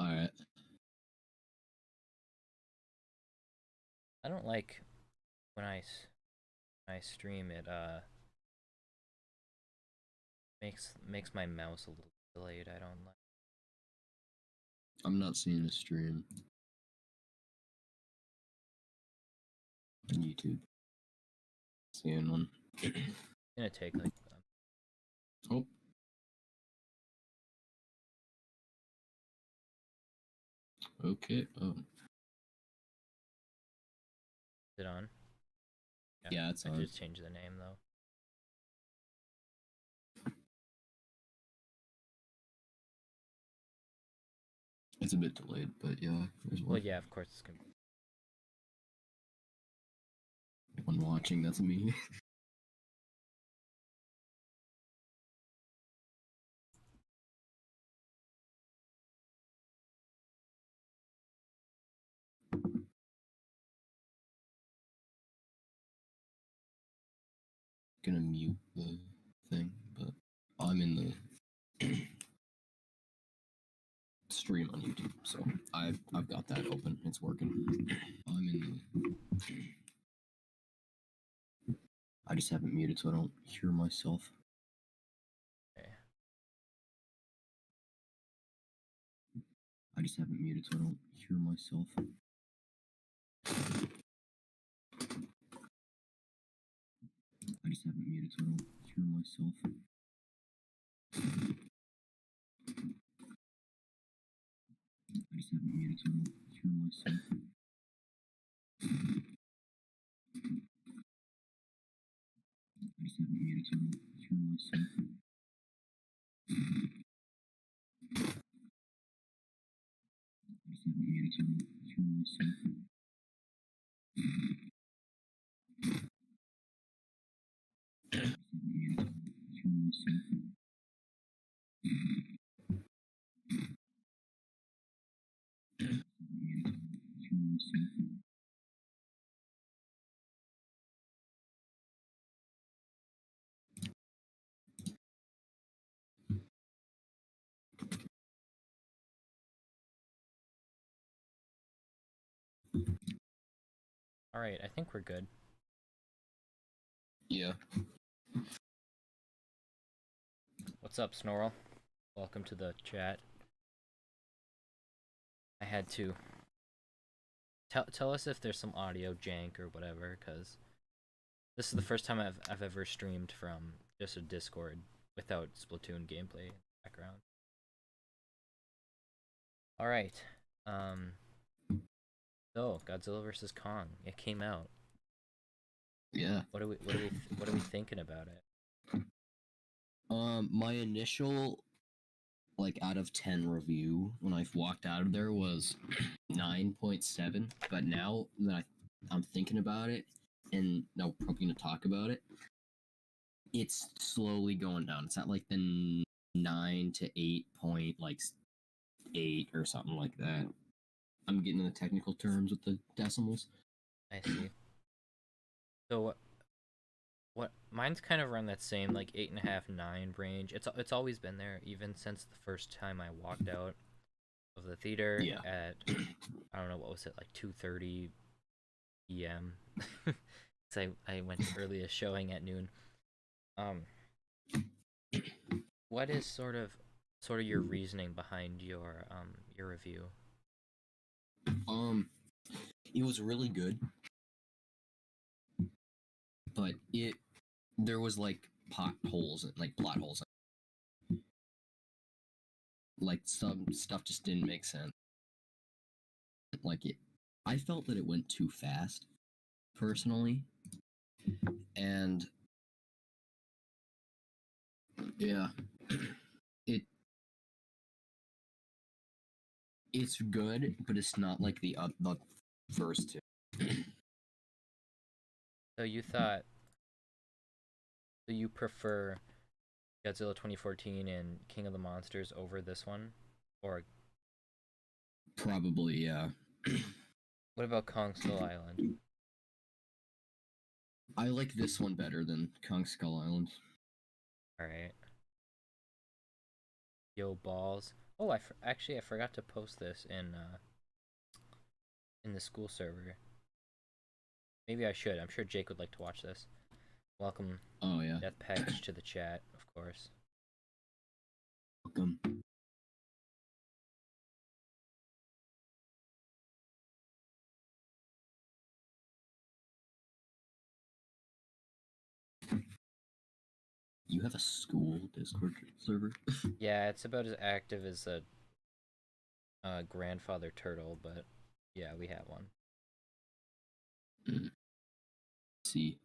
Alright. I don't like when when I stream it. Makes my mouse a little delayed. I don't like. I'm not seeing a stream on YouTube. Seeing one. It's gonna take like. Oh. Okay. Oh. Is it on? Yeah, it's on. I just changed the name though. It's a bit delayed, but yeah, there's one. Well, yeah, of course it's gonna. One watching, that's me. Gonna mute the thing, but I'm in the stream on YouTube, so I've got that open. It's working. I'm in the. I just haven't muted so I don't hear myself. Okay. I just haven't muted so I don't hear myself. I just haven't muted so I don't hear myself. I just haven't muted so I don't hear myself. I just haven't muted so I don't hear myself. I just haven't muted so I don't hear myself. I just haven't muted so I don't hear myself. All right, I think we're good. Yeah. What's up, Snorrel? Welcome to the chat. I had to tell us if there's some audio jank or whatever, because this is the first time I've ever streamed from just a Discord without Splatoon gameplay in the background. All right. So Godzilla vs. Kong, it came out. Yeah. What are we thinking about it? My initial like out of 10 review when I walked out of there was 9.7, but now that I'm thinking about it and now we're probably gonna talk about it, it's slowly going down. It's at like the 9 to 8 point like 8 or something like that. I'm getting into the technical terms with the decimals. I see. So what mine's kind of around that same like 8.5, 9 range. It's always been there even since the first time I walked out of the theater Yeah. at I don't know what was it, like 2:30 p.m. So I went to earliest showing at noon. What is sort of your reasoning behind your review? It was really good, but there was like potholes and like plot holes. Like some stuff just didn't make sense. Like I felt that it went too fast, personally, and yeah, it's good, but it's not like the first two. So you prefer Godzilla 2014 and King of the Monsters over this one, or Probably, yeah. what about Kong Skull Island? I like this one better than Kong Skull Island. All right. Yo balls. Oh, actually I forgot to post this in the school server. Maybe I should. I'm sure Jake would like to watch this. Welcome, Oh yeah. Death Package, to the chat, of course. Welcome. You have a school Discord server? Yeah, it's about as active as a grandfather turtle, but yeah, we have one. See.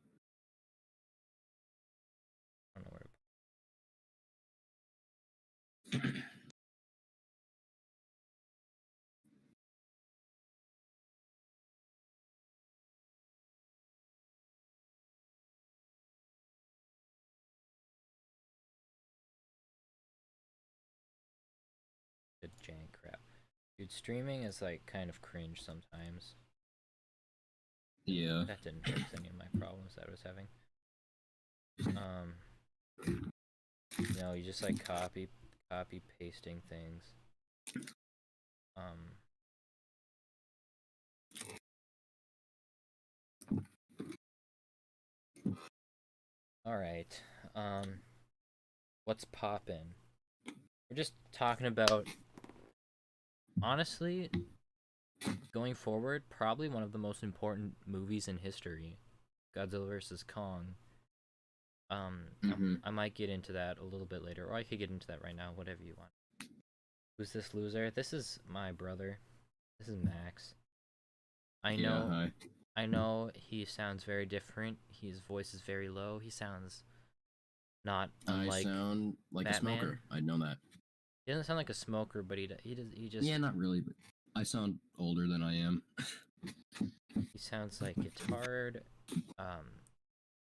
I don't know where. Good jank crap. Dude, streaming is like kind of cringe sometimes. Yeah. That didn't fix any of my problems that I was having. You know, you just like copy pasting things. All right. What's poppin'? We're just talking about, honestly, going forward, probably one of the most important movies in history, Godzilla vs. Kong. I might get into that a little bit later, or I could get into that right now, whatever you want. Who's this loser? This is my brother. This is Max. I know. Yeah, hi. I know he sounds very different. His voice is very low. He sounds not unlike I sound like Batman. a smoker. I know that. He doesn't sound like a smoker, but he just. Yeah, not really, but I sound older than I am. He sounds like it's hard,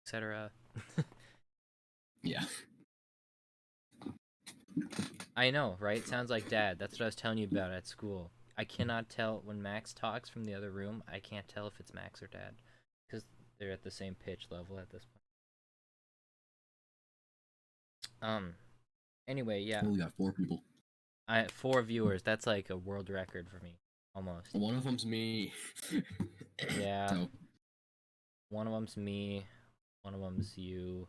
etc. Yeah. I know, right? Sounds like Dad. That's what I was telling you about at school. I cannot tell when Max talks from the other room. I can't tell if it's Max or Dad, because they're at the same pitch level at this point. Anyway, yeah. We got 4 people. 4 viewers. That's like a world record for me, almost. One of them's me. Yeah. So. One of them's me. One of them's you.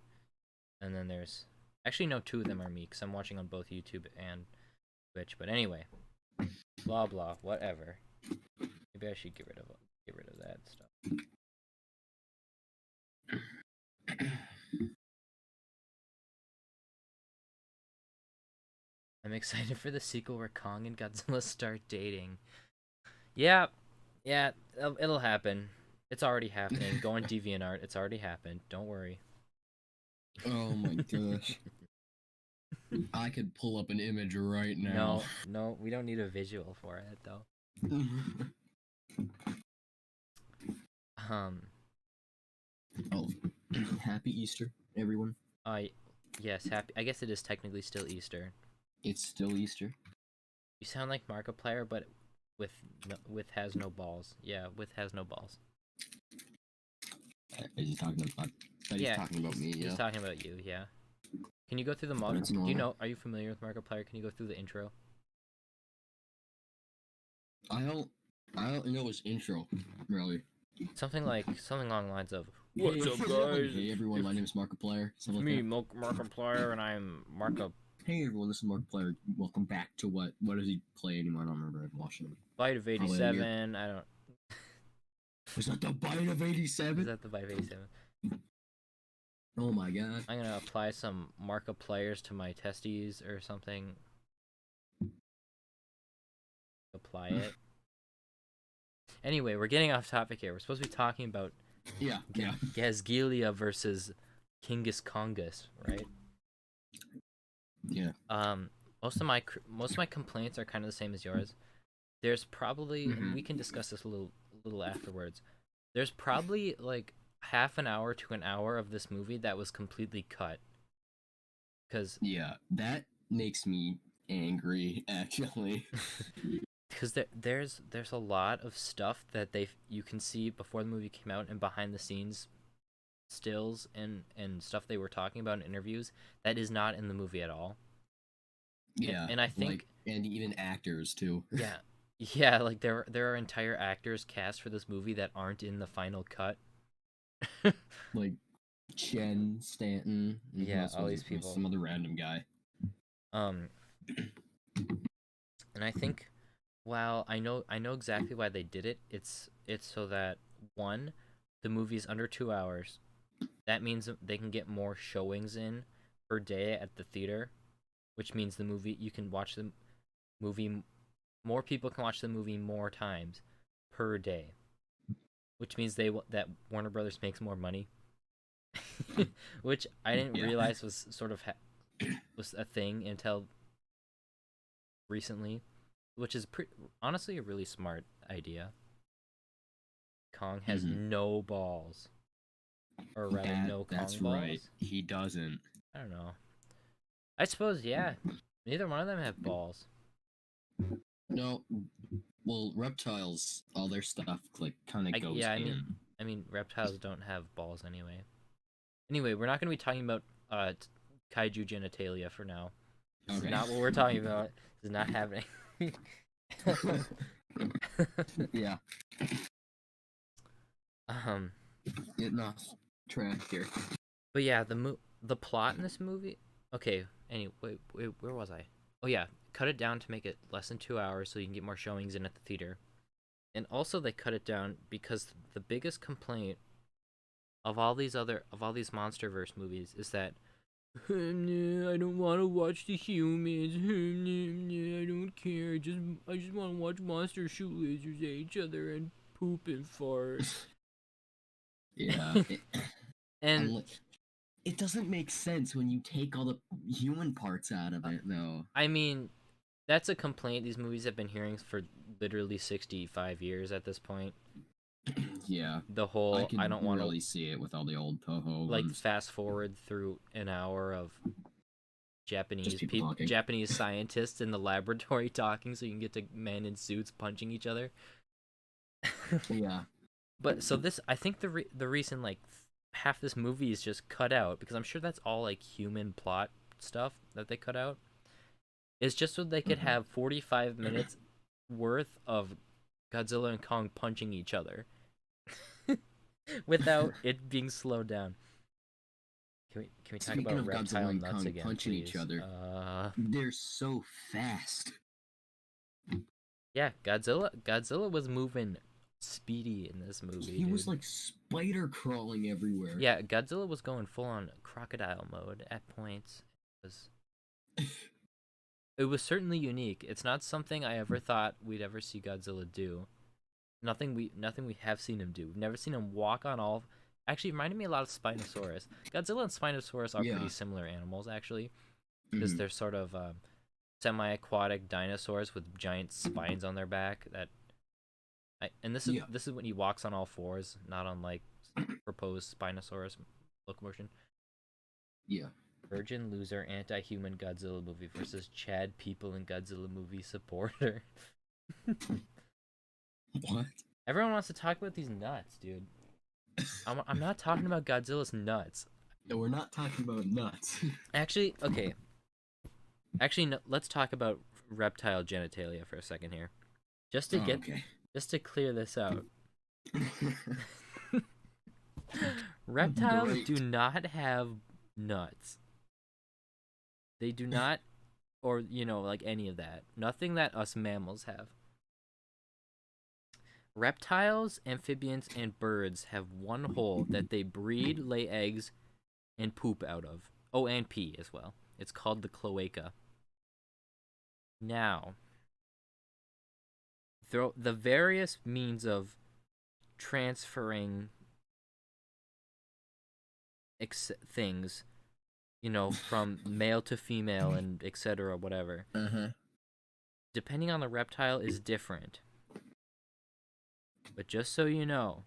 And then there's actually no, 2 of them are me, because I'm watching on both YouTube and Twitch. But anyway, blah blah, whatever. Maybe I should get rid of that stuff. I'm excited for the sequel where Kong and Godzilla start dating. Yeah, it'll happen. It's already happening. Go on DeviantArt. It's already happened. Don't worry. Oh my gosh. I could pull up an image right now. No, we don't need a visual for it though. Oh, happy Easter, everyone. Yes, happy. I guess it is technically still Easter. It's still Easter. You sound like Markiplier, but with has no balls. Yeah, with has no balls. Is he talking about? Yeah, he's talking about me. Yeah. He's talking about you. Yeah. Can you go through the mod? Do you know? Are you familiar with Markiplier? Can you go through the intro? I don't know his intro, really. Something along the lines of, "What's up, guys? Hey everyone, my name is Markiplier." It's me, Markiplier, and I'm Markup. Hey everyone, this is Markiplier. Welcome back to what does he play anymore? I don't remember. I've watched him. Bite of 87. I don't. Was that the Bite of 87? Is that the Bite of 87? Oh my god. I'm gonna apply some Markipliers to my testes or something. Apply it. Anyway, we're getting off topic here. We're supposed to be talking about Godzilla versus Kingus Kongus, right? Yeah. Most of my complaints are kind of the same as yours. There's probably, and we can discuss this a little afterwards. There's probably like half an hour to an hour of this movie that was completely cut. Cause that makes me angry actually. Because there's a lot of stuff that you can see before the movie came out and behind the scenes stills and stuff they were talking about in interviews that is not in the movie at all. Yeah, and I think and even actors too. yeah, yeah, like there are entire actors cast for this movie that aren't in the final cut. Like Chen Stanton, and who Yeah, else all was these it? Was people. some other random guy. Um, and I think, while I know exactly why they did it. It's so that, one, the movie's under 2 hours. That means they can get more showings in per day at the theater, which means the movie you can watch the movie more people can watch the movie more times per day, which means that Warner Brothers makes more money, which I didn't Yeah. realize was sort of was a thing until recently, which is honestly a really smart idea. Kong has Mhm. no balls, or rather, no That's Kong right. balls. He doesn't. I don't know. I suppose, yeah. Neither one of them have balls. No. Well, reptiles, all their stuff like kind of goes Yeah. in. I mean, reptiles don't have balls anyway. Anyway, we're not going to be talking about kaiju genitalia for now. This is Okay. not what we're talking about. This is not happening. Yeah. um, Getting off track here. but yeah, the plot in this movie. Okay. Anyway, wait, where was I? Oh yeah, cut it down to make it less than 2 hours so you can get more showings in at the theater. And also they cut it down because the biggest complaint of all these MonsterVerse movies is that I don't want to watch the humans. I don't care. I just want to watch monsters shoot lasers at each other and poop and fart. Yeah. And it doesn't make sense when you take all the human parts out of it, though. I mean, that's a complaint these movies have been hearing for literally 65 years at this point. Yeah. The whole I can don't want really to see it with all the old Toho like ones. fast forward through an hour of Japanese talking. Japanese scientists in the laboratory talking, so you can get to men in suits punching each other. Yeah. But so this, I think the reason like half this movie is just cut out, because I'm sure that's all like human plot stuff that they cut out, is just so they could have 45 minutes worth of Godzilla and Kong punching each other without it being slowed down. Can we talk Speaking about of reptile Godzilla and nuts Kong again, punching please? each other, they're so fast. Yeah, Godzilla was moving speedy in this movie. He was like spider crawling everywhere. Yeah, Godzilla was going full on crocodile mode at points. It was certainly unique. It's not something I ever thought we'd ever see Godzilla do. Nothing we have seen him do. We've never seen him walk on all. Actually, it reminded me a lot of Spinosaurus. Godzilla and Spinosaurus are pretty similar animals, actually, because they're sort of semi-aquatic dinosaurs with giant spines on their back. This is when he walks on all fours, not on like proposed Spinosaurus locomotion. Yeah. Virgin loser anti-human Godzilla movie versus Chad people in Godzilla movie supporter. What? Everyone wants to talk about these nuts, dude. I'm not talking about Godzilla's nuts. No, we're not talking about nuts. Actually, okay. Actually, no, let's talk about reptile genitalia for a second here, just to clear this out. Reptiles do not have nuts. They do not, or like any of that. Nothing that us mammals have. Reptiles, amphibians, and birds have one hole that they breed, lay eggs, and poop out of. Oh, and pee as well. It's called the cloaca. Now, the various means of transferring things, from male to female and etc. whatever, depending on the reptile is different. But just so you know,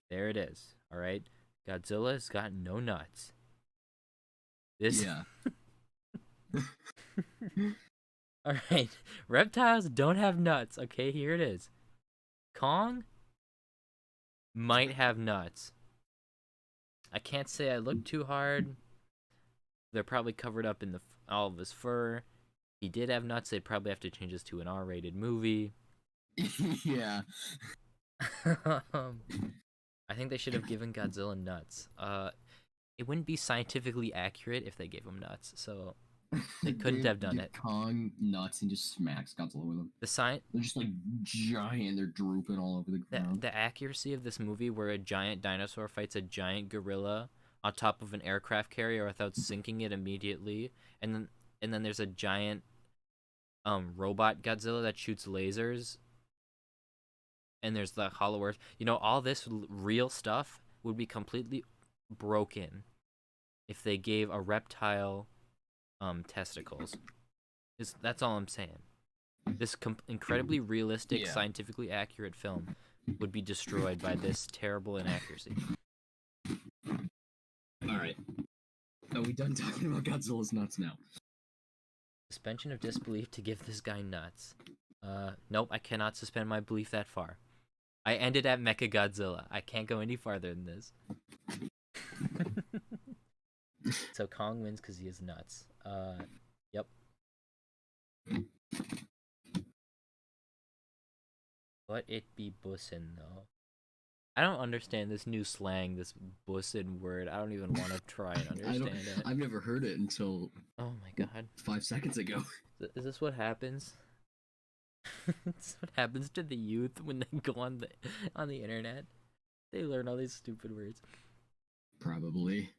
there it is. All right, Godzilla's got no nuts. Yeah. All right, reptiles don't have nuts. Okay, here it is. Kong might have nuts. I can't say I looked too hard. They're probably covered up in all of his fur. he did have nuts, they'd probably have to change this to an R-rated movie. Yeah. I think they should have given Godzilla nuts. It wouldn't be scientifically accurate if they gave him nuts, so they couldn't have done it. Kong nuts and just smacks Godzilla with them. They're just like giant. They're drooping all over the ground. The accuracy of this movie, where a giant dinosaur fights a giant gorilla on top of an aircraft carrier without sinking it immediately, and then there's a giant robot Godzilla that shoots lasers, and there's the hollow earth. All this real stuff would be completely broken if they gave a reptile testicles. That's all I'm saying. This incredibly realistic, scientifically accurate film would be destroyed by this terrible inaccuracy. Alright. Are we done talking about Godzilla's nuts now? Suspension of disbelief to give this guy nuts. Nope, I cannot suspend my belief that far. I ended at Mechagodzilla. I can't go any farther than this. So Kong wins because he is nuts. Yep. But it be bussin' though. I don't understand this new slang, this bussin' word. I don't even want to try and understand it. I've never heard it until... Oh my god. 5 seconds ago. Is this what happens? This is what happens to the youth when they go on the internet. They learn all these stupid words. Probably.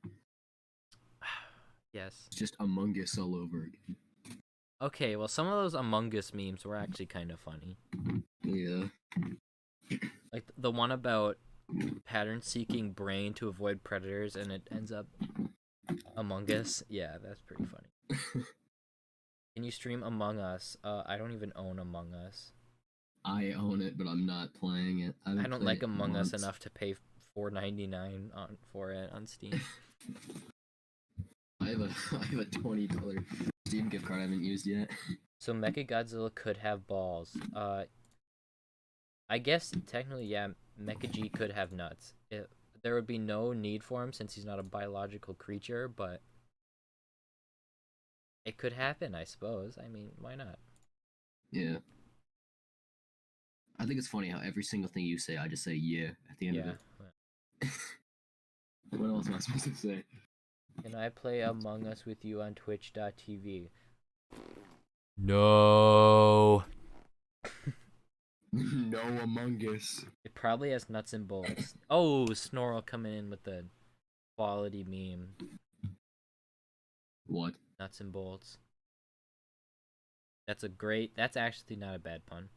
Yes. It's just Among Us all over again. Okay, well, some of those Among Us memes were actually kind of funny. Yeah. Like the one about pattern-seeking brain to avoid predators, and it ends up Among Us. Yeah, that's pretty funny. Can you stream Among Us? I don't even own Among Us. I own it, but I'm not playing it. I don't like Among Us enough to pay $4.99 for it on Steam. I have a $20 Steam gift card I haven't used yet. So Mechagodzilla could have balls. I guess technically, yeah, Mecha G could have nuts. There would be no need for him since he's not a biological creature, but it could happen, I suppose. I mean, why not? Yeah. I think it's funny how every single thing you say, I just say yeah at the end of it. What else am I supposed to say? Can I play Among Us with you on twitch.tv? No. No Among Us. It probably has nuts and bolts. Oh, Snorl coming in with the quality meme. What? Nuts and bolts. That's actually not a bad pun.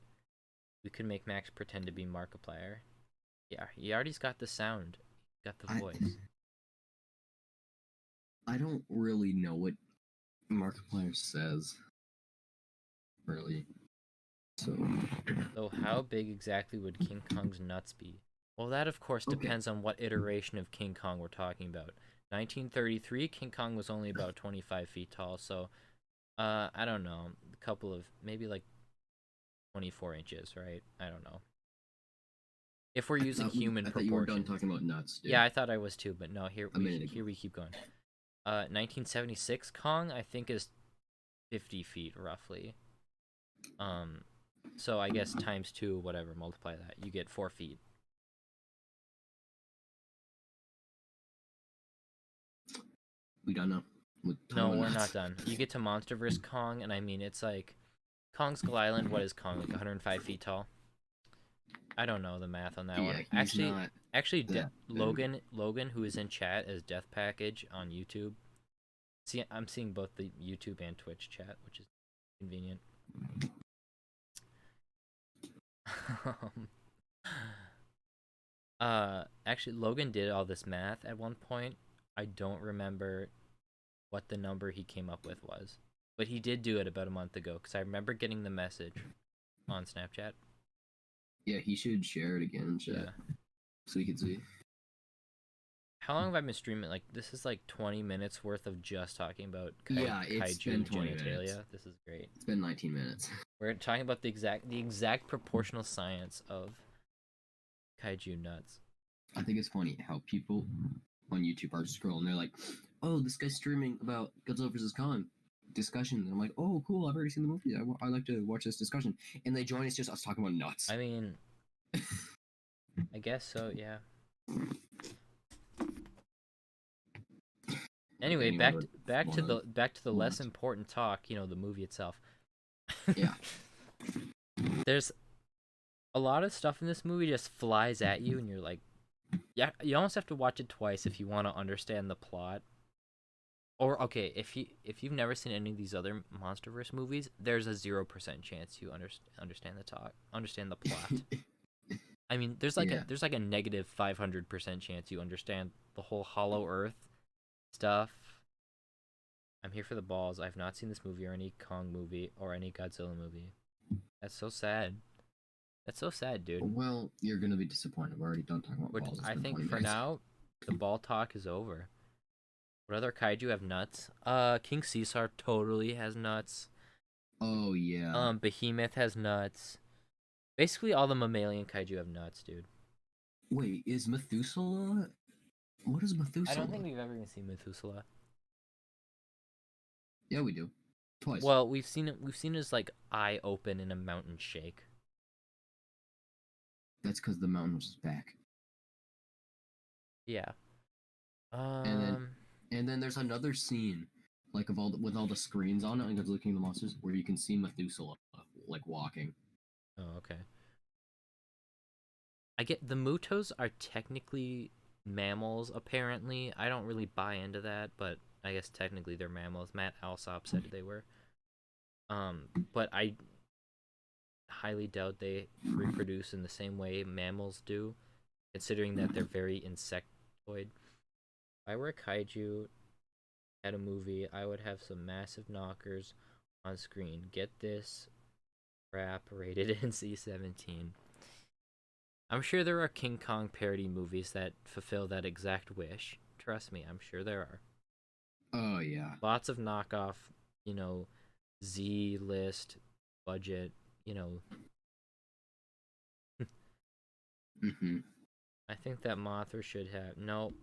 We could make Max pretend to be Markiplier. Yeah, he already's got the sound. Got the voice. I don't really know what Markiplier says. Really. So how big exactly would King Kong's nuts be? Well, that of course depends on what iteration of King Kong we're talking about. 1933, King Kong was only about 25 feet tall, so I don't know, a couple of, maybe like 24 inches, right? I don't know. If we're using human proportions. You were done talking about nuts, dude. Yeah, I thought I was too, but no, here we keep going. 1976 Kong, I think, is 50 feet roughly. So I guess times 2, whatever, multiply that, you get 4 feet. We done now? No, we're not done. You get to MonsterVerse Kong, and I mean, it's like Kong Skull Island. What is Kong, like 105 feet tall? I don't know the math on that one. Actually, Logan, who is in chat as Death Package on YouTube. See, I'm seeing both the YouTube and Twitch chat, which is convenient. Actually, Logan did all this math at one point. I don't remember what the number he came up with was, but he did do it about a month ago because I remember getting the message on Snapchat. Yeah, he should share it again in chat so we can see. How long have I been streaming? Like, this is like 20 minutes worth of just talking about it's been 20 genitalia. Minutes. This is great. It's been 19 minutes. We're talking about the exact proportional science of kaiju nuts. I think it's funny how people on YouTube are scrolling. They're like, "Oh, this guy's streaming about Godzilla vs. Kong," discussion. And I'm like, oh, cool, I've already seen the movie. I like to watch this discussion. And they join. It's just us talking about nuts. I mean, I guess so. Yeah. Anyway, back to the less important talk. You know, the movie itself. Yeah. There's a lot of stuff in this movie just flies at you, and you're like, yeah, you almost have to watch it twice if you want to understand the plot. Or okay, if you've never seen any of these other MonsterVerse movies, there's a 0% chance you understand the plot. I mean, there's like a negative 500% chance you understand the whole Hollow Earth stuff. I'm here for the balls. I've not seen this movie or any Kong movie or any Godzilla movie. That's so sad. That's so sad, dude. Well, you're gonna be disappointed. We're already done talking about balls. I think for now, the ball talk is over. What other kaiju have nuts? King Caesar totally has nuts. Oh yeah. Behemoth has nuts. Basically, all the mammalian kaiju have nuts, dude. Wait, is Methuselah? What is Methuselah? I don't think we've ever even seen Methuselah. Yeah, we do. Twice. Well, we've seen it. We've seen his like eye open and a mountain shake. That's because the mountain was his back. Yeah. And then there's another scene, like with all the screens on it, like looking at the monsters, where you can see Methuselah like walking. Oh, okay. I get the Mutos are technically mammals. Apparently, I don't really buy into that, but I guess technically they're mammals. Matt Alsop said they were. But I highly doubt they reproduce in the same way mammals do, considering that they're very insectoid. If I were a kaiju at a movie, I would have some massive knockers on screen. Get this, crap rated NC-17. I'm sure there are King Kong parody movies that fulfill that exact wish. Trust me, I'm sure there are. Oh yeah. Lots of knockoff, you know, Z-list budget, you know. Mm-hmm. I think that Mothra should have. Nope.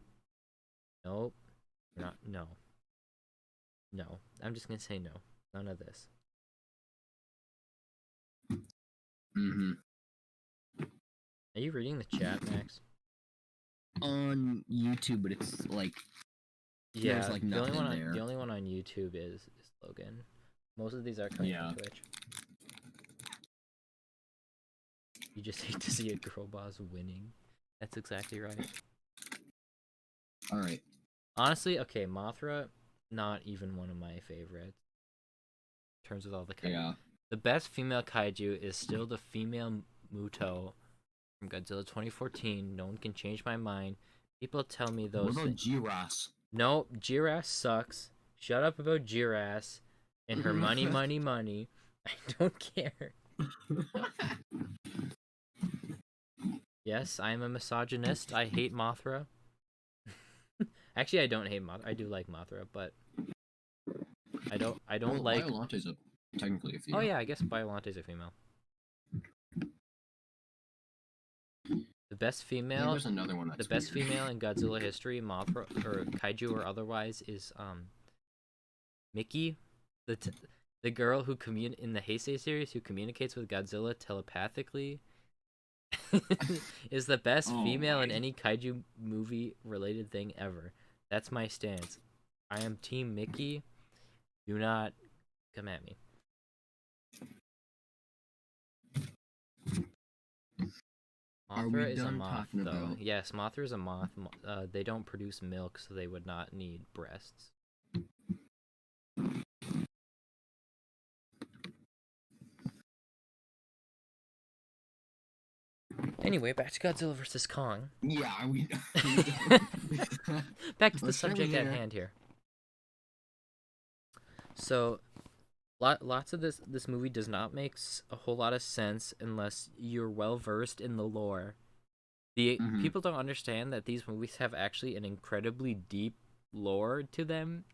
Not no. No. I'm just gonna say no. None of this. Mm-hmm. Are you reading the chat, Max? On YouTube, but it's like yeah. like the only one there. the only one on YouTube is Logan. Most of these are coming from Twitch. You just hate to see a girl boss winning. That's exactly right. All right. Honestly, okay, Mothra, not even one of my favorites. In terms of all the kaiju. Yeah. The best female kaiju is still the female Muto from Godzilla 2014. No one can change my mind. People tell me those. What about Jiras? No, Jiras sucks. Shut up about Jiras and her money, money, money. I don't care. Yes, I am a misogynist. I hate Mothra. Actually, I don't hate Mothra. I do like Mothra, but I don't like. Biolante's technically a female. Oh yeah, I guess Biolante's a female. The best female. There's another one that's the best female in Godzilla history, Mothra or kaiju or otherwise, is Mickey, the girl who in the Heisei series who communicates with Godzilla telepathically. Is the best female in any kaiju movie related thing ever. That's my stance. I am Team Mickey. Do not come at me. Mothra is a moth, though. Yes, Mothra is a moth. They don't produce milk, so they would not need breasts. Anyway, back to Godzilla vs. Kong. Yeah, back to the subject at hand here. So, lots of this movie does not make a whole lot of sense unless you're well versed in the lore. People don't understand that these movies have actually an incredibly deep lore to them.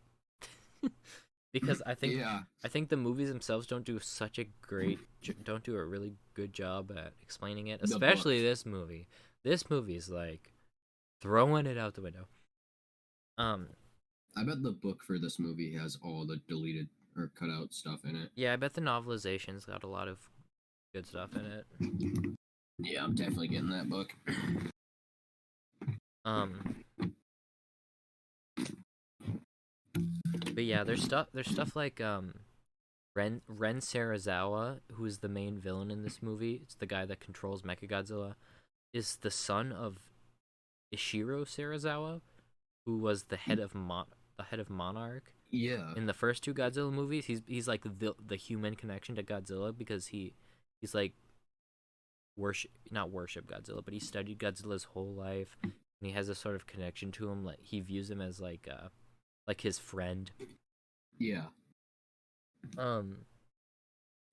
Because I think the movies themselves don't do a really good job at explaining it, especially this movie. This movie's like throwing it out the window. I bet the book for this movie has all the deleted or cut out stuff in it. Yeah, I bet the novelization's got a lot of good stuff in it. Yeah, I'm definitely getting that book. But yeah, there's stuff like Ren Sarazawa, who is the main villain in this movie. It's the guy that controls Mechagodzilla, is the son of Ishiro Sarazawa, who was the head of Monarch. Yeah. In the first two Godzilla movies, he's like the human connection to Godzilla because he's like not worship Godzilla, but he studied Godzilla's whole life, and he has a sort of connection to him. Like he views him as like his friend. Yeah. And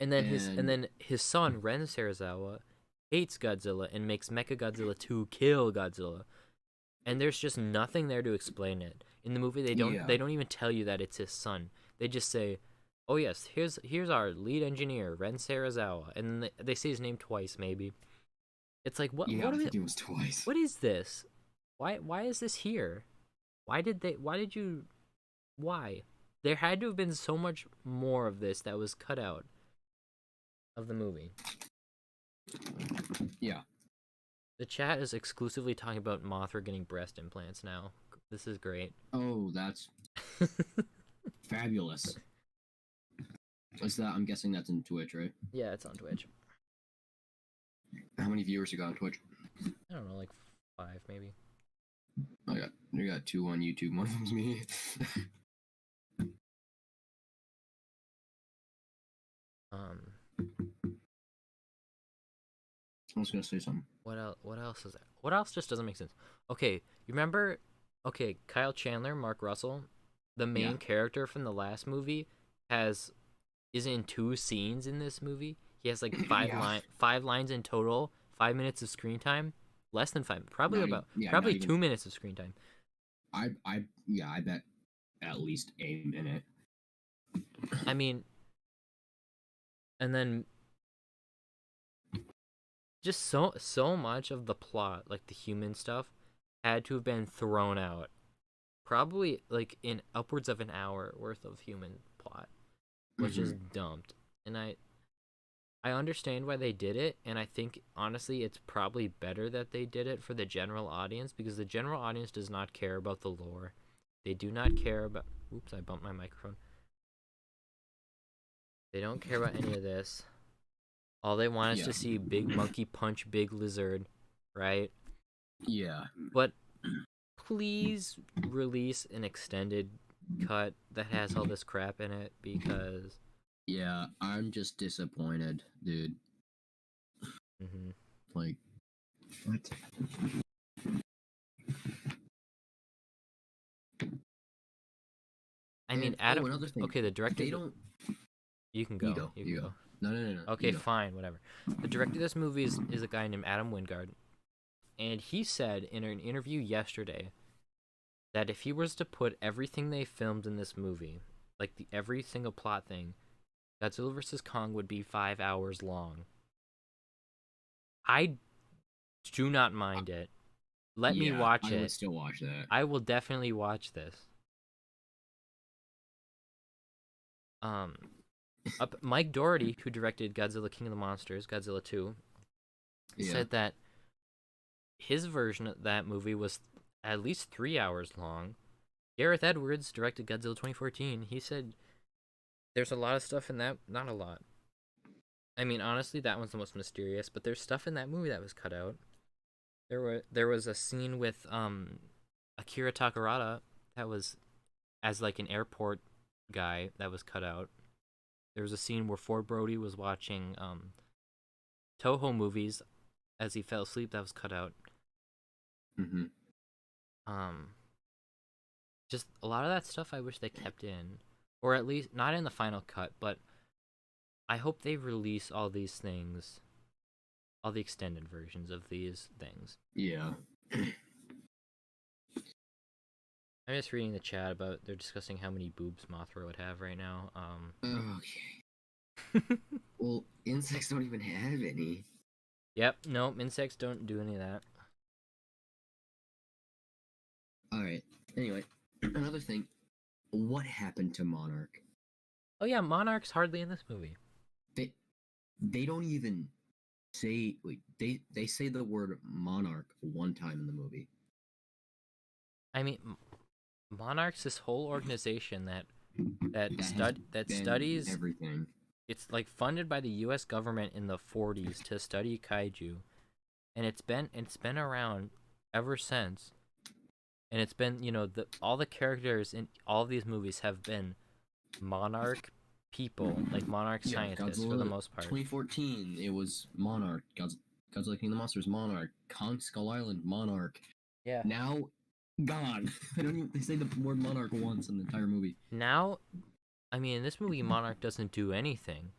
then his son Ren Sarazawa hates Godzilla and makes Mechagodzilla to kill Godzilla. And there's just nothing there to explain it. In the movie they don't even tell you that it's his son. They just say, "Oh yes, here's our lead engineer, Ren Sarazawa." And then they say his name twice maybe. It's like what I think it was twice. What is this? Why is this here? Why? There had to have been so much more of this that was cut out of the movie. Yeah. The chat is exclusively talking about Mothra getting breast implants now. This is great. Oh, that's fabulous. What's that? I'm guessing that's in Twitch, right? Yeah, it's on Twitch. How many viewers you got on Twitch? I don't know, like 5 maybe. You got 2 on YouTube. One of them's me. I was gonna say something. What else is that? What else just doesn't make sense? Okay, you remember? Okay, Kyle Chandler, Mark Russell, the main character from the last movie, is in 2 scenes in this movie. He has like 5 lines in total, 5 minutes of screen time, less than 5, probably 2 minutes of screen time. I bet at least a minute. I mean, and then just so much of the plot, like the human stuff, had to have been thrown out. Probably like in upwards of an hour worth of human plot was just dumped. And I understand why they did it, and I think honestly it's probably better that they did it for the general audience, because the general audience does not care about the lore. They do not care about oops, I bumped my microphone. They don't care about any of this. All they want is to see big monkey punch big lizard, right? Yeah. But please release an extended cut that has all this crap in it, because... Yeah, I'm just disappointed, dude. Like, what? I mean, Adam... another thing. Okay, the director... They don't... You can go. You go. No. Okay, fine, whatever. The director of this movie is a guy named Adam Wingard. And he said in an interview yesterday that if he was to put everything they filmed in this movie, like every single plot thing, Godzilla vs. Kong would be 5 hours long. I do not mind it. Let me watch it. I would still watch that. I will definitely watch this. Mike Dougherty, who directed Godzilla King of the Monsters, Godzilla 2, said that his version of that movie was at least 3 hours long. Gareth Edwards directed Godzilla 2014. He said there's a lot of stuff in that. Not a lot. I mean, honestly, that one's the most mysterious, but there's stuff in that movie that was cut out. There was a scene with Akira Takarada that was as like an airport guy that was cut out. There was a scene where Ford Brody was watching Toho movies as he fell asleep that was cut out. Just a lot of that stuff I wish they kept in, or at least not in the final cut, but I hope they release all these things, all the extended versions of these things. Yeah. I'm just reading the chat about they're discussing how many boobs Mothra would have right now. Okay. Well, insects don't even have any. Yep, no, insects don't do any of that. Alright. Anyway, another thing. What happened to Monarch? Oh yeah, Monarch's hardly in this movie. They they don't even say wait. They say the word monarch one time in the movie. I mean, Monarch's this whole organization that That has been studies. everything. It's like funded by the U.S. government in the 40s to study kaiju, and it's been around ever since. And it's been, all the characters in all of these movies have been monarch people, like monarch Yeah, scientists for the Godzilla most part. 2014. It was Monarch. Godzilla King of the Monsters, Monarch. Kong Skull Island, Monarch. Yeah. Now, gone. I don't even. They say the word Monarch once in the entire movie. Now, I mean, in this movie, Monarch doesn't do anything.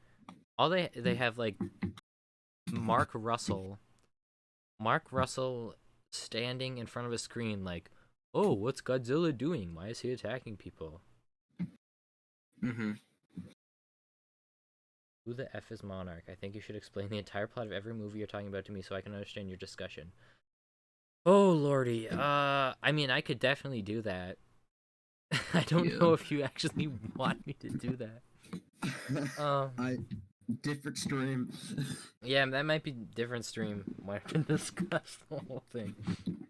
All they have like Mark Russell, Mark Russell standing in front of a screen like, "Oh, what's Godzilla doing? Why is he attacking people? Mm-hmm. Who the F is Monarch? I think you should explain the entire plot of every movie you're talking about to me so I can understand your discussion." Oh lordy. I mean, I could definitely do that. I don't know if you actually want me to do that. I different stream. Yeah, that might be different stream where I can discuss the whole thing.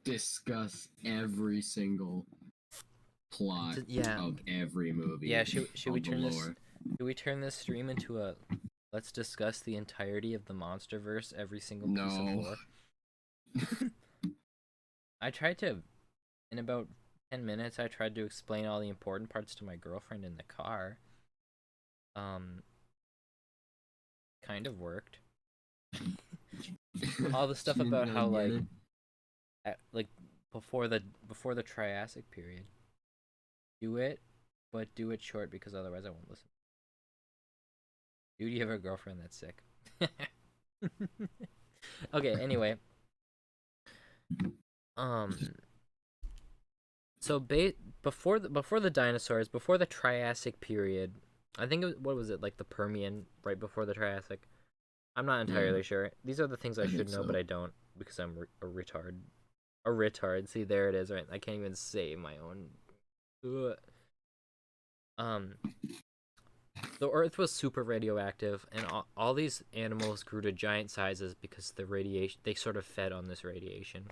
Discuss every single plot of every movie. Yeah, should we turn this? Should we turn this stream into a? Let's discuss the entirety of the MonsterVerse, every single piece of lore. I tried to, in about 10 minutes, I tried to explain all the important parts to my girlfriend in the car. Kind of worked. All the stuff about how like before the Triassic period. Do it, but do it short because otherwise I won't listen. Dude, you have a girlfriend that's sick. Okay, anyway. So before the dinosaurs, before the Triassic period, I think what was it, like the Permian, right before the Triassic? I'm not entirely sure. These are the things I should know, but I don't because I'm a retard. A retard. See, there it is. Right, I can't even say my own. Ugh. The Earth was super radioactive, and all these animals grew to giant sizes because the radiation. They sort of fed on this radiation.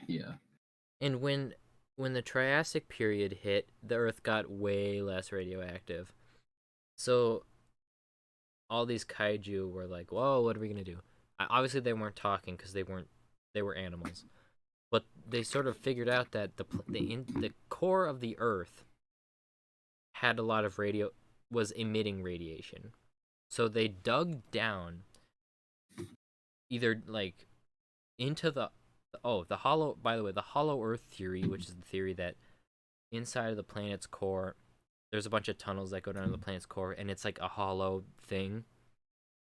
Yeah. And when the Triassic period hit, the Earth got way less radioactive. So all these kaiju were like, "Whoa, what are we gonna do?" Obviously, they weren't talking because they were animals, but they sort of figured out that the core of the Earth had a lot of was emitting radiation. So they dug down either like into the hollow, by the way, the hollow Earth theory, which is the theory that inside of the planet's core there's a bunch of tunnels that go down to the planet's core and it's like a hollow thing,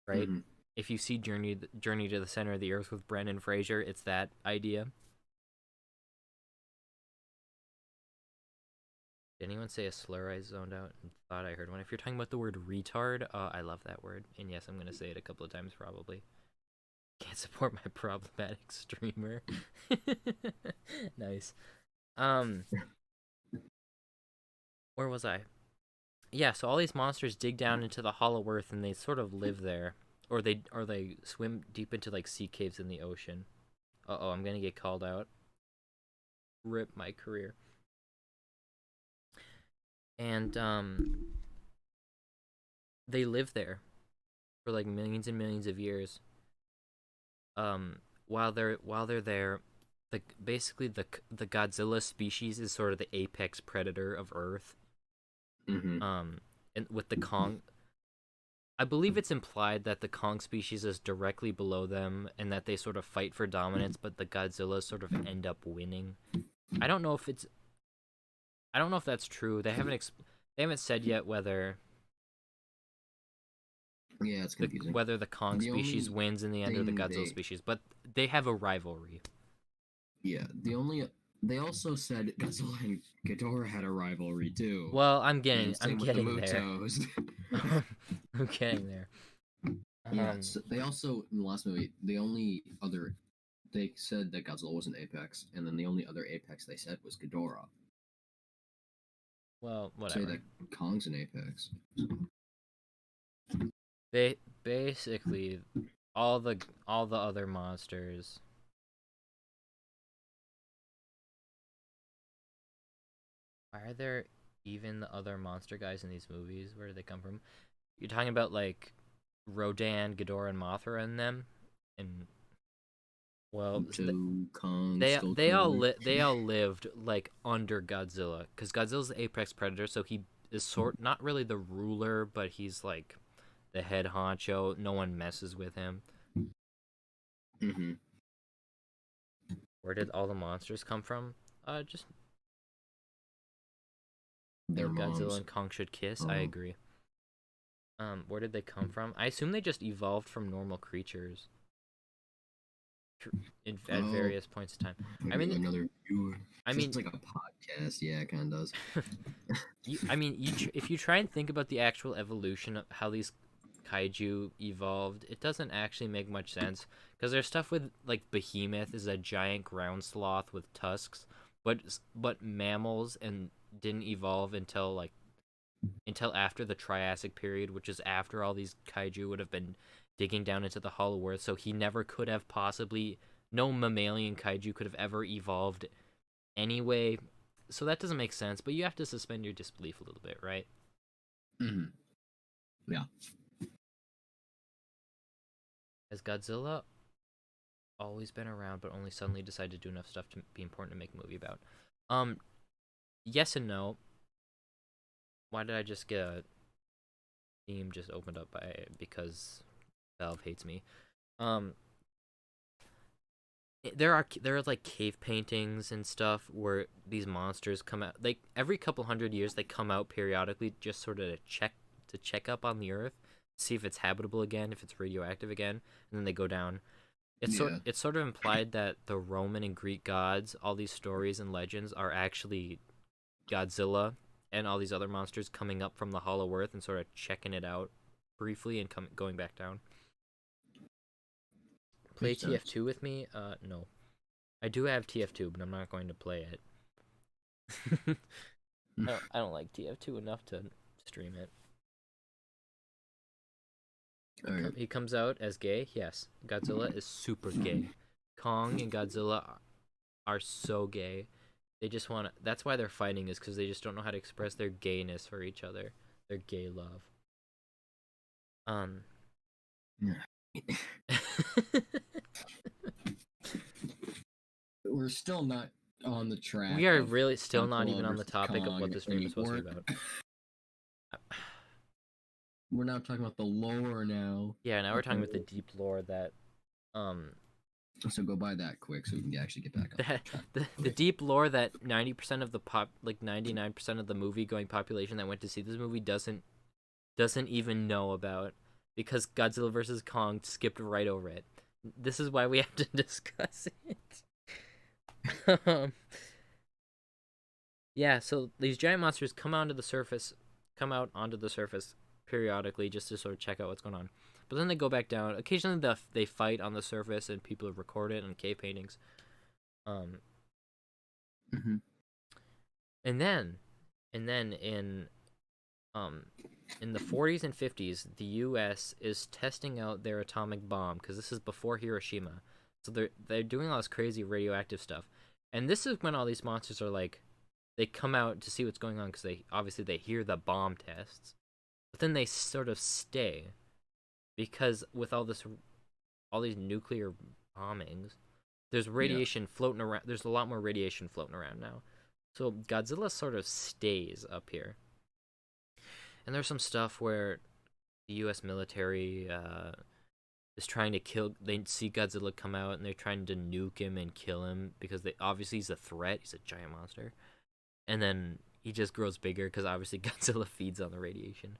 right? Mm-hmm. If you see Journey to the Center of the Earth with Brendan Fraser, it's that idea. Did anyone say a slur? I zoned out and thought I heard one. If you're talking about the word retard, I love that word. And yes, I'm going to say it a couple of times probably. Can't support my problematic streamer. Nice. Where was I? Yeah, so all these monsters dig down into the hollow earth and they sort of live there. Or they swim deep into like sea caves in the ocean. Uh-oh, I'm going to get called out. Rip my career. And they live there for like millions and millions of years. While they're there, basically the Godzilla species is sort of the apex predator of Earth. Mm-hmm. And with the Kong, I believe it's implied that the Kong species is directly below them and that they sort of fight for dominance, but the Godzillas sort of end up winning. I don't know if that's true. They haven't said yet whether. Yeah, it's confusing. Whether the Kong species wins in the end or the Godzilla species, but they have a rivalry. Yeah, they also said Godzilla and Ghidorah had a rivalry too. Well, I'm getting there. I'm getting there. Yeah, so they also in the last movie, they said that Godzilla was an apex, and then the only other apex they said was Ghidorah. Well, whatever. Say that Kong's an apex. They basically all the other monsters. Why are there even the other monster guys in these movies? Where do they come from? You're talking about like Rodan, Ghidorah, and Mothra and them, and well, To Kong, they all lived like under Godzilla because Godzilla's the apex predator, so he is not really the ruler, but he's like the head honcho. No one messes with him. Mm-hmm. Where did all the monsters come from? Just Their Godzilla moms. and Kong should kiss. I agree. Where did they come from? I assume they just evolved from normal creatures at various points in time. I mean, another viewer. I mean, it's like a podcast. Yeah, it kind of does. if you try and think about the actual evolution of how these kaiju evolved, it doesn't actually make much sense because there's stuff with like Behemoth is a giant ground sloth with tusks, but mammals and didn't evolve until after the Triassic period, which is after all these kaiju would have been digging down into the Hollow Earth. So he never could have possibly no mammalian kaiju could have ever evolved anyway. So that doesn't make sense. But you have to suspend your disbelief a little bit, right? Mm-hmm. Yeah. Has Godzilla always been around, but only suddenly decided to do enough stuff to be important to make a movie about? Yes and no. Why did I just get a theme just opened up because Valve hates me? There are like cave paintings and stuff where these monsters come out. Like every couple hundred years, they come out periodically, just sort of to check up on the Earth, see if it's habitable again, if it's radioactive again, and then they go down. It's sort of implied that the Roman and Greek gods, all these stories and legends, are actually Godzilla and all these other monsters coming up from the Hollow Earth and sort of checking it out briefly and going back down. Play TF2 with me? No. I do have TF2, but I'm not going to play it. I don't like TF2 enough to stream it. Right. He comes out as gay? Yes. Godzilla is super gay. Kong and Godzilla are so gay. They just want to... That's why they're fighting, is because they just don't know how to express their gayness for each other. Their gay love. We're still not on the track. We are really still not even on the topic of what this stream is supposed to be about. We're now talking about the lore now. Yeah, now we're talking about the deep lore that... So go by that quick so we can actually get back on track. The deep lore that 90% of the 99% of the movie-going population that went to see this movie doesn't even know about, because Godzilla vs. Kong skipped right over it. This is why we have to discuss it. Yeah, so these giant monsters come out onto the surface periodically just to sort of check out what's going on. But then they go back down. Occasionally they fight on the surface and people record it in cave paintings. Mm-hmm. And then in the 40s and 50s, the U.S. is testing out their atomic bomb, because this is before Hiroshima. So they're doing all this crazy radioactive stuff. And this is when all these monsters are like, they come out to see what's going on, because they hear the bomb tests. But then they sort of stay, because with all these nuclear bombings, there's radiation floating around. There's a lot more radiation floating around now. So Godzilla sort of stays up here. And there's some stuff where the U.S. military is trying to kill... They see Godzilla come out, and they're trying to nuke him and kill him, because obviously he's a threat. He's a giant monster. And then he just grows bigger, because obviously Godzilla feeds on the radiation.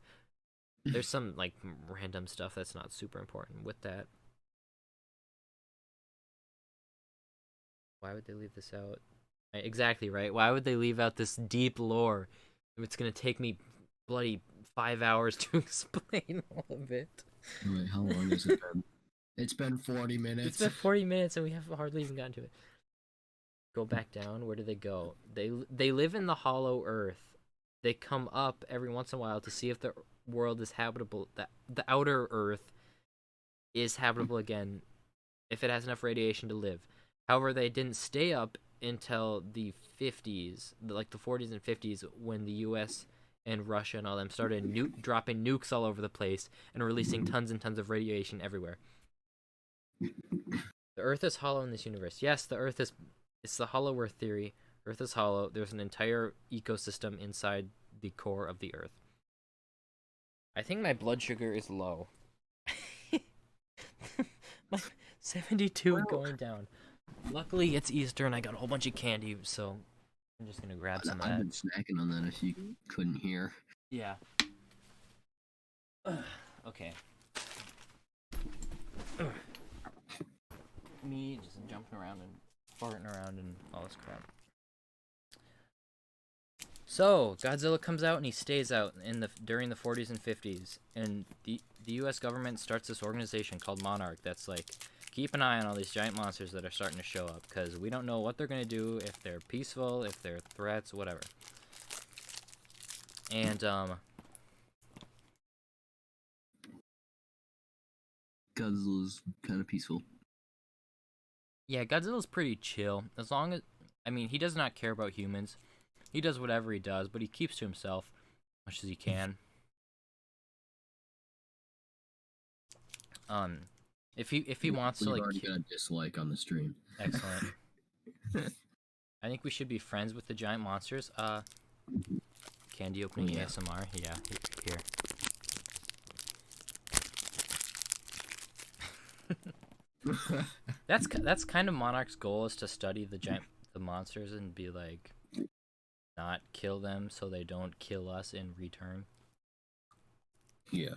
There's some, like, random stuff that's not super important with that. Why would they leave this out? Exactly, right? Why would they leave out this deep lore? It's gonna take me bloody 5 hours to explain all of it. Wait, how long has it been? It's been 40 minutes. It's been 40 minutes and we have hardly even gotten to it. Go back down. Where do they go? They live in the Hollow Earth. They come up every once in a while to see if the world is habitable, that the outer Earth is habitable again if it has enough radiation to live. However, they didn't stay up until the 50s, like the 40s and 50s, when the U.S. and Russia and all them started dropping nukes all over the place and releasing tons and tons of radiation everywhere. The Earth is hollow in this universe. Yes, the Earth is. It's the hollow Earth theory. Earth is hollow. There's an entire ecosystem inside the core of the Earth. I think my blood sugar is low. 72 going down. Luckily, it's Easter and I got a whole bunch of candy, so I'm just gonna grab some of that. I've been snacking on that if you couldn't hear. Yeah. Okay. Me just jumping around and farting around and all this crap. So Godzilla comes out and he stays out during the 40s and 50s, and the U.S. government starts this organization called Monarch that's like, keep an eye on all these giant monsters that are starting to show up, because we don't know what they're gonna do, if they're peaceful, if they're threats, whatever. And Godzilla's kind of peaceful. yeah, Godzilla's pretty chill. As long as, I mean, he does not care about humans. He does whatever he does, but he keeps to himself as much as he can. If he wants to, like, already got a dislike on the stream. Excellent. I think we should be friends with the giant monsters. Candy opening ASMR. Yeah, here. That's kind of Monarch's goal, is to study the monsters and be like, not kill them so they don't kill us in return. Yeah.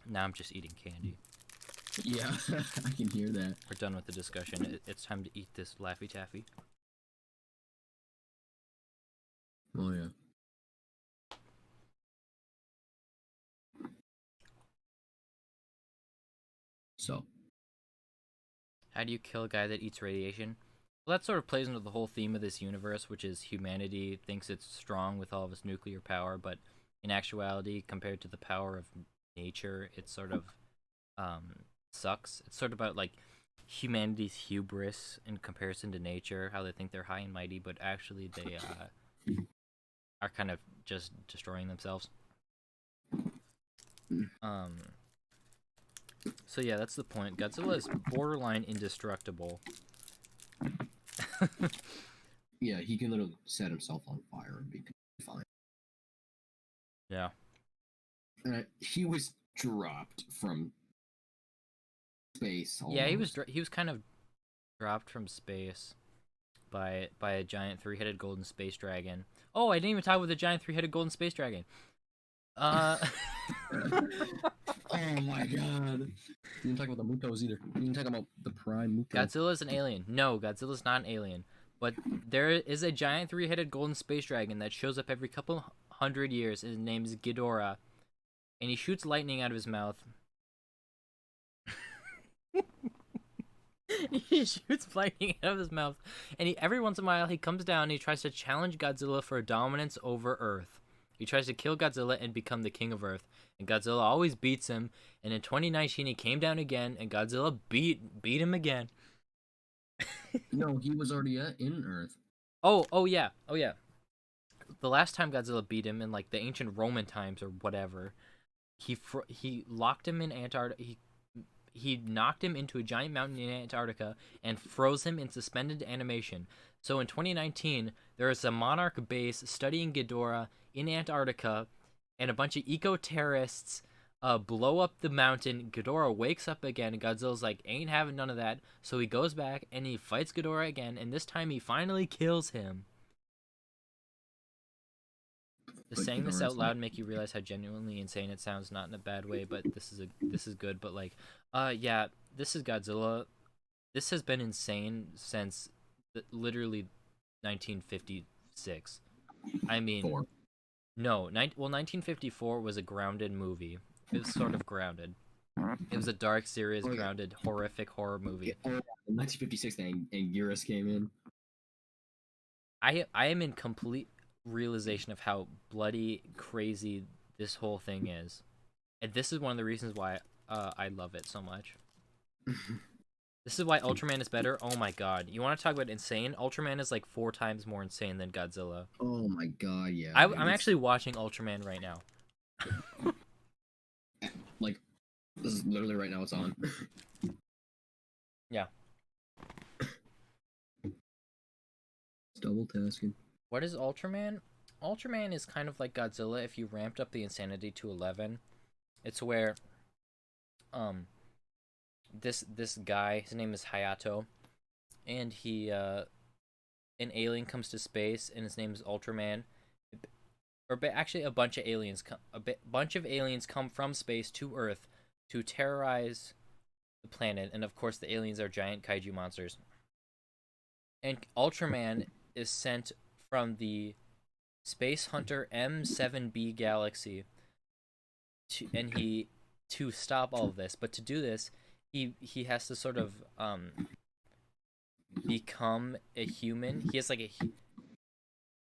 Now I'm just eating candy. Yeah, I can hear that. We're done with the discussion. It's time to eat this Laffy Taffy. Oh yeah. So, how do you kill a guy that eats radiation? Well, that sort of plays into the whole theme of this universe, which is humanity thinks it's strong with all of its nuclear power, but in actuality, compared to the power of nature, it sort of sucks. It's sort of about like humanity's hubris in comparison to nature, how they think they're high and mighty, but actually they are kind of just destroying themselves. So yeah, that's the point. Godzilla is borderline indestructible. yeah, he can literally set himself on fire and be fine. Yeah. He was dropped from space. Almost. Yeah, he was kind of dropped from space by a giant three-headed golden space dragon. Oh, I didn't even talk about the giant three-headed golden space dragon. Oh my god. You didn't talk about the Mutos either. You didn't talk about the prime Muto. Godzilla's an alien. No, Godzilla's not an alien. But there is a giant three-headed golden space dragon that shows up every couple hundred years. His name is Ghidorah. And he shoots lightning out of his mouth. He shoots lightning out of his mouth. And every once in a while, he comes down and he tries to challenge Godzilla for dominance over Earth. He tries to kill Godzilla and become the king of Earth. And Godzilla always beats him. And in 2019, he came down again, and Godzilla beat him again. No, he was already in Earth. Oh yeah. The last time Godzilla beat him in like the ancient Roman times or whatever, he locked him in Antarctica. He knocked him into a giant mountain in Antarctica and froze him in suspended animation. So in 2019, there is a Monarch base studying Ghidorah in Antarctica, and a bunch of eco-terrorists blow up the mountain. Ghidorah wakes up again, and Godzilla's like, ain't having none of that. So he goes back, and he fights Ghidorah again, and this time he finally kills him. Just saying this out loud make you realize how genuinely insane it sounds, not in a bad way, but this is good. But like, yeah, this is Godzilla. This has been insane since literally 1956. I mean, no, 1954 was a grounded movie. It was sort of grounded. It was a dark, serious, grounded, horrific horror movie. Yeah, 1956 thing, and Eurus came in. I am in complete realization of how bloody crazy this whole thing is, and this is one of the reasons why I love it so much. This is why Ultraman is better. Oh my god, you want to talk about insane? Ultraman is like 4 times more insane than Godzilla. Oh my god, yeah. I'm actually watching Ultraman right now. Like, this is literally right now. It's on. Yeah. It's double tasking. What is Ultraman? Ultraman is kind of like Godzilla if you ramped up the insanity to 11. It's where this guy, his name is Hayato, and he an alien comes to space and his name is Ultraman. Actually a bunch of aliens come from space to Earth to terrorize the planet, and of course the aliens are giant kaiju monsters. And Ultraman is sent from the Space Hunter M7B galaxy to stop all of this. But to do this, he has to sort of become a human. He has like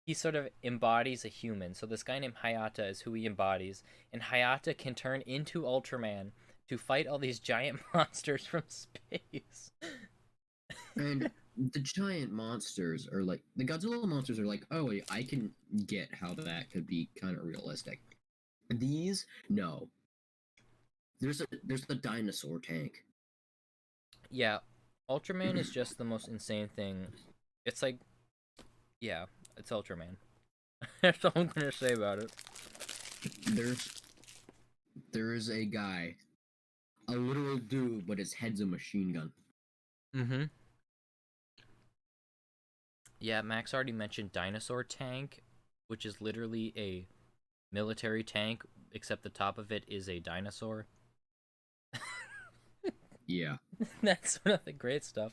he sort of embodies a human. So this guy named Hayata is who he embodies, and Hayata can turn into Ultraman to fight all these giant monsters from space. And the giant monsters are like, the Godzilla monsters are like, oh, I can get how that could be kind of realistic. These, no. There's the dinosaur tank. Yeah, Ultraman is just the most insane thing. It's like, yeah, it's Ultraman. That's all I'm gonna say about it. There is a guy, a literal dude, but his head's a machine gun. Mm-hmm. Yeah, Max already mentioned Dinosaur Tank, which is literally a military tank, except the top of it is a dinosaur. Yeah. That's one of the great stuff.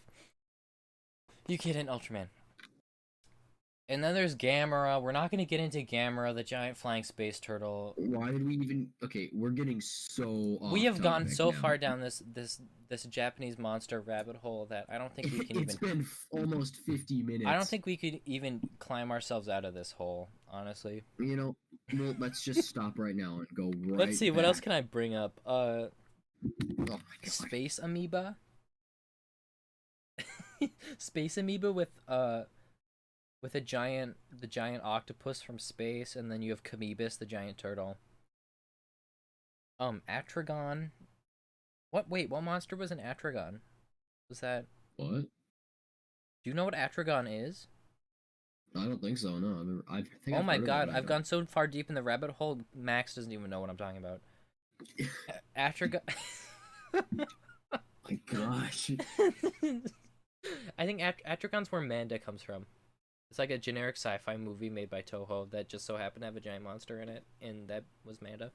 You get in Ultraman. And then there's Gamera. We're not going to get into Gamera, the giant flying space turtle. Why did we even... Okay, we're getting so off We have gone topic so now. far down this Japanese monster rabbit hole that I don't think we can It's been almost 50 minutes. I don't think we could even climb ourselves out of this hole, honestly. You know, well, let's just stop right now and go right Let's see, back. what else can I bring up? Oh my god. Space amoeba? Space amoeba with the giant octopus from space, and then you have Kamebis, the giant turtle. Atragon. What monster was an Atragon? Was that... What? Do you know what Atragon is? I don't think so, no. I think Oh I've my heard god, about I've gone so far deep in the rabbit hole, Max doesn't even know what I'm talking about. Atragon... My gosh. I think Atragon's where Manda comes from. It's like a generic sci-fi movie made by Toho that just so happened to have a giant monster in it, and that was Manda.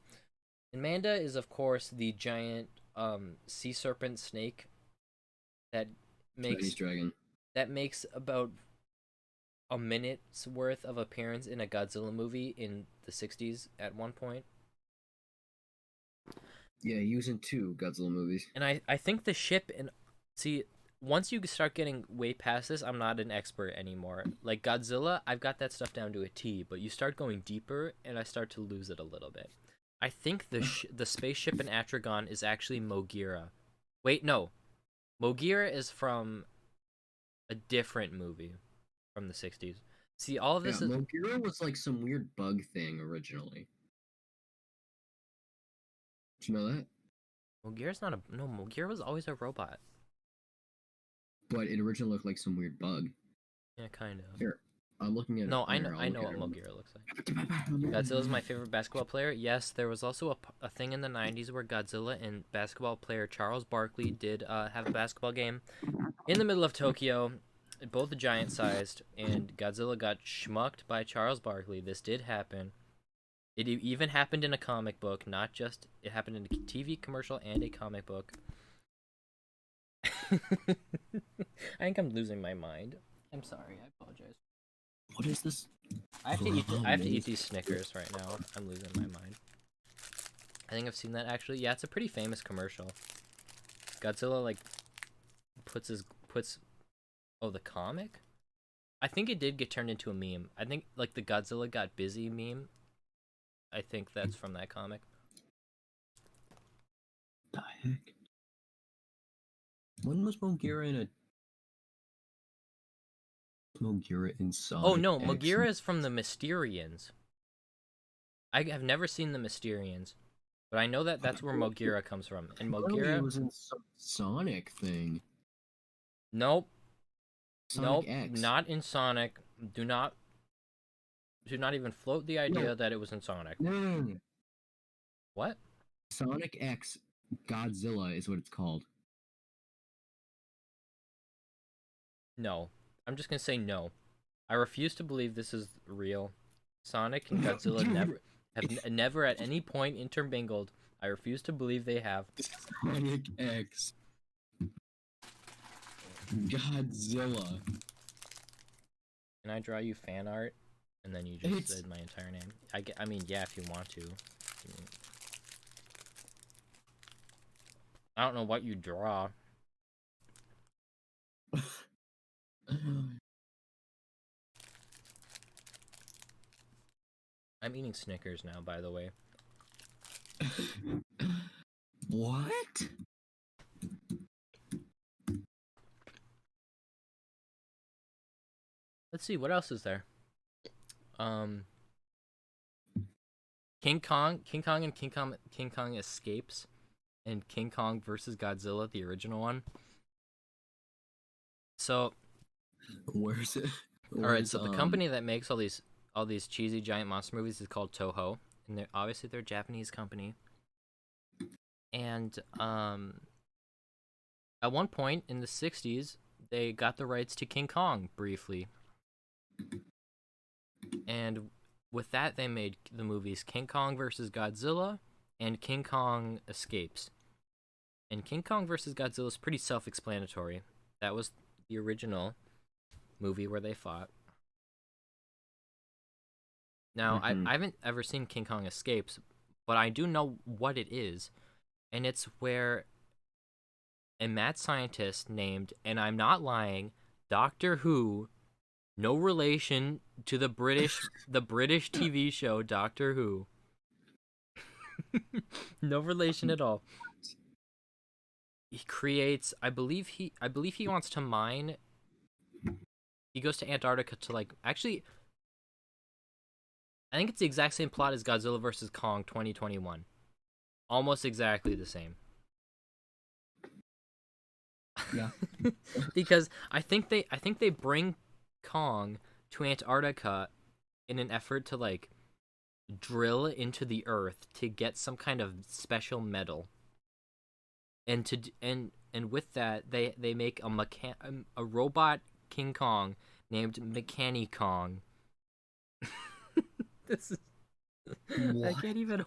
And Manda is, of course, the giant sea serpent snake that Chinese dragon. makes about a minute's worth of appearance in a Godzilla movie in the 60s at one point. Yeah, he was in 2 Godzilla movies. And I think the ship and see, once you start getting way past this, I'm not an expert anymore. Like Godzilla, I've got that stuff down to a T, but you start going deeper and I start to lose it a little bit. I think the spaceship in Atragon is actually Mogira. Wait, no. Mogira is from a different movie from the 60s. See, all of this is... Mogira was like some weird bug thing originally. Did you know that? Mogira's not a... No, Mogira was always a robot. But it originally looked like some weird bug. Yeah, kind of. Here, I'm looking at it. No, I know what Mogira looks like. Godzilla's my favorite basketball player. Yes, there was also a thing in the 90s where Godzilla and basketball player Charles Barkley did have a basketball game in the middle of Tokyo, both giant-sized, and Godzilla got schmucked by Charles Barkley. This did happen. It even happened in a comic book, not just... It happened in a TV commercial and a comic book. I think I'm losing my mind. I'm sorry, I apologize. What is this? I have to eat these Snickers right now. I'm losing my mind. I think I've seen that actually. Yeah, it's a pretty famous commercial. Godzilla like puts Oh, the comic? I think it did get turned into a meme. I think like the Godzilla got busy meme. I think that's from that comic. The heck? When was Mogira in Sonic Oh no, X? Mogira is from the Mysterians. I have never seen the Mysterians, but I know that that's where Mogira comes from. And Mogira Mogira, was in some Sonic thing. nope, Sonic nope, X. not in Sonic. Do not even float the idea that it was in Sonic. No. What? Sonic X Godzilla is what it's called. No. I'm just gonna say no. I refuse to believe this is real. Sonic and Godzilla never at any point intermingled. I refuse to believe they have. Sonic X Godzilla. Can I draw you fan art? And then you just said my entire name. I mean, yeah, if you want to. I don't know what you draw. I'm eating Snickers now, by the way. What? Let's see, what else is there? King Kong and King Kong Escapes, and King Kong versus Godzilla, the original one. So, where's it? All right, so the company that makes all these cheesy giant monster movies is called Toho, and they're a Japanese company. And at one point in the 60s, they got the rights to King Kong briefly. And with that, they made the movies King Kong versus Godzilla and King Kong Escapes. And King Kong versus Godzilla is pretty self-explanatory. That was the original movie where they fought. Now, I haven't ever seen King Kong Escapes, but I do know what it is. And it's where a mad scientist named, and I'm not lying, Doctor Who, no relation to the British TV show Doctor Who. No relation at all. He creates, I believe he wants to mine. He goes to Antarctica to actually, I think it's the exact same plot as Godzilla vs. Kong 2021. Almost exactly the same. Yeah. Because I think they bring Kong to Antarctica in an effort to drill into the earth to get some kind of special metal. And with that they make a robot King Kong named Mechani Kong. This is I can't even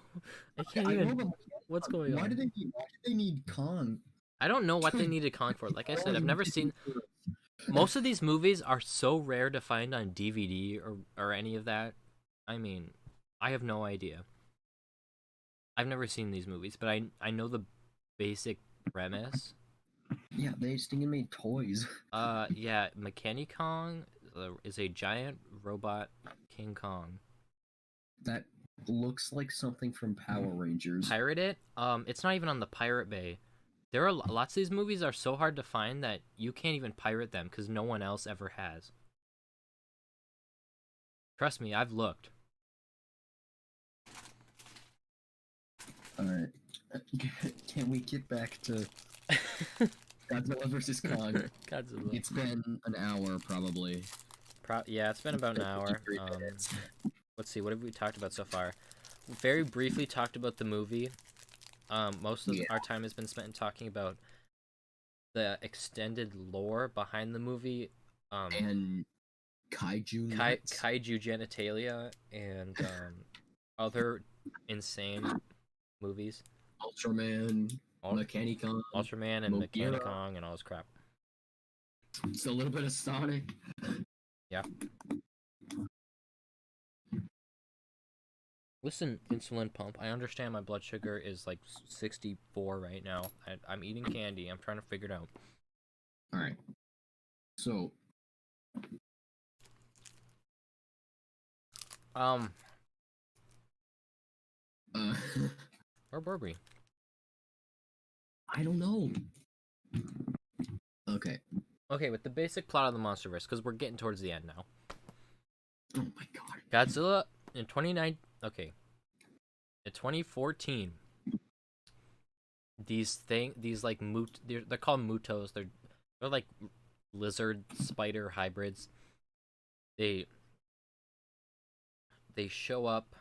what's going on? Why did they need Kong? I don't know what they needed Kong for. Like I said, I've never seen. Most of these movies are so rare to find on DVD or any of that. I mean, I have no idea. I've never seen these movies, but I know the basic premise. Yeah, they stinking made toys. Yeah, Mechani Kong is a giant robot King Kong. That looks like something from Power Rangers. Pirate it? It's not even on the Pirate Bay. There are lots of these movies are so hard to find that you can't even pirate them because no one else ever has. Trust me, I've looked. Alright. Can we get back to Godzilla vs. Kong? Godzilla. It's been an hour, probably. Yeah, it's been about an hour. Let's see, what have we talked about so far? We very briefly talked about the movie. Most of our time has been spent talking about the extended lore behind the movie. And kaiju genitalia and other insane movies. Ultraman, Mechani Kong, Ultraman and Mechani Kong and all this crap. It's a little bit of Sonic. Yeah. Listen, insulin pump, I understand my blood sugar is 64 right now. I'm eating candy. I'm trying to figure it out. Alright. So, Um, Uh, where were we? I don't know. Okay. Okay, with the basic plot of the MonsterVerse, because we're getting towards the end now. Oh my god. Godzilla in 29. Okay, in 2014, these like they're called mutos. They're like lizard spider hybrids. They show up.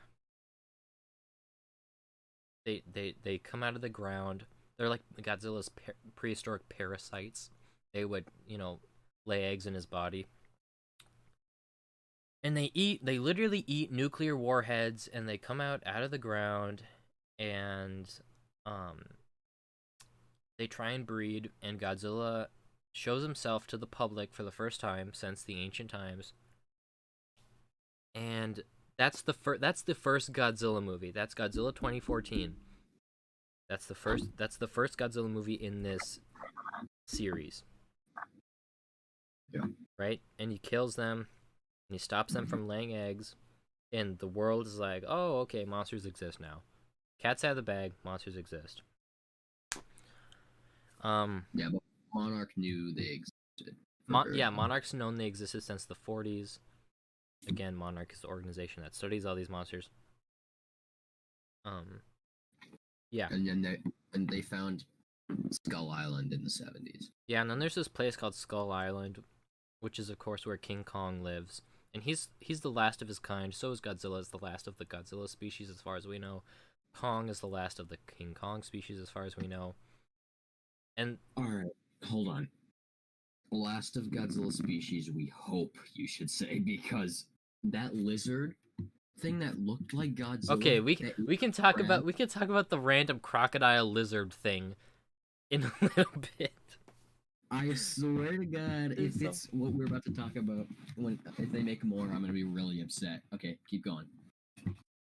They come out of the ground. They're like Godzilla's prehistoric parasites. They would, lay eggs in his body. And they literally eat nuclear warheads, and they come out of the ground, and they try and breed, and Godzilla shows himself to the public for the first time since the ancient times. And that's the first Godzilla movie. That's Godzilla 2014. That's the first Godzilla movie in this series. Yeah. Right? And he kills them, and he stops them from laying eggs, and the world is like, "Oh, okay, monsters exist now. Cat's out of the bag, monsters exist." Yeah, but Monarch knew they existed. Monarch's known they existed since the 40s. Again, Monarch is the organization that studies all these monsters. Yeah. And then they found Skull Island in the 70s. Yeah, and then there's this place called Skull Island, which is of course where King Kong lives. And he's the last of his kind. So is Godzilla, is the last of the Godzilla species as far as we know. Kong is the last of the King Kong species as far as we know. And alright, hold on. Last of Godzilla species, we hope you should say, because that lizard thing that looked like Godzilla. Okay, we can talk about the random crocodile lizard thing in a little bit. I swear to God, if it's what we're about to talk about, if they make more, I'm gonna be really upset. Okay, keep going.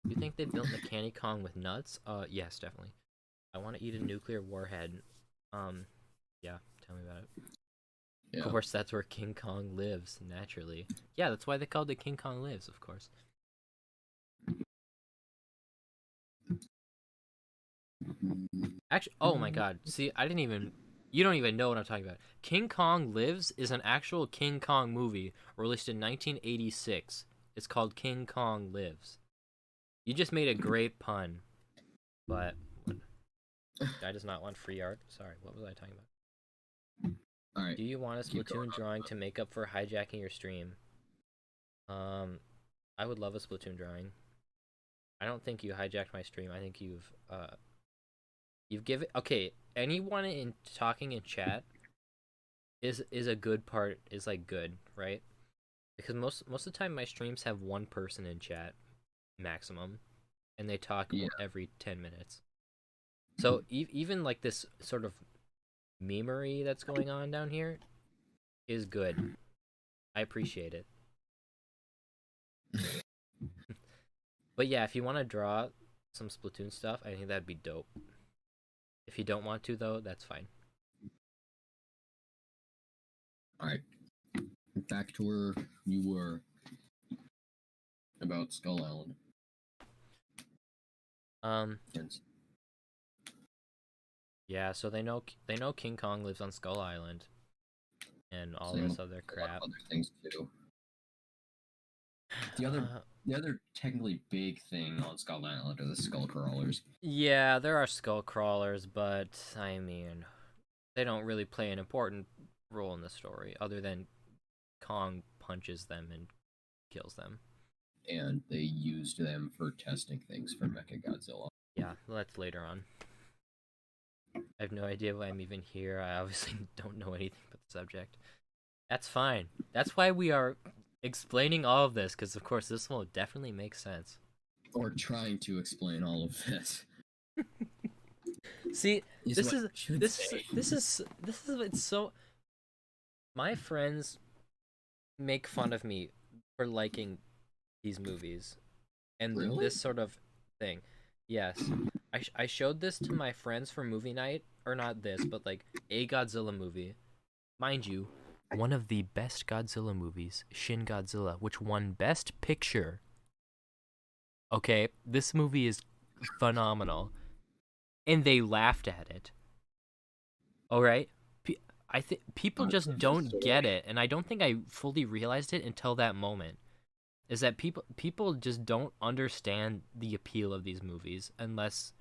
You think they built the Candy Kong with nuts? Yes, definitely. I want to eat a nuclear warhead. Yeah, tell me about it. Yeah. Of course, that's where King Kong lives, naturally. Yeah, that's why they called it King Kong Lives, of course. Actually, oh my god. See, you don't even know what I'm talking about. King Kong Lives is an actual King Kong movie released in 1986. It's called King Kong Lives. You just made a great pun, but guy does not want free art. Sorry, what was I talking about? All right. Do you want a Splatoon drawing to make up for hijacking your stream? I would love a Splatoon drawing. I don't think you hijacked my stream. I think you've given. Okay, anyone in talking in chat is a good part. Is like good, right? Because most of the time my streams have one person in chat maximum, and they talk every 10 minutes. So even like this sort of memery that's going on down here is good. I appreciate it. But yeah, if you want to draw some Splatoon stuff, I think that'd be dope. If you don't want to, though, that's fine. Alright. Back to where you were about Skull Island. Yeah, so they know King Kong lives on Skull Island, and all this other crap. Other things too. The other technically big thing on Skull Island are the skull crawlers. Yeah, there are skull crawlers, but I mean, they don't really play an important role in the story, other than Kong punches them and kills them. And they used them for testing things for Mechagodzilla. Yeah, that's later on. I have no idea why I'm even here. I obviously don't know anything about the subject. That's fine. That's why we are explaining all of this, because of course this will definitely make sense. Or trying to explain all of this. See, this is it's so. My friends make fun of me for liking these movies and this sort of thing. Yes, I showed this to my friends for movie night, or not this, but like a Godzilla movie, mind you, one of the best Godzilla movies, Shin Godzilla, which won Best Picture Okay, this movie is phenomenal, and they laughed at it. All right, I think people just don't So, get it, and I don't think I fully realized it until that moment. Is that people just don't understand the appeal of these movies unless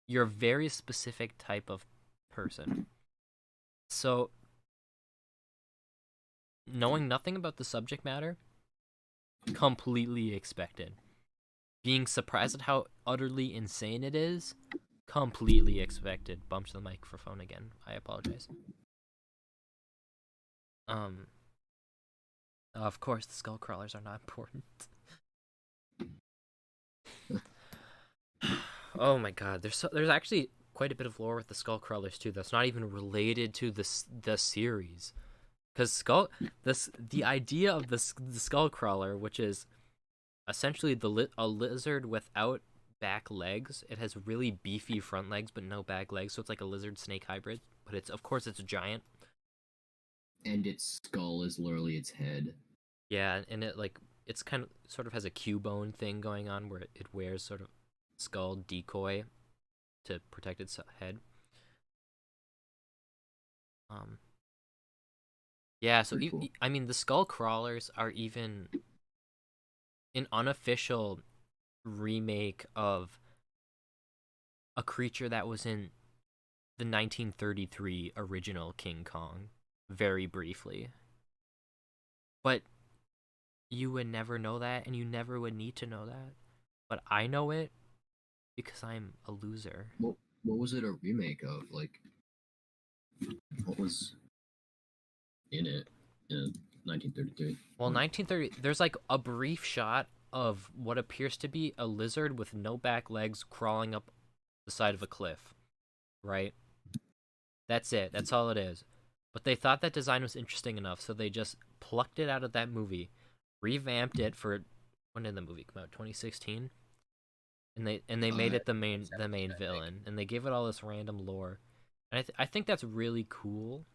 you're a very specific type of person. So, knowing nothing about the subject matter, completely expected. Being surprised at how utterly insane it is, completely expected. Bumped the microphone again. I apologize. Um, of course, the skull crawlers are not important. Oh my god, there's actually quite a bit of lore with the skull crawlers too. That's not even related to the series. Because the idea of the skull crawler, which is essentially a lizard without back legs. It has really beefy front legs but no back legs, so it's like a lizard snake hybrid. But it's, of course, it's a giant. and its skull is literally its head. Yeah, and it's kind of sort of has a Cubone thing going on where it wears sort of skull decoy to protect its head. Um, yeah, so Pretty cool. I mean, the skull crawlers are even an unofficial remake of a creature that was in the 1933 original King Kong, very briefly. But you would never know that, and you never would need to know that. But I know it because I'm a loser. What was it a remake of? Like, what was in it in 1933? Well, 1930, there's like a brief shot of what appears to be a lizard with no back legs crawling up the side of a cliff, right? That's it. That's all it is. But they thought that design was interesting enough, so they just plucked it out of that movie, revamped it for when did the movie come out? 2016, and they made it the main villain, and they gave it all this random lore, and I think that's really cool.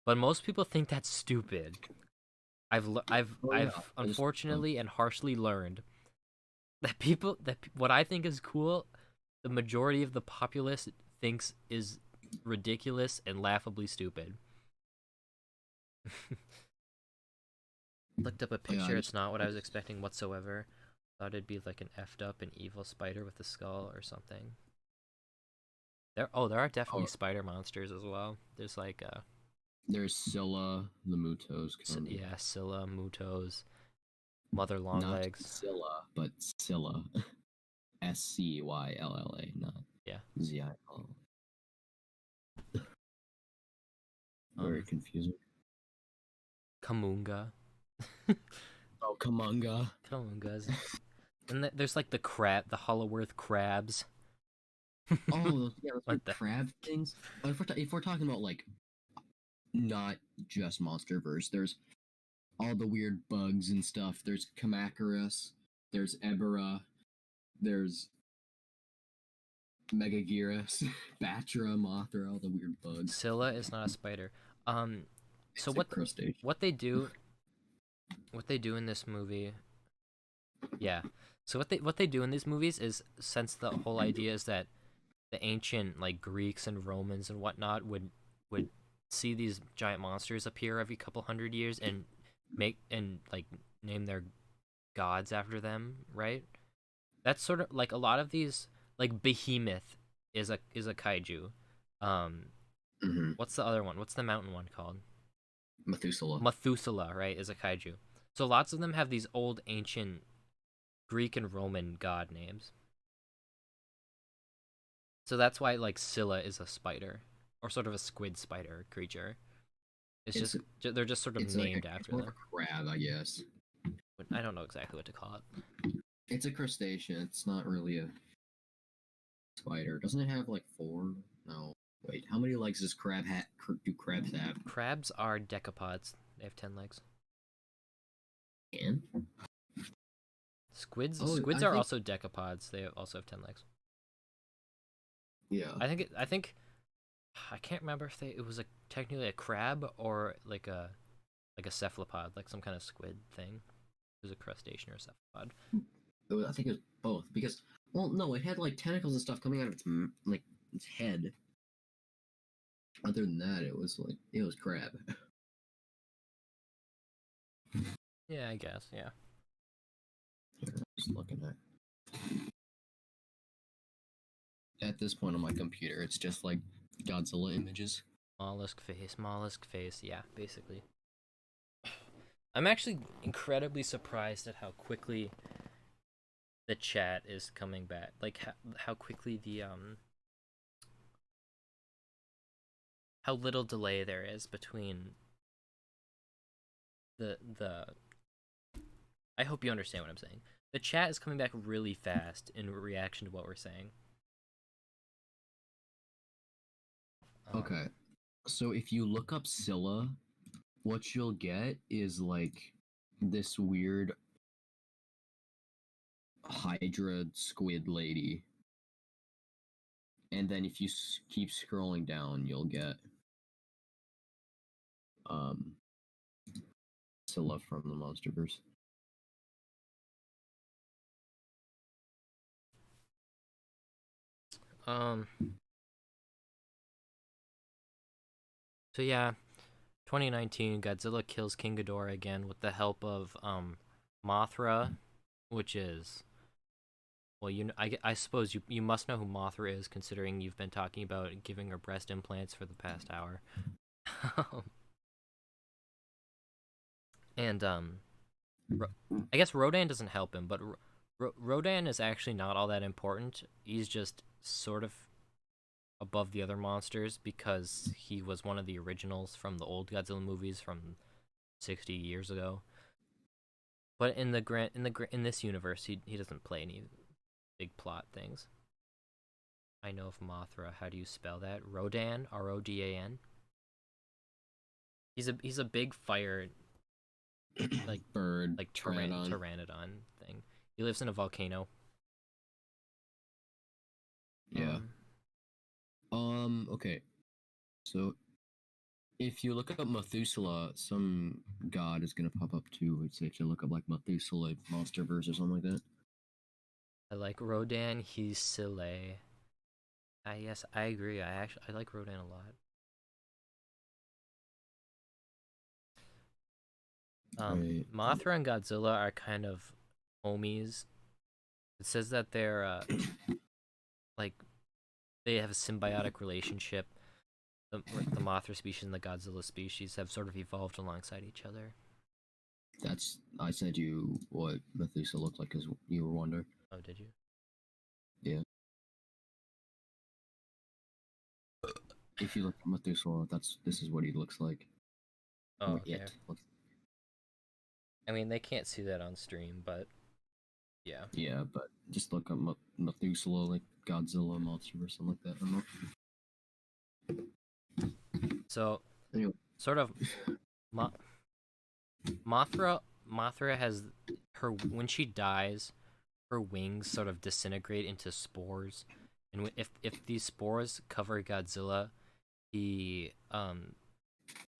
But most people think that's stupid. I've unfortunately and harshly learned that what I think is cool, the majority of the populace thinks is ridiculous and laughably stupid. Looked up a picture. It's not what I was expecting whatsoever. Thought it'd be like an effed up and evil spider with a skull or something. There are definitely spider monsters as well. There's like there's Scylla, the Mutos. yeah, Scylla, Mutos, Mother Not Longlegs. Scylla, but Scylla. Scylla, not Yeah. Zil. Very confusing. Kamunga. Oh, Kamunga. Kamungas. And there's like the Hollow Earth crabs. Oh, yeah, those What are crab things. If we're talking about like not just MonsterVerse, there's all the weird bugs and stuff. There's Kamacuras, there's Ebera, there's Megaguirus, Batra, Mothra, all the weird bugs. Scylla is not a spider. So Crustacean. what they do in this movie, yeah. So what they do in these movies is, since the whole idea is that the ancient like Greeks and Romans and whatnot would see these giant monsters appear every couple hundred years and like name their gods after them, right? That's sort of like a lot of these, like Behemoth is a kaiju. What's the other one? What's the mountain one called? Methuselah, right, is a kaiju. So lots of them have these old ancient Greek and Roman god names. So that's why like Scylla is a spider, or sort of a squid spider creature. They're just sort of named after them. It's a crab, I guess. I don't know exactly what to call it. It's a crustacean. It's not really a spider. Doesn't it have like 4? No. Wait, how many legs does do crabs have? Crabs are decapods. They have 10 legs. And squids are also decapods. They also have 10 legs. Yeah. I can't remember if it was technically a crab or like a cephalopod, like some kind of squid thing. It was a crustacean or a cephalopod. I think it was both because, well, no, it had like tentacles and stuff coming out of its like its head. Other than that, it was crab. Yeah, I guess. Yeah. Here, I'm just looking at this point on my computer, it's just like Godzilla images. Mollusk face. Yeah, basically. I'm actually incredibly surprised at how quickly the chat is coming back. Like how quickly the how little delay there is between the I hope you understand what I'm saying. The chat is coming back really fast in reaction to what we're saying. Okay. So if you look up Scylla, what you'll get is like this weird Hydra squid lady. And then if you keep scrolling down, you'll get Scylla from the Monsterverse. So yeah, 2019, Godzilla kills King Ghidorah again with the help of Mothra, which is, well, I suppose you must know who Mothra is, considering you've been talking about giving her breast implants for the past hour. And I guess Rodan doesn't help him, but Rodan is actually not all that important. He's just sort of above the other monsters because he was one of the originals from the old Godzilla movies from 60 years ago. But in this universe, he doesn't play any big plot things. I know of Mothra. How do you spell that? Rodan, Rodan. He's a big fire like bird, like pteranodon thing. He lives in a volcano. Yeah. Okay. So if you look up Methuselah, some god is gonna pop up too. It's if you look up like Methuselah Monsterverse or something like that. I like Rodan. He's silly. Yes, I agree. I like Rodan a lot. Right. Mothra and Godzilla are kind of homies. It says that they're like they have a symbiotic relationship. The Mothra species and the Godzilla species have sort of evolved alongside each other. I said you what Methuselah looked like because you were wondering. Oh, did you? Yeah. If you look at Methuselah, this is what he looks like. Oh, okay. I mean, they can't see that on stream, but yeah. Yeah, but just look up Methuselah, like Godzilla monster or something like that. I don't know. So, anyway. Sort of, Mothra has when she dies, her wings sort of disintegrate into spores, and if these spores cover Godzilla, he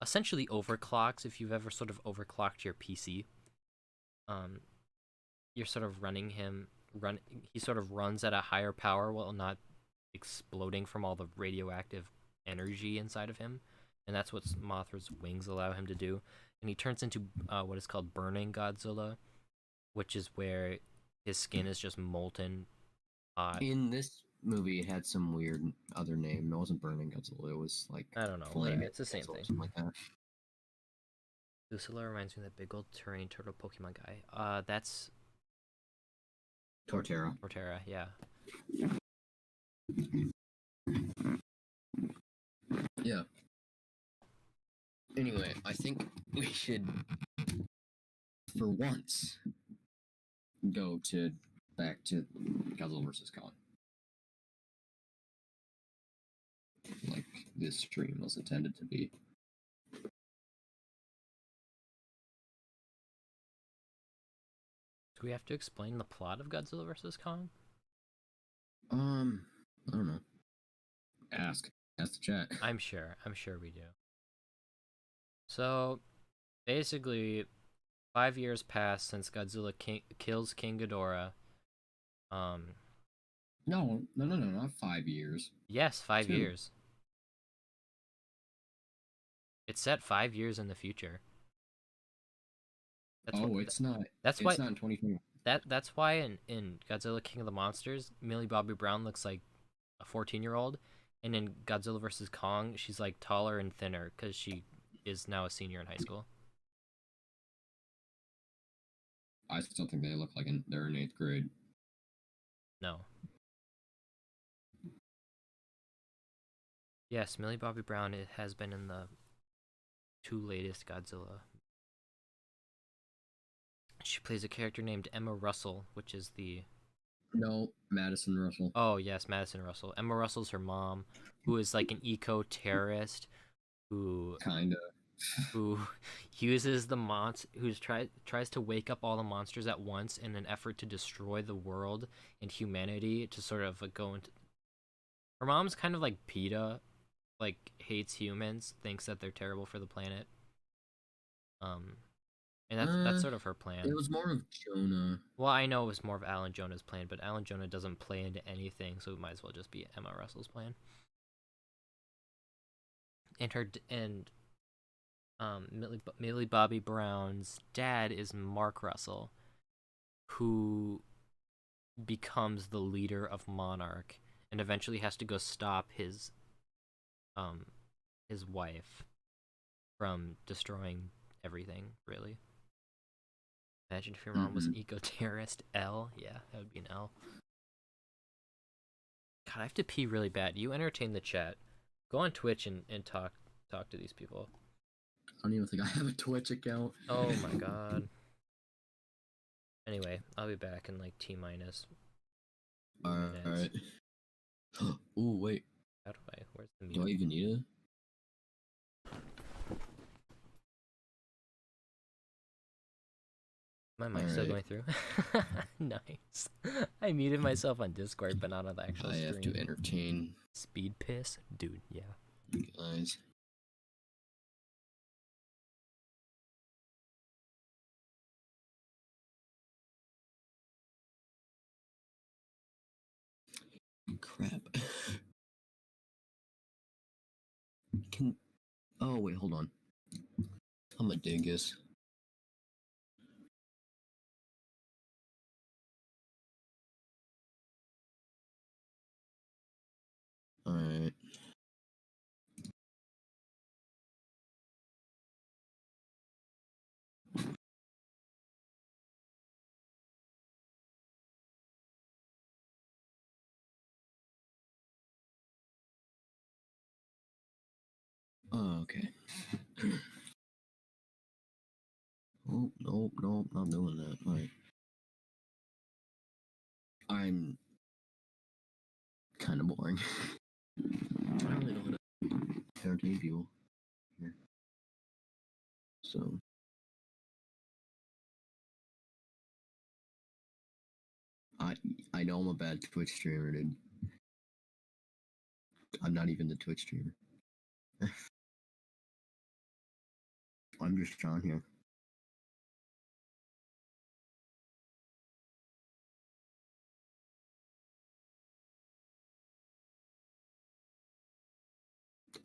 essentially overclocks. If you've ever sort of overclocked your PC, you're sort of he sort of runs at a higher power while not exploding from all the radioactive energy inside of him, and that's what Mothra's wings allow him to do. And he turns into what is called Burning Godzilla, which is where his skin is just molten hot. In this movie, it had some weird other name. It wasn't Burning Godzilla. It was like I don't know. Flame. It's the same thing. Something like that. Godzilla reminds me of that big old terrain turtle Pokemon guy. That's Torterra. Torterra, yeah. Yeah. Anyway, I think we should, for once, go back to Godzilla vs. Kong. Like this stream was intended to be. Do we have to explain the plot of Godzilla vs. Kong? I don't know. Ask the chat. I'm sure we do. So, basically, 5 years pass since Godzilla kills King Ghidorah, Um, No, no, no, no, not 5 years. yes, 5 2. years. It's set 5 years in the future. That's what. Oh, it's not. That's It's why. not in 2020. That's why in Godzilla King of the Monsters, Millie Bobby Brown looks like a 14-year-old, and in Godzilla vs Kong, she's like taller and thinner because she is now a senior in high school. I still think they look like they're in 8th grade. No. Yes, Millie Bobby Brown has been in the two latest Godzilla. She plays a character named Emma Russell, which is the No, Madison Russell. oh yes, Madison Russell. Emma Russell's her mom, who is like an eco-terrorist who Kinda. who uses the tries to wake up all the monsters at once in an effort to destroy the world and humanity to sort of go into. Her mom's kind of like PETA, like hates humans, thinks that they're terrible for the planet. Um, and that's sort of her plan. It was more of Jonah. Well, I know it was more of Alan Jonah's plan, but Alan Jonah doesn't play into anything, so it might as well just be Emma Russell's plan. Millie Bobby Brown's dad is Mark Russell, who becomes the leader of Monarch and eventually has to go stop his wife from destroying everything, really. Imagine if your mom was an eco-terrorist. L? Yeah, that would be an L. God, I have to pee really bad. You entertain the chat. Go on Twitch and talk to these people. I don't even think I have a Twitch account. Oh my god. Anyway, I'll be back in like T minus. Alright. Ooh, wait. How do I? Where's the Do I mute? even need it? My mic still going through? Nice. I muted myself on Discord, but not on the actual stream. I have to entertain. Speed piss? Dude, yeah. You guys. Crap. Oh, wait, hold on. I'm a dingus. Alright. Oh, okay. Oh, nope, not doing that. Alright. I'm kind of boring. I don't really know how to entertain people here. So. I know I'm a bad Twitch streamer, dude. I'm not even the Twitch streamer. I'm just John here.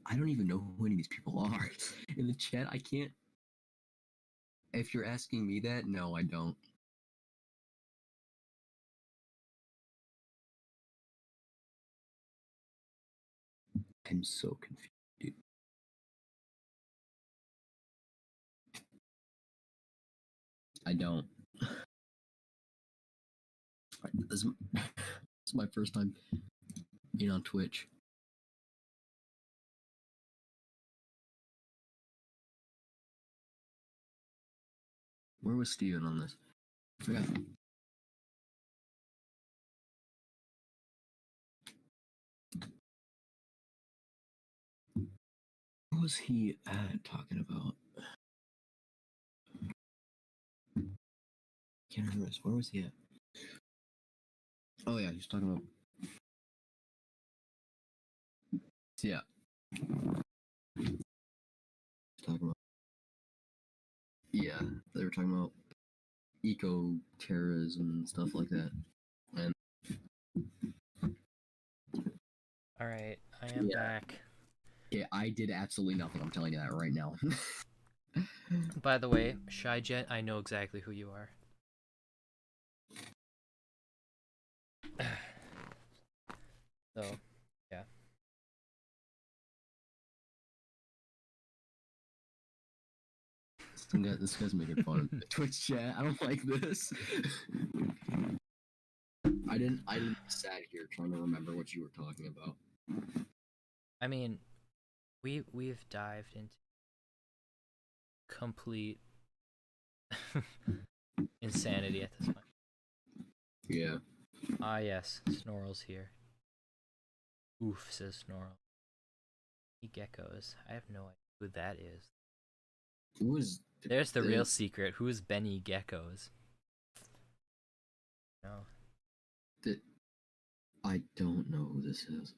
I don't even know who any of these people are. In the chat, I can't. If you're asking me that, no, I don't. I'm so confused, dude. I don't. This is my first time being on Twitch. Where was Steven on this? I forgot. What was he talking about? Can't remember this. Where was he at? Oh yeah, he's talking about. Yeah. He's talking about. Yeah, they were talking about eco-terrorism and stuff like that. And All right, I am back. Yeah, I did absolutely nothing. I'm telling you that right now. By the way, Shy Jet, I know exactly who you are. So, yeah. This guy's making fun of the Twitch chat. I don't like this. I didn't sat here trying to remember what you were talking about. I mean, we've dived into complete insanity at this point. Yeah. Ah, yes, Snorl's here. Oof, says Snorl. Geckos. I have no idea who that is. Who is? There's the real secret. Who is Benny Geckos? No. I don't know who this is.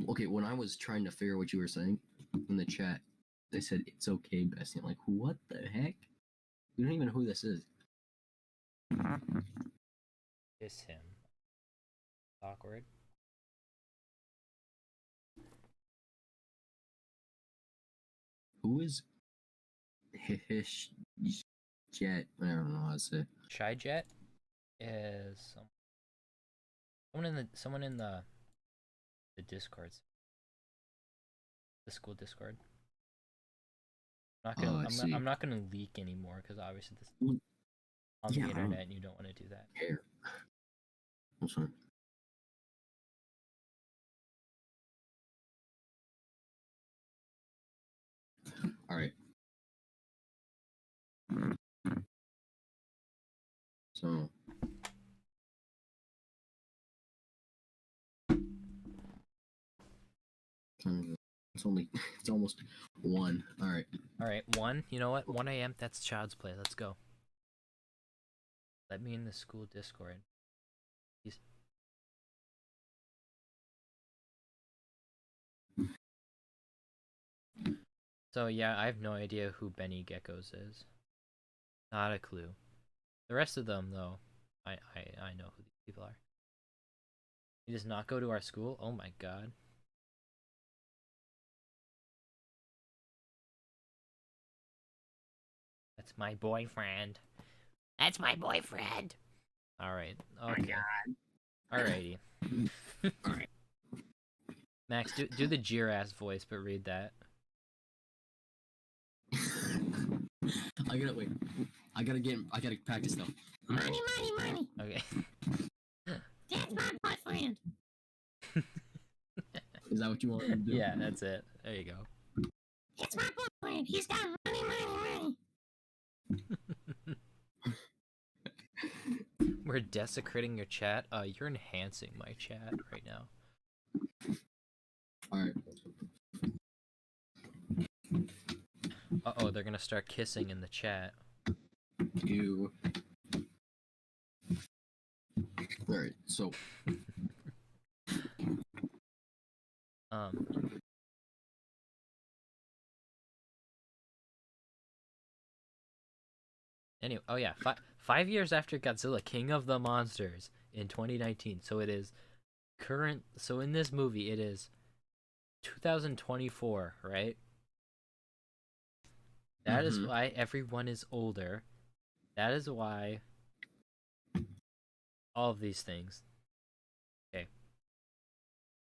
Okay. When I was trying to figure out what you were saying in the chat, they said it's okay, Bessie. I'm like, what the heck? We don't even know who this is. It's him. Awkward. Who is Hish Jet? I don't know how to say. Shy Jet is someone in the Discords. The school Discord. I'm not gonna leak anymore because obviously this is on the internet and you don't want to do that. Here. That's fine. All right. So. It's almost 1. All right. All right, 1. You know what? 1 a.m. That's child's play. Let's go. Let me in the school Discord. Please. So yeah, I have no idea who Benny Geckos is. Not a clue. The rest of them, though, I know who these people are. He does not go to our school? Oh my god. That's my boyfriend. That's my boyfriend. Alright. Okay. Alrighty. Alright. Max, do the Jirass voice, but read that. I gotta practice though. Money. Okay. That's my boyfriend. Is that what you want to do? Yeah, that's it. There you go. It's my boyfriend. He's got money. We're desecrating your chat. You're enhancing my chat right now. Alright. Uh-oh, they're gonna start kissing in the chat. You. Alright, so. Anyway, oh yeah, 5 years after Godzilla, King of the Monsters in 2019. So it is current. So in this movie, it is 2024, right? That is why everyone is older. That is why all of these things. Okay.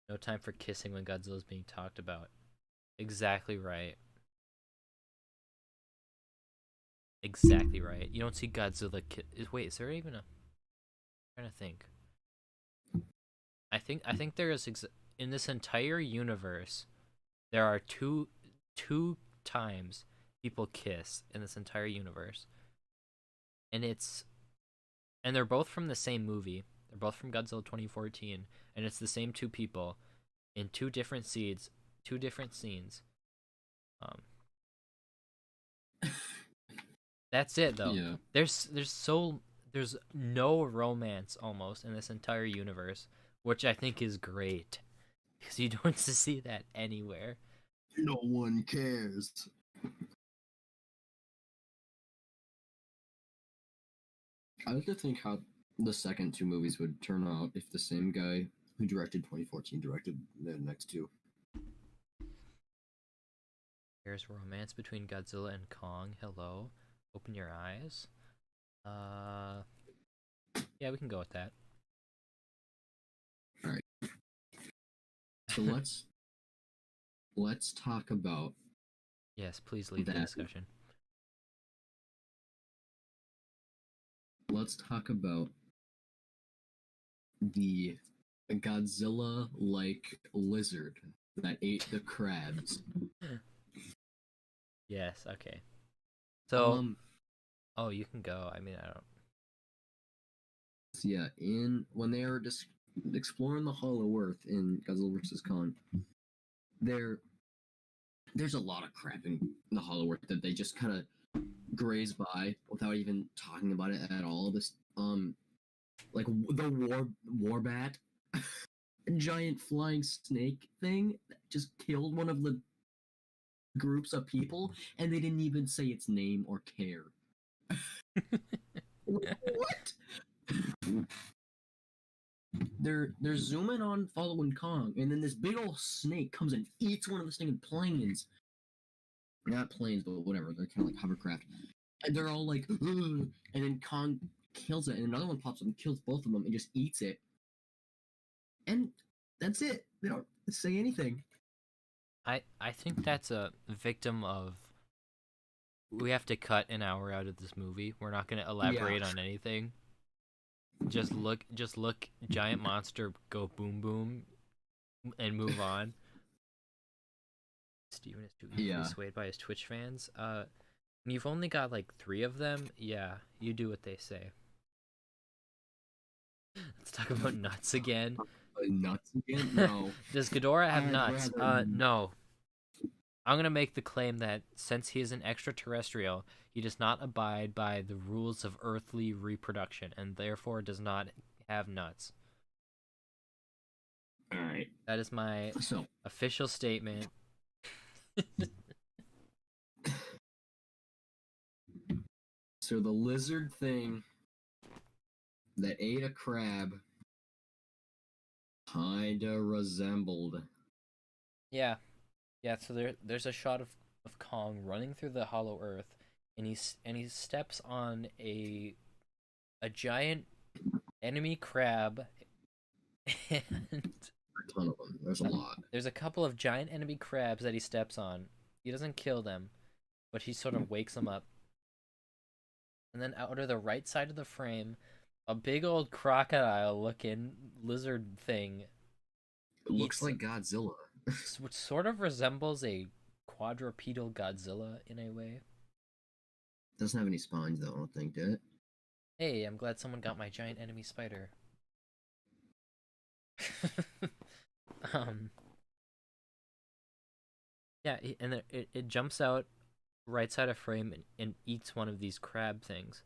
No time for kissing when Godzilla is being talked about. Exactly right. Exactly right. You don't see Godzilla wait, is there even a... I'm trying to think. I think there is in this entire universe, there are two times people kiss in this entire universe. And they're both from the same movie. They're both from Godzilla 2014, and it's the same two people in two different scenes. That's it though. Yeah. There's no romance almost in this entire universe, which I think is great because you don't see that anywhere. No one cares. I like to think how the second two movies would turn out if the same guy who directed 2014 directed the next two. Here's romance between Godzilla and Kong. Hello. Open your eyes. Yeah, we can go with that. All right. So let's talk about Yes, please lead the that. discussion. Let's talk about the Godzilla-like lizard that ate the crabs. Yes, okay. So, Um, oh, you can go. I mean, I don't. yeah, when they were just exploring the Hollow Earth in Godzilla vs. Kong, there's a lot of crap in the Hollow Earth that they just kind of graze by without even talking about it at all. This like the warbat, giant flying snake thing that just killed one of the groups of people, and they didn't even say its name or care. What? They're zooming on following Kong, and then this big old snake comes and eats one of the stinking planes. Not planes, but whatever. They're kind of like hovercraft, and they're all like, ugh, and then Kong kills it, and another one pops up and kills both of them and just eats it. And that's it. They don't say anything. I think that's a victim of. We have to cut an hour out of this movie. We're not going to elaborate on anything. Just look, giant monster go boom boom, and move on. Steven is too easily swayed by his Twitch fans. You've only got like 3 of them. Yeah, you do what they say. Let's talk about nuts again. Nuts again? No. Does Ghidorah have nuts? No. I'm gonna make the claim that since he is an extraterrestrial, he does not abide by the rules of earthly reproduction, and therefore does not have nuts. Alright. That is my official statement. So the lizard thing that ate a crab kinda resembled. Yeah. So there's a shot of Kong running through the Hollow Earth, and he steps on a giant enemy crab, and A ton of them. There's a lot. there's a couple of giant enemy crabs that he steps on. He doesn't kill them, but he sort of wakes them up. And then out of the right side of the frame, a big old crocodile-looking lizard thing. It looks like Godzilla. Which sort of resembles a quadrupedal Godzilla in a way. Doesn't have any spines though, I don't think, did it? Hey, I'm glad someone got my giant enemy spider. Yeah, and it jumps out right side of frame and eats one of these crab things.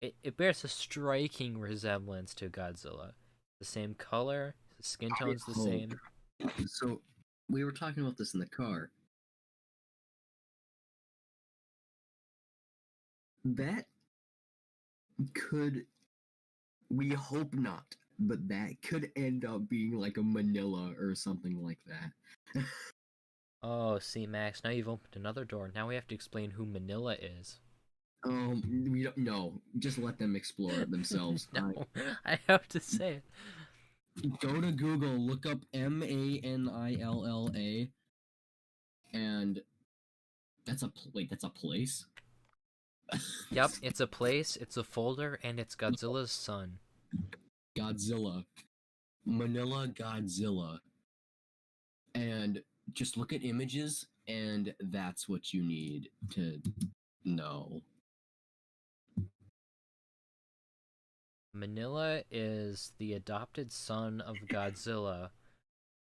It bears a striking resemblance to Godzilla. The same color, the skin tone's the same. So, we were talking about this in the car. That could, we hope not, but that could end up being like a Manila or something like that. Oh, see, Max, now you've opened another door. Now we have to explain who Manila is. We don't know. Just let them explore it themselves. No, I have to say it. Go to Google, look up Manilla, and that's a place? Yep, it's a place, it's a folder, and it's Godzilla's son. Godzilla. Manila Godzilla. And just look at images, and that's what you need to know. Manila is the adopted son of Godzilla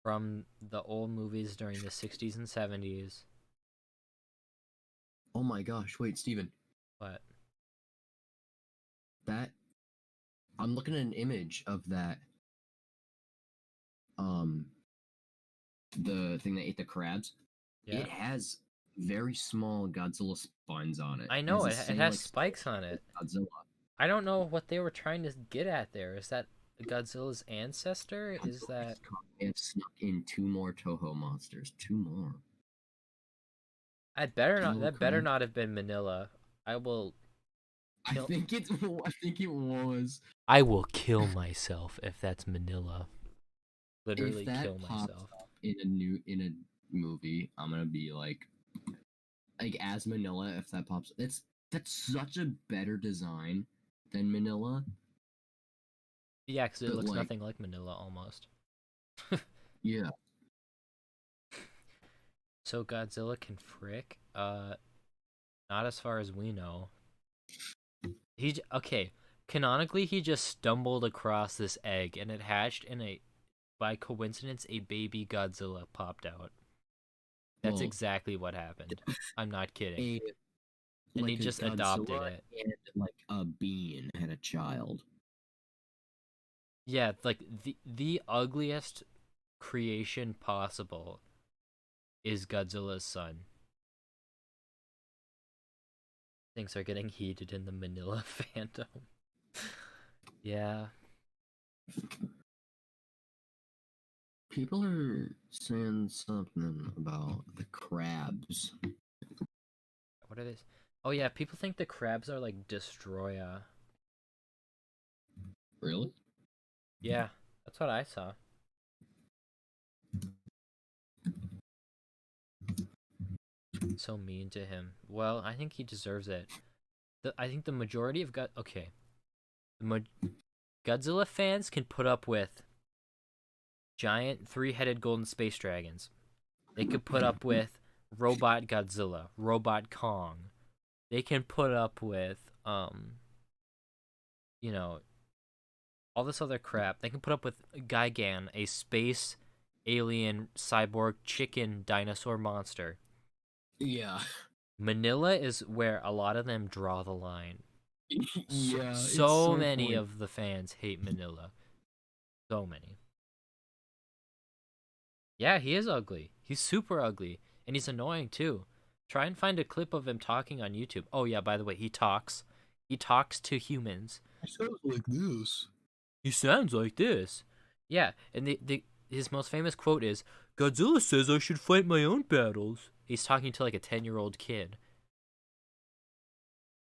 from the old movies during the 60s and 70s. Oh my gosh, wait, Steven. What? I'm looking at an image of that. The thing that ate the crabs. Yeah. It has very small Godzilla spines on it. I know, it has like spikes on it. Godzilla. I don't know what they were trying to get at there. Is that Godzilla's ancestor? Is that They have snuck in 2 more Toho monsters. 2 more. I better not Little that better crab. not have been Manila. I will I kill think it. I think it was. I will kill myself if that's Manila. If Literally that kill pops myself. up in a movie, I'm gonna be like as Manila. If that pops, that's such a better design than Manila. Yeah, because it But looks like, nothing like Manila almost. yeah, So Godzilla can frick? Not as far as we know. Okay. Canonically, he just stumbled across this egg, and it hatched, and by coincidence, a baby Godzilla popped out. That's well, exactly what happened. I'm not kidding. a And he like a just adopted Godzilla it. and like a bean had a child. Yeah, like the ugliest creation possible is Godzilla's son. Things are getting heated in the Manila fandom. Yeah. People are saying something about the crabs. What are they? Oh yeah, people think the crabs are like Destroya. Really? Yeah, that's what I saw. So mean to him. Well, I think he deserves it. I think the majority of Godzilla fans can put up with giant three-headed golden space dragons. They could put up with Robot Godzilla, Robot Kong. They can put up with you know, all this other crap. They can put up with Gigan, a space alien cyborg chicken dinosaur monster. Yeah. Manila is where a lot of them draw the line. Yeah. So many of the fans hate Manila. So many. Yeah, he is ugly. He's super ugly. And he's annoying too. Try and find a clip of him talking on YouTube. Oh yeah, by the way, he talks. He talks to humans. It sounds like this. He sounds like this. Yeah, and his most famous quote is, Godzilla says I should fight my own battles. He's talking to like a 10-year-old kid.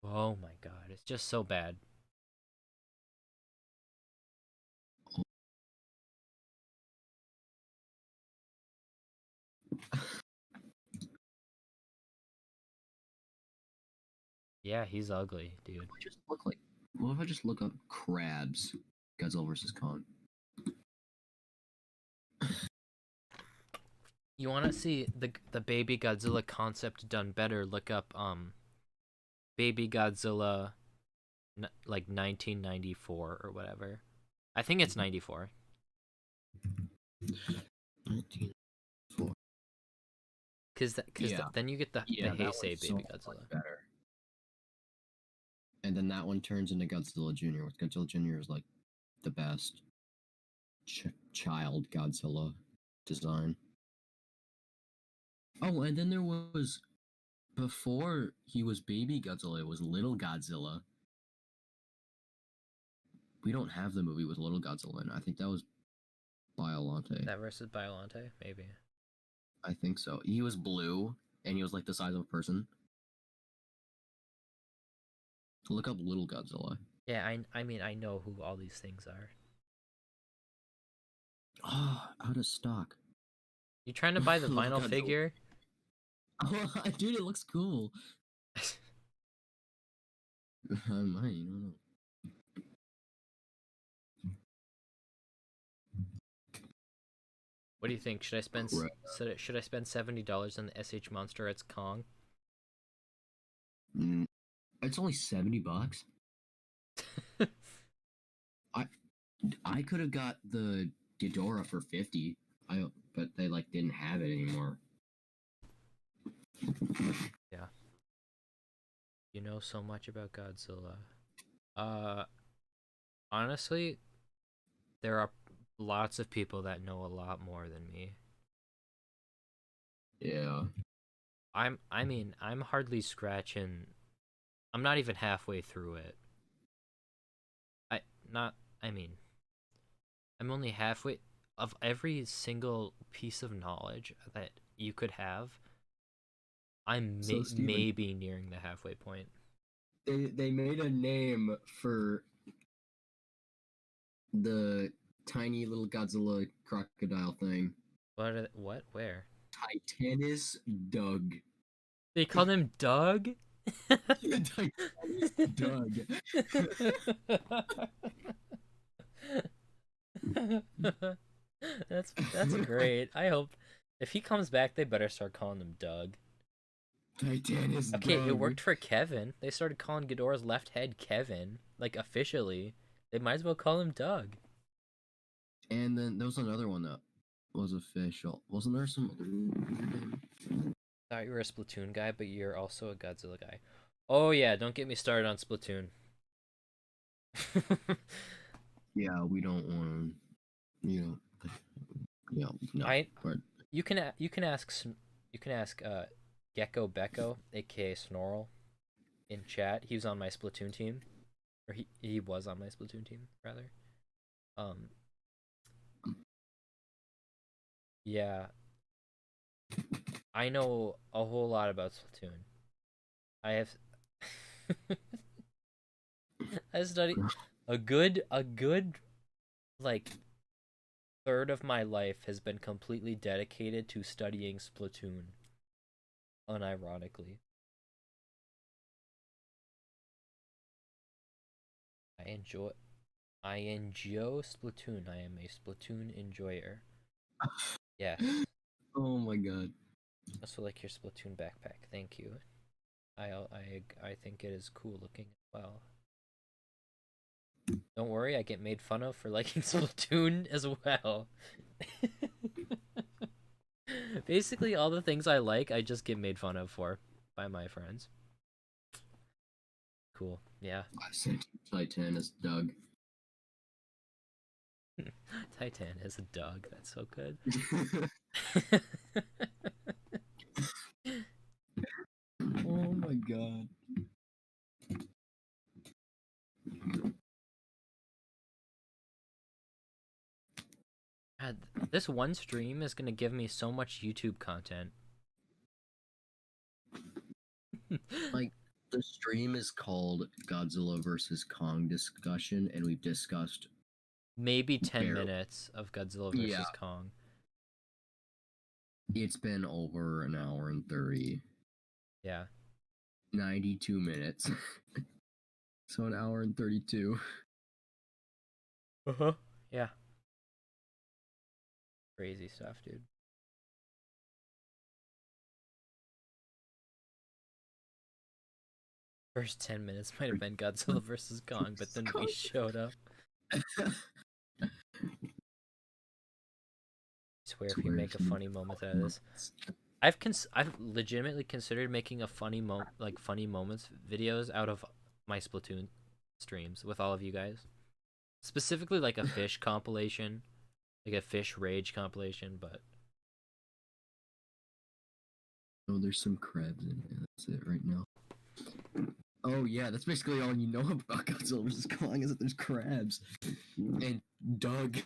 Oh my god, it's just so bad. Yeah, he's ugly, dude. What if I just look up crabs? Godzilla versus Kong. You want to see the baby Godzilla concept done better? Look up baby Godzilla like 1994 or whatever. I think it's 94. 1994. Cuz Yeah. then you get the Yeah, that Heisei one's baby so Godzilla. much better. And then that one turns into Godzilla Jr. With Godzilla Jr. is like the best child Godzilla design. Oh, and then there was before he was baby Godzilla, it was little Godzilla. We don't have the movie with little Godzilla in it. I think that was Biolante. That versus Biolante, maybe. I think so. He was blue and he was like the size of a person. Look up little Godzilla. Yeah, I mean I know who all these things are. Oh, out of stock. You trying to buy the Little vinyl Godzilla. figure? Oh, dude, it looks cool. I might, I don't know. What do you think? Should I spend $70 on the SH Monster It's Kong? It's only $70. I could have got the Ghidorah for 50. But they like didn't have it anymore. Yeah. You know so much about Godzilla. Honestly, there are lots of people that know a lot more than me. Yeah. I'm hardly scratching. I'm not even halfway through it. not. I mean, I'm only halfway of every single piece of knowledge that you could have. I'm So, Steven, maybe nearing the halfway point. they made a name for the tiny little Godzilla crocodile thing. What? Where? Titanus Doug. They called him Doug? Titanus Doug. That's great. I hope if he comes back, they better start calling him Doug. Titanus Okay, Doug. it worked for Kevin. They started calling Ghidorah's left head Kevin, like officially. They might as well call him Doug. And then there was another one that was official. Wasn't there some other name? Thought you were a Splatoon guy, but you're also a Godzilla guy. Oh yeah, don't get me started on Splatoon. Yeah, we don't want to. No. You can ask Gecko Becco, aka Snorl, in chat. He was on my Splatoon team, or he was on my Splatoon team rather. Yeah, I know a whole lot about Splatoon. I have I studied a good like third of my life has been completely dedicated to studying Splatoon. Unironically. I enjoy Splatoon. I am a Splatoon enjoyer. Yeah. Oh my god. Also like your Splatoon backpack. Thank you. I think it is cool looking as well. Don't worry, I get made fun of for liking Splatoon as well. Basically, all the things I like, I just get made fun of for by my friends. Cool. Yeah. I sent Titanus Doug. Titan is a dog. That's so good. Oh my god. God, this one stream is gonna give me so much YouTube content. Like, the stream is called Godzilla versus Kong discussion, and we've discussed Maybe 10 barely. minutes of Godzilla versus Yeah. Kong. It's been over an hour and 30. Yeah. 92 minutes. So an hour and 32. Uh-huh. Yeah. Crazy stuff, dude. First 10 minutes might have been Godzilla versus Kong, but then we showed up. I swear if you make a funny moment out of this. I've legitimately considered making a funny moments videos out of my Splatoon streams with all of you guys. Specifically like a fish compilation, like a fish rage compilation, but Oh, there's some crabs in it. That's it right now. Oh yeah, that's basically all you know about Godzilla vs. Kong is that there's crabs. And Doug.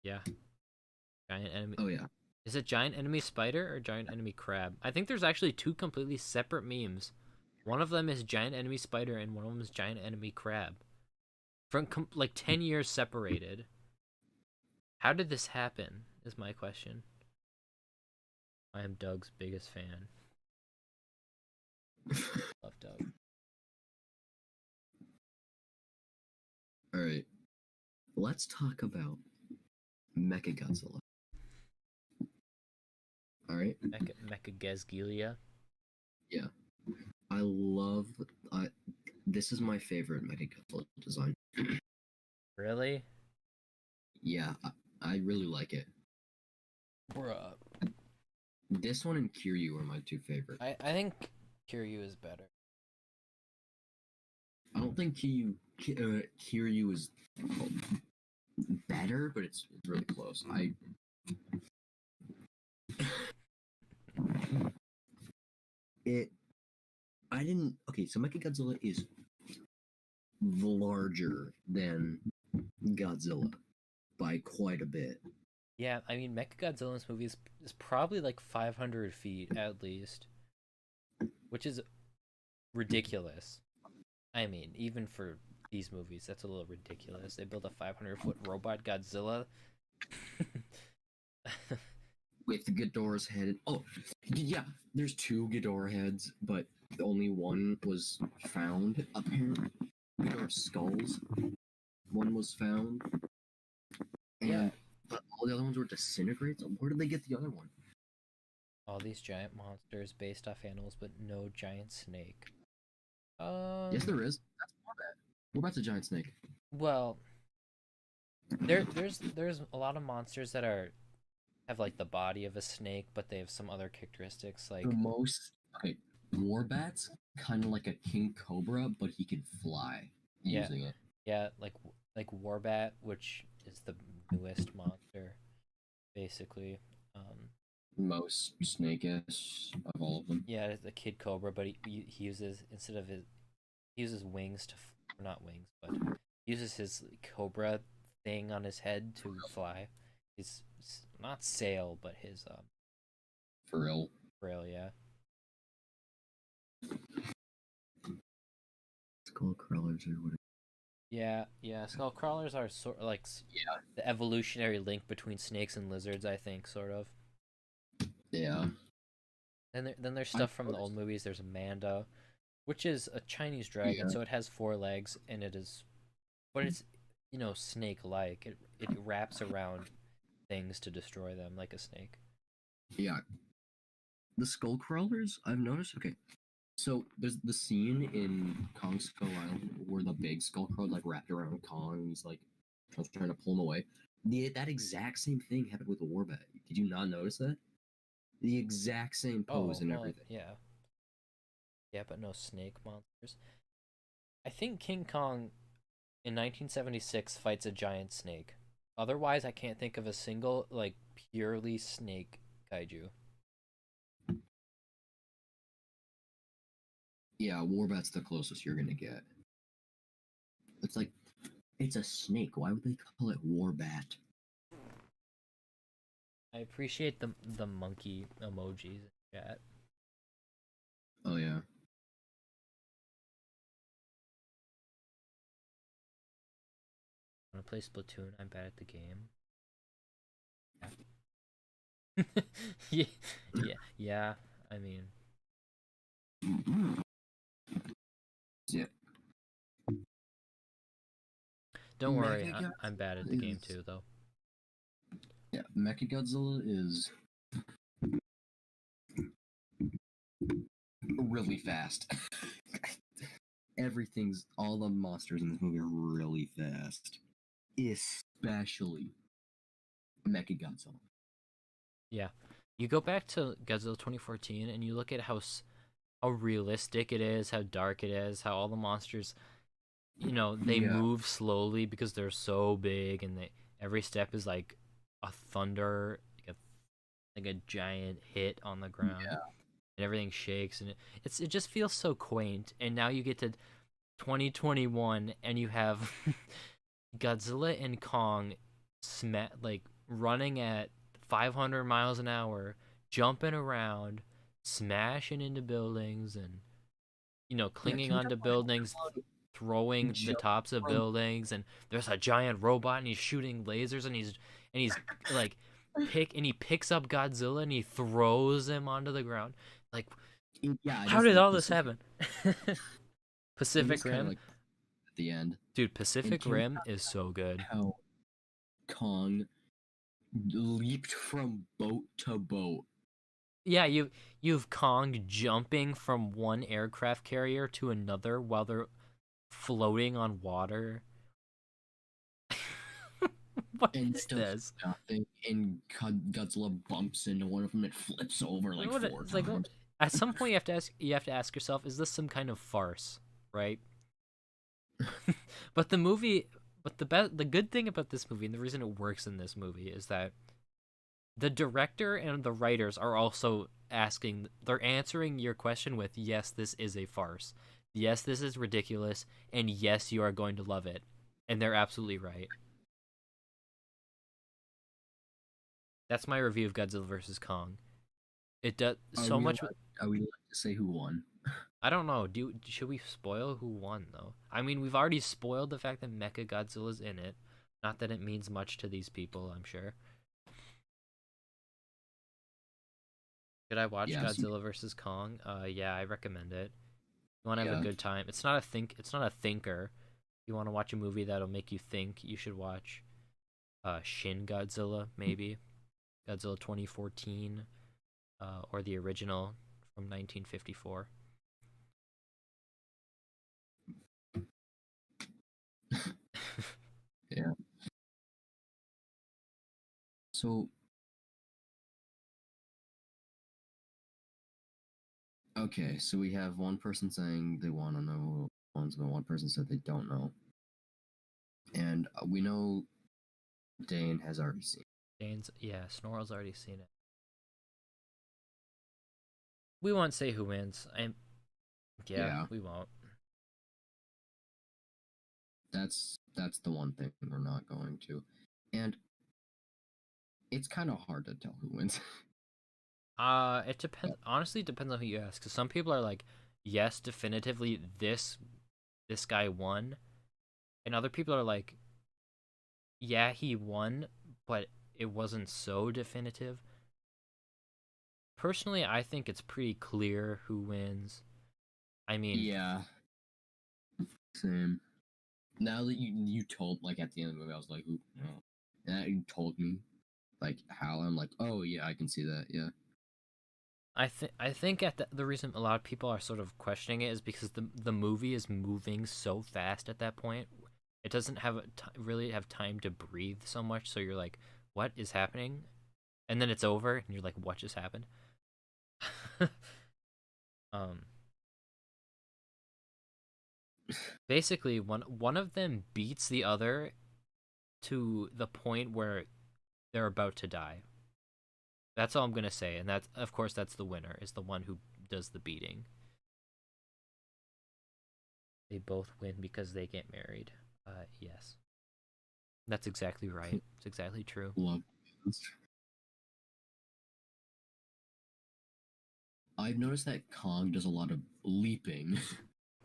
yeah. Giant enemy. Oh yeah. Is it giant enemy spider or giant enemy crab? I think there's actually two completely separate memes. One of them is giant enemy spider and one of them is giant enemy crab. From like 10 years separated. How did this happen is my question. I am Doug's biggest fan. Love Doug. Alright. Let's talk about Mechagodzilla. Alright? Mechagodzilla. Yeah. I love... this is my favorite Mechagodzilla design. Really? Yeah, I really like it. Bruh. This one and Kiryu are my two favorites. I think Kiryu is better. I don't think Kiryu is better, but it's really close. I didn't. Okay, so Mechagodzilla is larger than Godzilla by quite a bit. Yeah, I mean, Mechagodzilla in this movie is probably like 500 feet at least, which is ridiculous. I mean, even for these movies, that's a little ridiculous. They build a 500-foot robot Godzilla. With Ghidorah's head. Oh, yeah, there's two Ghidorah heads, but only one was found, apparently. Ghidorah's skulls. One was found. And Yeah. but all the other ones were disintegrated. So where did they get the other one? All these giant monsters based off animals, but no giant snake. Yes, there is. That's Warbbat. Warbat's a giant snake. Well, there's a lot of monsters that have like the body of a snake, but they have some other characteristics like Okay, Warbat's kind of like a king cobra, but he can fly using it. Yeah, like Warbat, which is the newest monster, basically. Most snake-ish of all of them. Yeah, it's a kid cobra, but he uses he uses wings not wings, but he uses his cobra thing on his head to fly. His not sail, but his Frill. yeah. Skull crawlers or whatever. Yeah. Skull crawlers are sort of like the evolutionary link between snakes and lizards, I think, sort of. Yeah. Then there's stuff from the old movies. There's Amanda, which is a Chinese dragon, so it has 4 legs, and but it's snake-like. It wraps around things to destroy them like a snake. Yeah. The skull crawlers, I've noticed. Okay, so there's the scene in Kong Skull Island where the big skull crawler like wrapped around Kong, and he's like trying to pull him away. That exact same thing happened with the Warbat. Did you not notice that? The exact same pose and everything. Yeah, but no snake monsters. I think King Kong in 1976 fights a giant snake. Otherwise, I can't think of a single like purely snake kaiju. Yeah, Warbat's the closest you're gonna get. It's like, it's a snake. Why would they call it Warbat? I appreciate the monkey emojis in chat. Oh yeah. Want to play Splatoon? I'm bad at the game. yeah. I mean, Yeah. don't worry. I'm bad at the game too, though. Yeah, Mechagodzilla is really fast. All the monsters in this movie are really fast. Especially Mechagodzilla. Yeah. You go back to Godzilla 2014 and you look at how realistic it is, how dark it is, how all the monsters, they move slowly because they're so big, and every step is like a thunder, like a giant hit on the ground, and everything shakes, and it just feels so quaint. And now you get to 2021 and you have Godzilla and Kong running at 500 miles an hour, jumping around, smashing into buildings, and clinging onto buildings, throwing the tops of buildings, and there's a giant robot and he's shooting lasers, and he's like he picks up Godzilla and he throws him onto the ground. Like, how did all this happen? Pacific Rim, like, at the end, dude. Pacific Rim is so good. How Kong leaped from boat to boat. Yeah, you've Kong jumping from one aircraft carrier to another while they're floating on water. What is this? Nothing, and Godzilla bumps into one of them and flips over like 4 times. Like, at some point, you have to ask yourself: is this some kind of farce, right? But the good thing about this movie, and the reason it works in this movie, is that the director and the writers are also answering your question with, yes, this is a farce. yes, this is ridiculous, and yes, you are going to love it. And they're absolutely right. That's my review of Godzilla vs. Kong. It does so much. Are we allowed to say who won? I don't know. Should we spoil who won though? I mean, we've already spoiled the fact that Mecha Godzilla's in it. Not that it means much to these people, I'm sure. Should I watch Yes, Godzilla vs. Kong? Yeah, I recommend it. You want to have a Yeah. good time. It's not a thinker. You want to watch a movie that'll make you think, you should watch Shin Godzilla, maybe. Godzilla 2014, or the original from 1954. Yeah. So, okay, so we have one person saying they want to know ones, but one person said they don't know. And we know Dane has already seen. Snorrel's already seen it. We won't say who wins. Yeah. We won't. That's the one thing we're not going to. And it's kind of hard to tell who wins. It depends. Honestly, it depends on who you ask. Because some people are like, yes, definitively, this guy won, and other people are like, yeah, he won, but it wasn't so definitive. Personally, I think it's pretty clear who wins. I mean, Yeah. Same. Now that you told, like, at the end of the movie, I was like, ooh, no. And that you told me, like, how, I'm like, oh, yeah, I can see that, yeah. I think at the reason a lot of people are sort of questioning it is because the movie is moving so fast at that point. It doesn't have really have time to breathe so much, so you're like, what is happening? And then it's over, and you're like, what just happened? um, Basically, one of them beats the other to the point where they're about to die. That's all I'm gonna say, and that's of course that's the winner, is the one who does the beating. They both win because they get married. Yes, that's exactly right. It's exactly true. Love. I've noticed that Kong does a lot of leaping.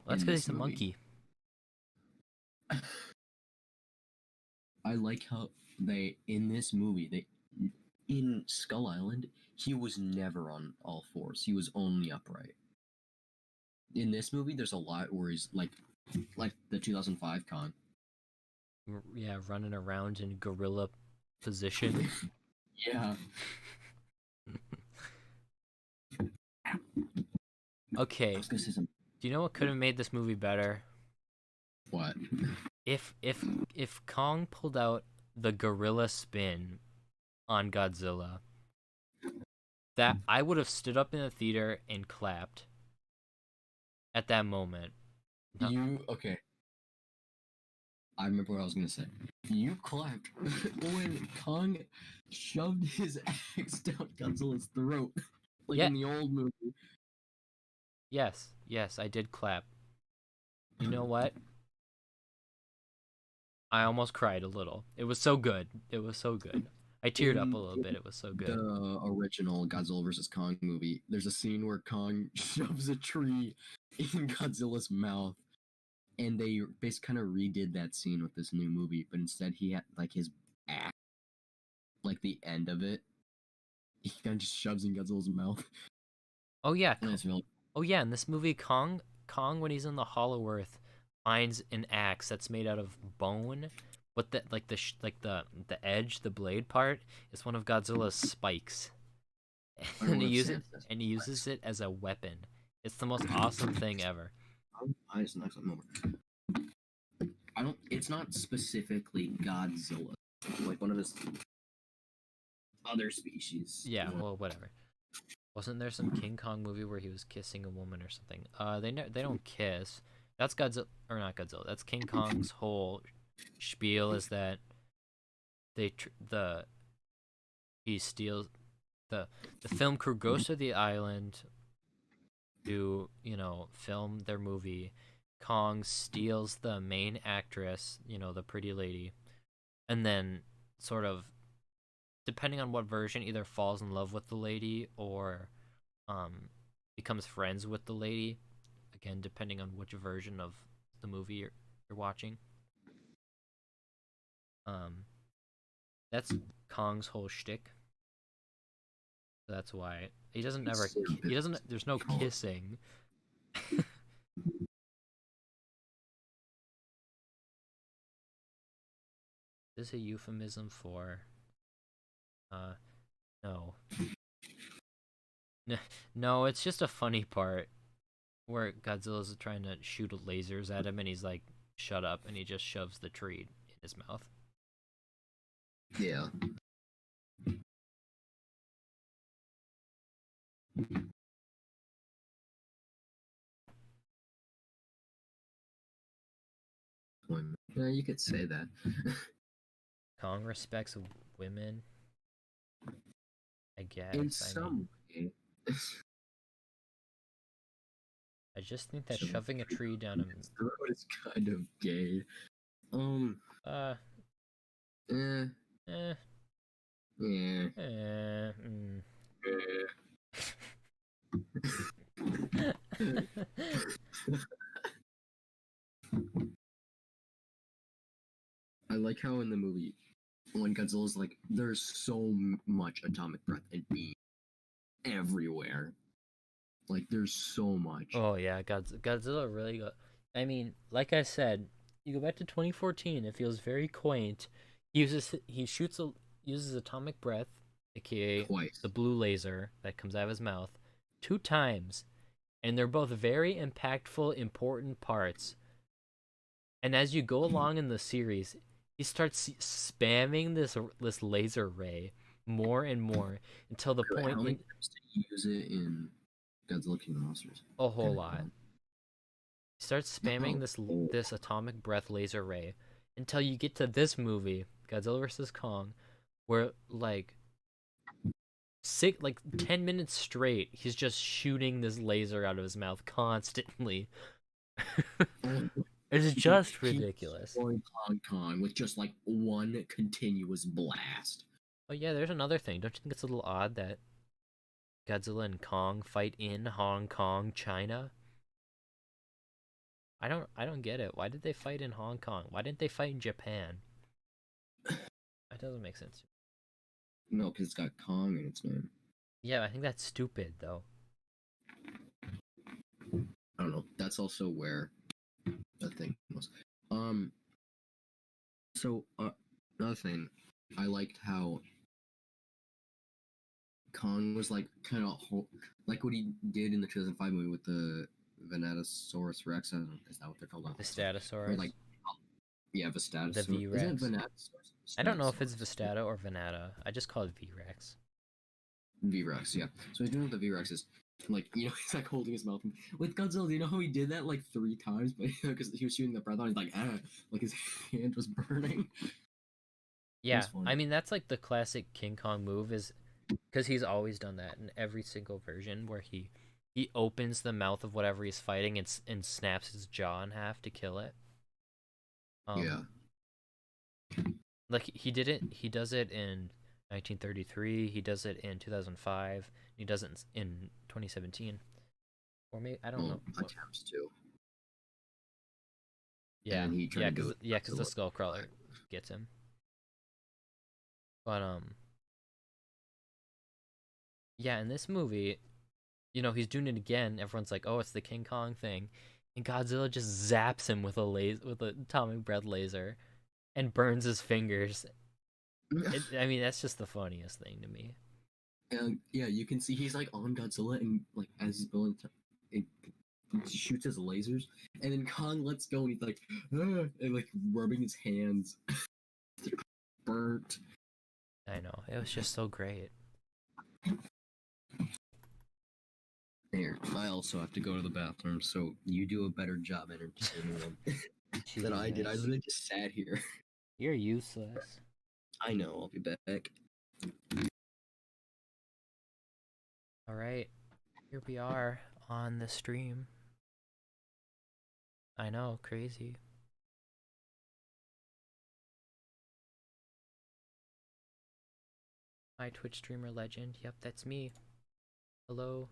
Well, that's in because this he's a movie. monkey. I like how in this movie, in Skull Island, he was never on all fours. He was only upright. In this movie, there's a lot where he's like the 2005 Kong. Yeah, running around in gorilla position. Yeah. I Okay, was gonna say something. do you know what could have made this movie better? What? If Kong pulled out the gorilla spin on Godzilla, that I would have stood up in the theater and clapped at that moment. Okay. I remember what I was gonna say. You clapped when Kong shoved his axe down Godzilla's throat, like Yeah. in the old movie. Yes, I did clap. You know what? I almost cried a little. It was so good. It was so good. I teared up a little bit. It was so good. The original Godzilla vs. Kong movie, there's a scene where Kong shoves a tree in Godzilla's mouth, and they basically kind of redid that scene with this new movie, but instead he had like his axe, like the end of it, he kind of just shoves in Godzilla's mouth. Oh yeah. And it's really Oh yeah, in this movie Kong when he's in the Hollow Earth finds an axe that's made out of bone, but the edge, the blade part is one of Godzilla's spikes. And he uses it as a weapon. It's the most awesome thing ever. I just knocked something over. I don't. It's not specifically Godzilla, like one of his other species. Yeah, well, whatever. Wasn't there some King Kong movie where he was kissing a woman or something? They don't kiss. That's Godzilla, or not Godzilla. That's King Kong's whole spiel is that he steals the film crew goes to the island. to, film their movie, Kong steals the main actress, the pretty lady, and then sort of, depending on what version, either falls in love with the lady or becomes friends with the lady. Again, depending on which version of the movie you're watching. That's Kong's whole shtick. So that's why he doesn't ever. He doesn't. There's no kissing. Is this a euphemism for? No. No, it's just a funny part where Godzilla's trying to shoot lasers at him, and he's like, "Shut up!" and he just shoves the tree in his mouth. Yeah. Yeah, you could say that. Kong respects women, I guess. In some way. I just think that shoving a tree down his throat is kind of gay. Yeah. I like how in the movie, when Godzilla's like, there's so much atomic breath and beam everywhere. Like, there's so much. Oh yeah, Godzilla really got. I mean, like I said, you go back to 2014. It feels very quaint. He uses atomic breath, aka Twice. the blue laser that comes out of his mouth, 2 times, and they're both very impactful, important parts. And as you go along in the series, he starts spamming this laser ray more and more until the point. How many times did he use it in Godzilla King of Monsters? A whole lot. He starts spamming this atomic breath laser ray until you get to this movie, Godzilla vs. Kong, where like 10 minutes straight, he's just shooting this laser out of his mouth constantly. It's just ridiculous. Kong with just like one continuous blast. Oh yeah, there's another thing. Don't you think it's a little odd that Godzilla and Kong fight in Hong Kong, China? I don't get it. Why did they fight in Hong Kong? Why didn't they fight in Japan? That doesn't make sense. No, because it's got Kong in its name. Yeah, I think that's stupid though. I don't know. That's also where the thing was. So another thing, I liked how Kong was like kind of like what he did in the 2005 movie with the Venatosaurus Rex. I don't know, is that what they're called? Vistatosaurus. Like, yeah, Vistatosaurus. The V-Rex. Isn't it Venatosaurus? I don't know if it's Vistata or Venata. I just call it V-Rex. V-Rex, yeah. So he's doing with the V-Rexes. Like, he's like holding his mouth. With Godzilla, do you know how he did that like 3 times? But because he was shooting the breath on, he's like, like his hand was burning. Yeah, I mean that's like the classic King Kong move, is because he's always done that in every single version where he opens the mouth of whatever he's fighting and snaps his jaw in half to kill it. Yeah. Like he does it in 1933, he does it in 2005, he does it in 2017. Or maybe I don't know. Attempts to. Yeah. Because the Skullcrawler gets him. But yeah, in this movie, he's doing it again. Everyone's like, "Oh, it's the King Kong thing," and Godzilla just zaps him with an atomic breath laser, and burns his fingers. I mean, that's just the funniest thing to me. And yeah, you can see he's like on Godzilla, and like as he's building, it shoots his lasers, and then Kong lets go, and he's like, and like rubbing his hands, burnt. I know, it was just so great. Here, I also have to go to the bathroom, so you do a better job entertaining them than I did. I literally just sat here. You're useless. I know, I'll be back. Alright, here we are on the stream. I know, crazy. My Twitch streamer legend. Yep, that's me. Hello,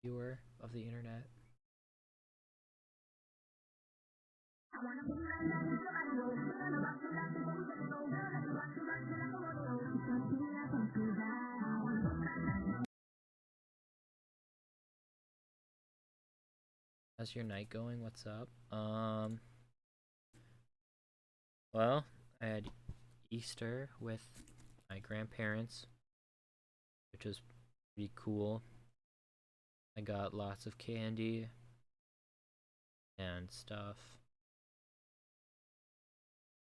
viewer of the internet. How's your night going? What's up? Well, I had Easter with my grandparents, which was pretty cool. I got lots of candy and stuff.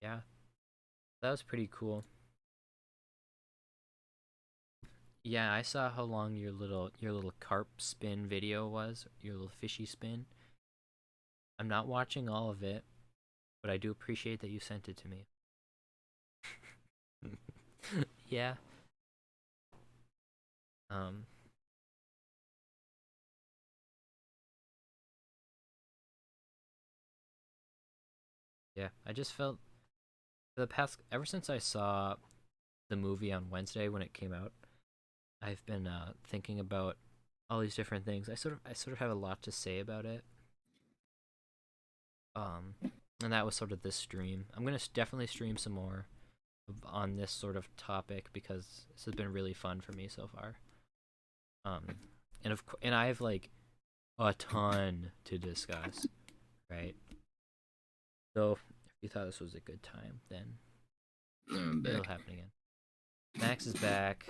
Yeah, that was pretty cool. Yeah, I saw how long your little carp spin video was, your little fishy spin. I'm not watching all of it, but I do appreciate that you sent it to me. Yeah. Yeah, I just felt ever since I saw the movie on Wednesday when it came out, I've been thinking about all these different things. I sort of have a lot to say about it. And that was sort of this stream. I'm gonna definitely stream some more on this sort of topic because this has been really fun for me so far. And I have like a ton to discuss, right? So if you thought this was a good time, then it'll happen again. Max is back.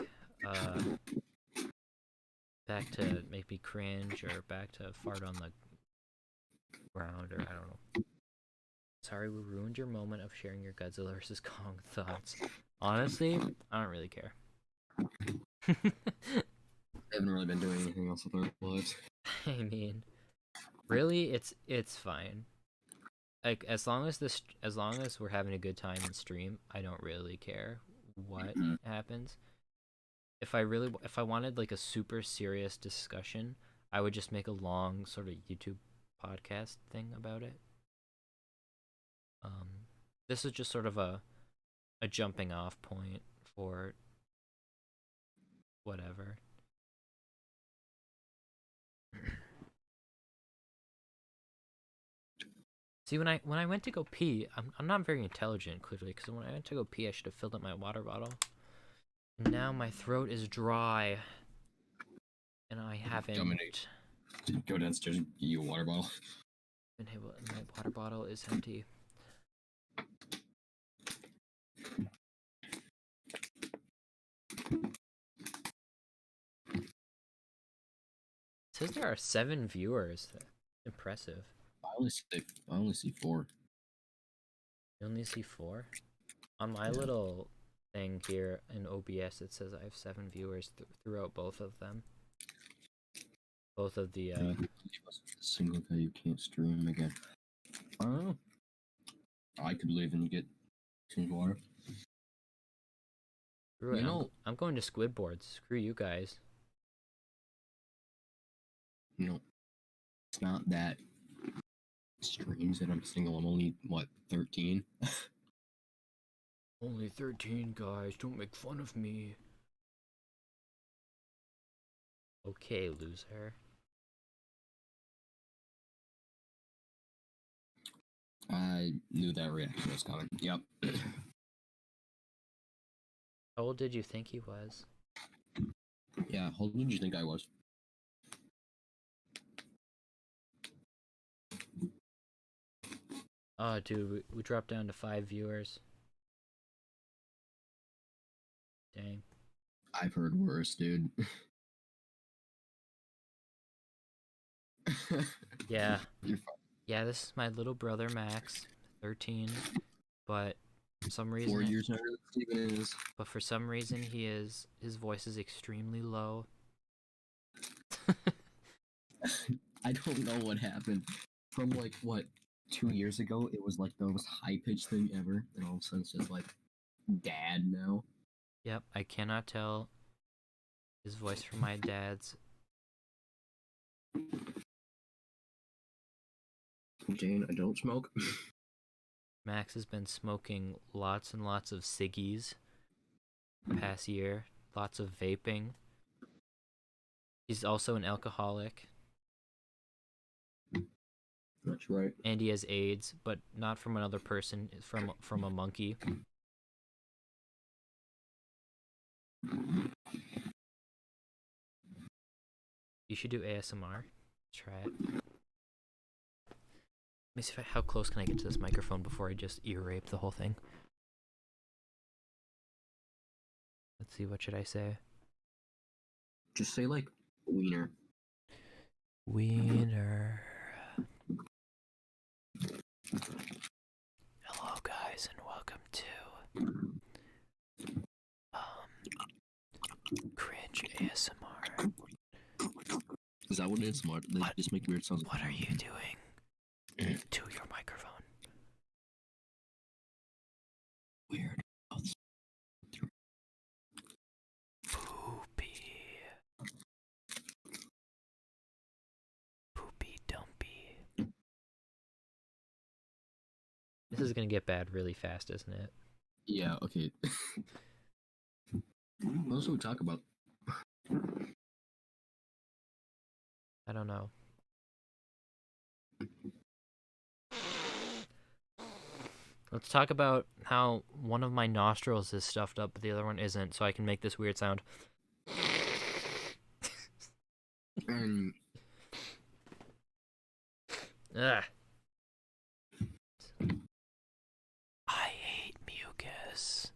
Back to make me cringe or back to fart on the ground or I don't know. Sorry we ruined your moment of sharing your Godzilla vs. Kong thoughts. Honestly, I don't really care. I haven't really been doing anything else with our lives. I mean, really, it's fine. Like as long as we're having a good time in stream, I don't really care what happens. If I wanted like a super serious discussion, I would just make a long sort of YouTube podcast thing about it. This is just sort of a jumping off point for whatever. See, when I went to go pee, I'm not very intelligent clearly, because when I went to go pee, I should have filled up my water bottle. And now my throat is dry, and I haven't. Dominate. Go downstairs and get you a water bottle. And my water bottle is empty. It says there are 7 viewers. Impressive. I only see 4. You only see 4? On my little thing here in OBS, it says I have 7 viewers throughout both of them. Both of the single guy you can't stream again. Oh, I could leave and get some water. Screw it, I'm going to Squidboard. Screw you guys. No, it's not that streams that I'm single. I'm only, what, 13? Only 13, guys. Don't make fun of me. Okay, loser. I knew that reaction was coming. Yep. How old did you think he was? Yeah, how old did you think I was? Oh, dude, we dropped down to 5 viewers. Dang. I've heard worse, dude. Yeah. You're fine. Yeah, this is my little brother, Max, 13, but for some reason... 4 years younger than Steven is. But for some reason, his voice is extremely low. I don't know what happened. From, like, what, 2 years ago, it was, like, the most high-pitched thing ever, and all of a sudden it's just, like, dad now. Yep, I cannot tell his voice from my dad's. Jane, I don't smoke. Max has been smoking lots and lots of ciggies past year, lots of vaping. He's also an alcoholic. That's right. And he has AIDS, but not from another person, from a monkey. You should do ASMR. Try it. Let me see how close can I get to this microphone before I just ear rape the whole thing. Let's see, what should I say? Just say like wiener. Wiener. Hello guys and welcome to cringe ASMR. Is that what it is? Smart. They just make weird sounds. What are you doing to your microphone? Weird. Poopy. Poopy dumpy. This is gonna get bad really fast, isn't it? Yeah, okay. What else do we talk about? I don't know. Let's talk about how one of my nostrils is stuffed up, but the other one isn't, so I can make this weird sound. And Ugh. I hate mucus.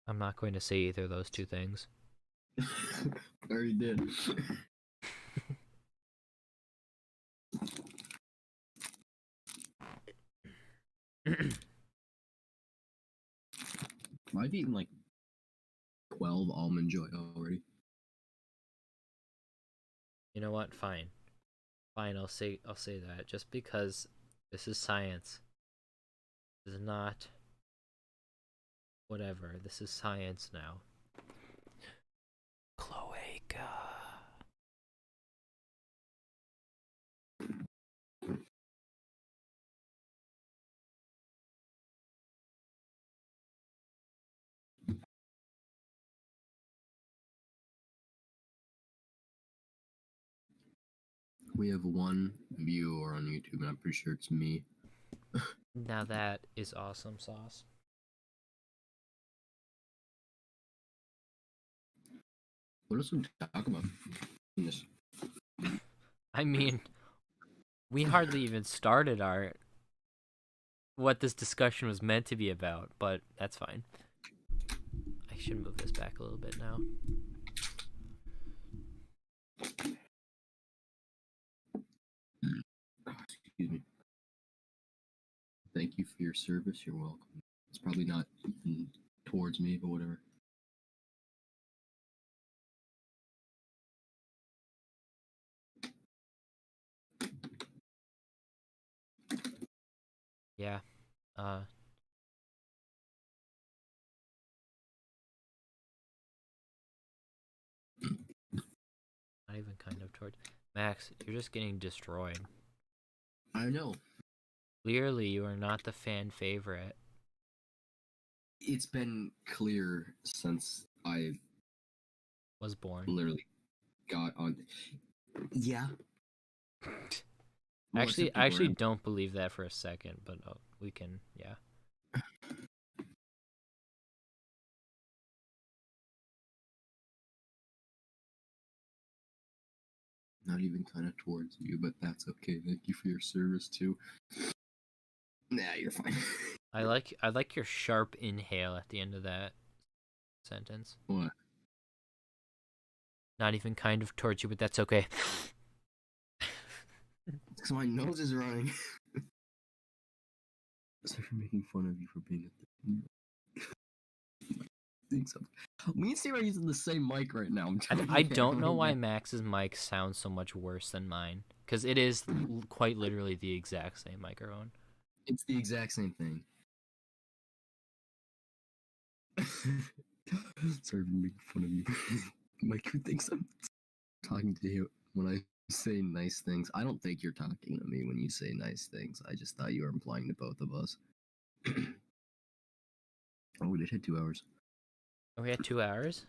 I'm not going to say either of those two things. I already did. I've eaten like 12 almond joy already. You know what? Fine. Fine, I'll say that. Just because this is science. This is not whatever. This is science now. Cloaca. We have one viewer on YouTube, and I'm pretty sure it's me. Now that is awesome sauce. What else we talk about in this? I mean, we hardly even started what this discussion was meant to be about, but that's fine. I should move this back a little bit now. Excuse me. Thank you for your service. You're welcome. It's probably not even towards me, but whatever. Yeah. Not even kind of toward Max, you're just getting destroyed. I know. Clearly, you are not the fan favorite. It's been clear since I Was born. literally got on. Yeah. Well, Actually, except I actually for- don't believe that for a second, but we can, yeah. Not even kind of towards you, but that's okay. Thank you for your service too. Nah, you're fine. I like your sharp inhale at the end of that sentence. What? Not even kind of towards you, but that's okay. Because my nose is running. Sorry for making fun of you for being at the think so. Me and Steve are using the same mic right now. I don't know why Max's mic sounds so much worse than mine, because it is quite literally the exact same microphone. It's the exact same thing. Sorry for making fun of you. Mike, who thinks I'm talking to you when I say nice things? I don't think you're talking to me when you say nice things. I just thought you were implying to both of us. Oh, we did hit 2 hours. Oh, we had 2 hours?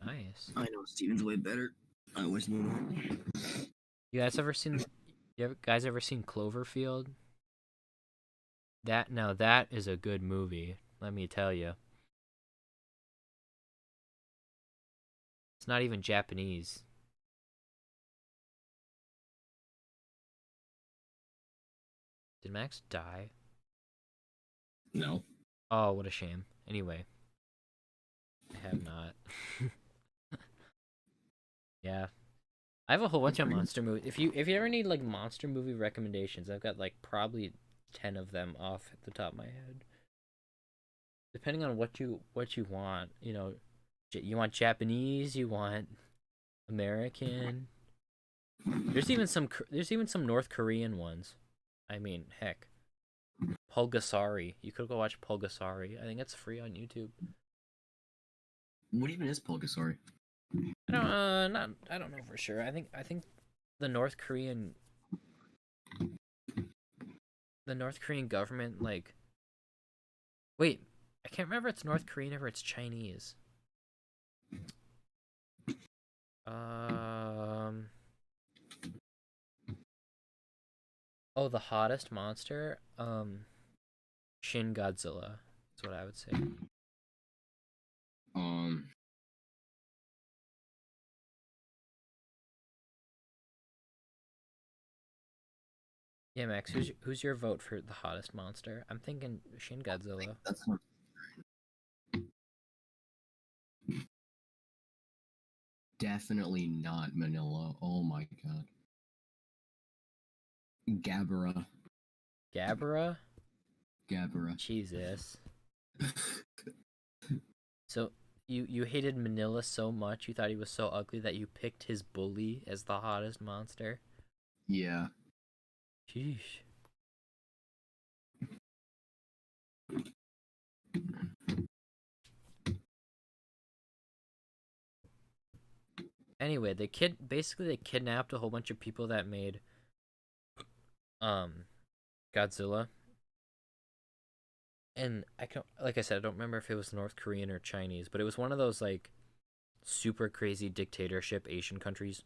Nice. I know, Steven's way better. I always knew that. You guys ever seen Cloverfield? That is a good movie, let me tell you. It's not even Japanese. Did Max die? No. Oh, what a shame. Anyway. I have not. Yeah. I have a whole bunch of monster movies. If you ever need like monster movie recommendations, I've got like probably 10 of them off at the top of my head. Depending on what you want, you know, you want Japanese, you want American. There's even some North Korean ones. I mean, heck. Pulgasari. You could go watch Pulgasari. I think it's free on YouTube. What even is Pulgasari? I don't know for sure. I think the North Korean government, like, wait, I can't remember if it's North Korean or it's Chinese. Oh, the hottest monster? Shin Godzilla. That's what I would say. Yeah, Max, who's your vote for the hottest monster? I'm thinking Shin Godzilla. That's not. Definitely not Manila. Oh my god. Gabara. Gabara? Gabara. Jesus. So you hated Manila so much, you thought he was so ugly that you picked his bully as the hottest monster? Yeah. Sheesh. Anyway, they kidnapped a whole bunch of people that made Godzilla. And like I said, I don't remember if it was North Korean or Chinese, but it was one of those like super crazy dictatorship Asian countries.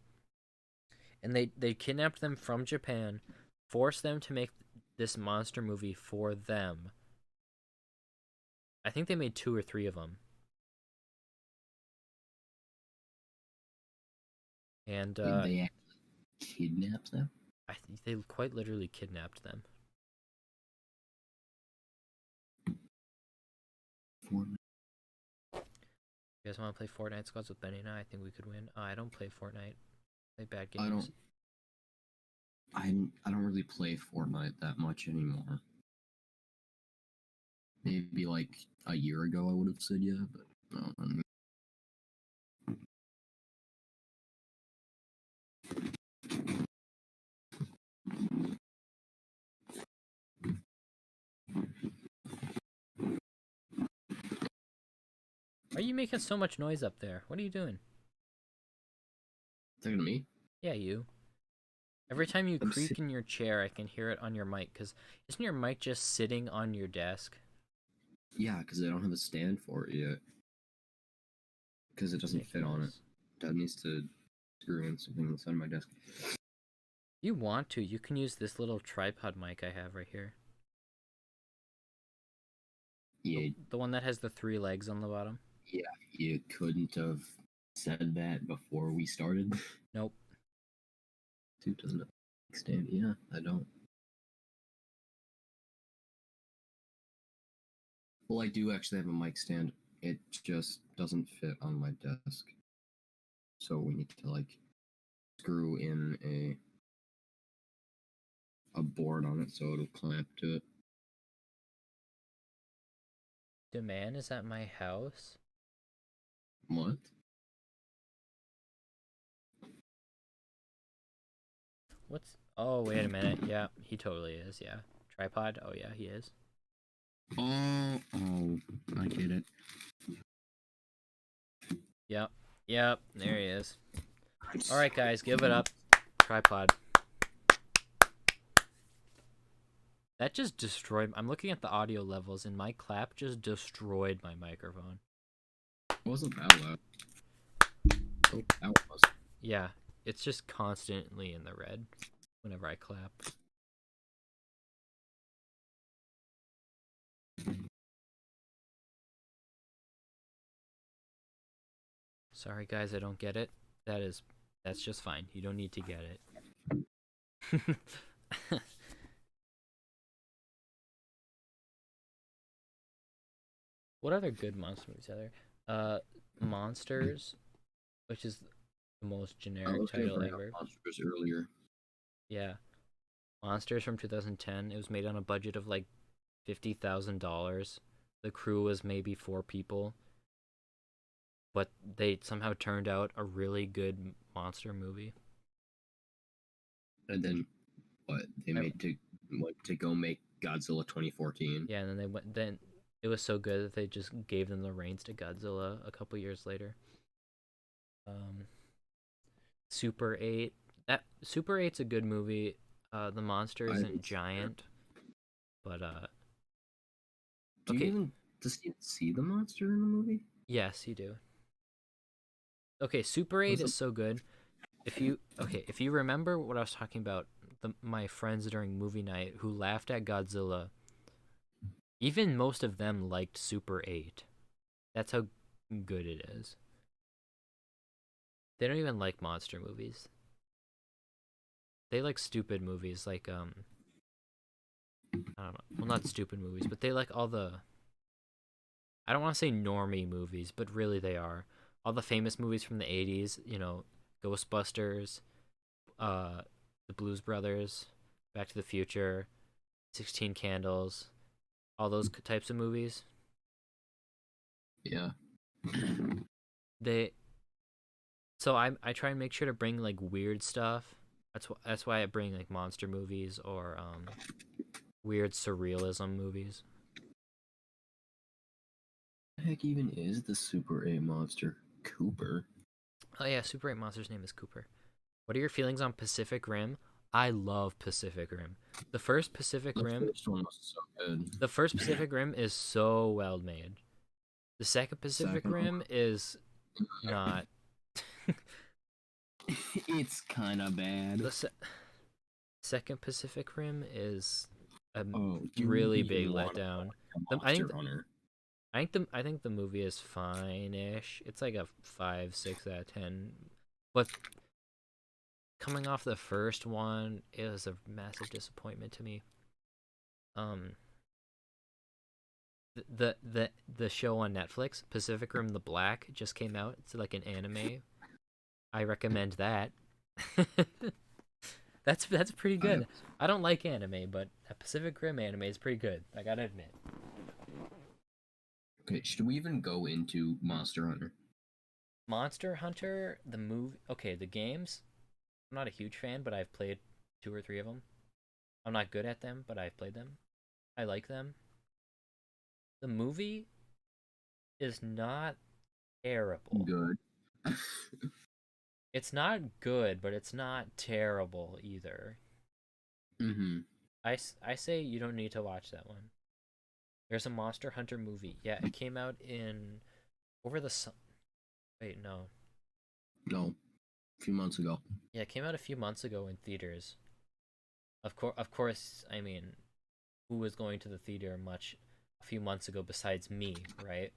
And they kidnapped them from Japan, forced them to make this monster movie for them. I think they made 2 or 3 of them. And Did they actually kidnap them? I think they quite literally kidnapped them. Fortnite. You guys want to play Fortnite squads with Benny and I think we could win. I don't play Fortnite. I play bad games. I don't really play Fortnite that much anymore. Maybe like a year ago I would have said yeah, but no. Why are you making so much noise up there? What are you doing? Talking to me? Yeah, you. Every time you I'm creak in your chair, I can hear it on your mic. Cause isn't your mic just sitting on your desk? Yeah, because I don't have a stand for it yet. Because it doesn't fit on it. Dad needs to screw in something on the side of my desk. You want to? You can use this little tripod mic I have right here. Yeah, The one that has the 3 legs on the bottom. yeah, you couldn't have said that before we started. Nope. Dude doesn't have a stand. Yeah, I don't. Well, I do actually have a mic stand. It just doesn't fit on my desk. So we need to like screw in a board on it so it'll clamp to it. The man is at my house. What? What's... Oh, wait a minute. Yeah, he totally is, yeah. Tripod? Oh, yeah, he is. Oh, I get it. Yep. Yep, there he is. Alright, guys, give it up. Tripod. That just destroyed... I'm looking at the audio levels, and my clap just destroyed my microphone. It wasn't that loud. Oh, that was. Yeah, it's just constantly in the red whenever I clap. Sorry, guys, I don't get it. That's just fine. You don't need to get it. What other good monster movies are there? Monsters, which is the most I generic was gonna title bring up ever. Monsters earlier. Yeah. Monsters from 2010. It was made on a budget of like $50,000. The crew was maybe 4 people. But they somehow turned out a really good monster movie. And then, what? They went to go make Godzilla 2014. Yeah, and then it was so good that they just gave them the reins to Godzilla a couple years later. Super 8. Super 8's a good movie. The monster isn't giant. But does he even see the monster in the movie? yes, you do. Okay, Super 8 is so good. If you remember what I was talking about, my friends during movie night who laughed at Godzilla, even most of them liked Super 8. That's how good it is. They don't even like monster movies. They like stupid movies, like I don't know. Well, not stupid movies, but they like all the... I don't want to say normie movies, but really they are. All the famous movies from the 80s, you know, Ghostbusters, The Blues Brothers, Back to the Future, 16 Candles, all those types of movies. Yeah. So I try and make sure to bring like weird stuff. That's why I bring like monster movies or weird surrealism movies. What the heck even is the Super 8 monster? Cooper? Oh yeah, Super 8 monster's name is Cooper. What are your feelings on Pacific Rim? I love Pacific Rim. The first Pacific Rim... The first one was so good. The first Pacific Rim is so well made. The second Pacific Rim is not... It's kind of bad. The second Pacific Rim is a Oh, really big letdown. Monster Hunter. I think the movie is fine-ish. It's like a 5, 6 out of 10. But coming off the first one, it was a massive disappointment to me. The show on Netflix, Pacific Rim: The Black, just came out. It's like an anime. I recommend that. That's pretty good. I don't like anime, but a Pacific Rim anime is pretty good. I gotta admit. Okay, should we even go into Monster Hunter? Monster Hunter, the movie. Okay, the games. I'm not a huge fan, but I've played 2 or 3 of them. I'm not good at them, but I've played them. I like them. The movie is not terrible. Good. It's not good, but it's not terrible either. Mm-hmm. I say you don't need to watch that one. There's a Monster Hunter movie. Yeah, it came out in over the wait, no. No. A few months ago. Yeah, it came out a few months ago in theaters. Of course, I mean, who was going to the theater much a few months ago besides me, right?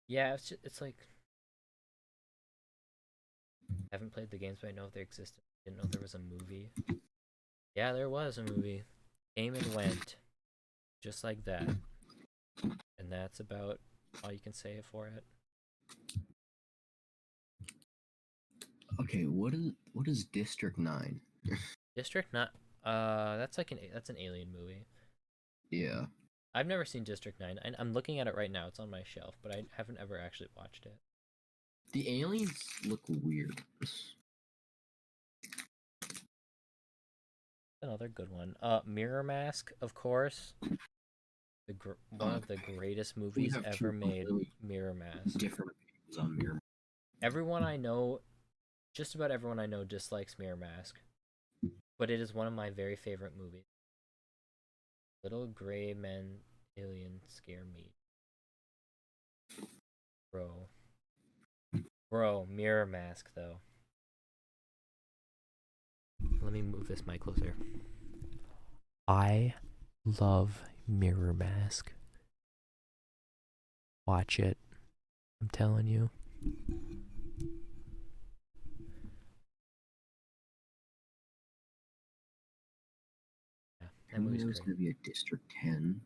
Yeah, it's like I haven't played the games, but I know they existed. Didn't know there was a movie. Yeah, there was a movie. Came and went. Just like that. And that's about all you can say for it. Okay, what is District 9? District not that's an alien movie. Yeah. I've never seen District 9. I'm looking at it right now. It's on my shelf, but I haven't ever actually watched it. The aliens look weird. Another good one. Mirror Mask, of course. one Uh, of the greatest we movies have ever two made, completely Mirror Mask. different opinions on Mirror. Everyone I know, just about everyone I know, dislikes Mirror Mask, but it is one of my very favorite movies. Little gray men, alien scare me, bro. Bro, Mirror Mask though. Let me move this mic closer. I love Mirror Mask. Watch it. I'm telling you. Yeah, that I knew movie's it was great. going to be a District 10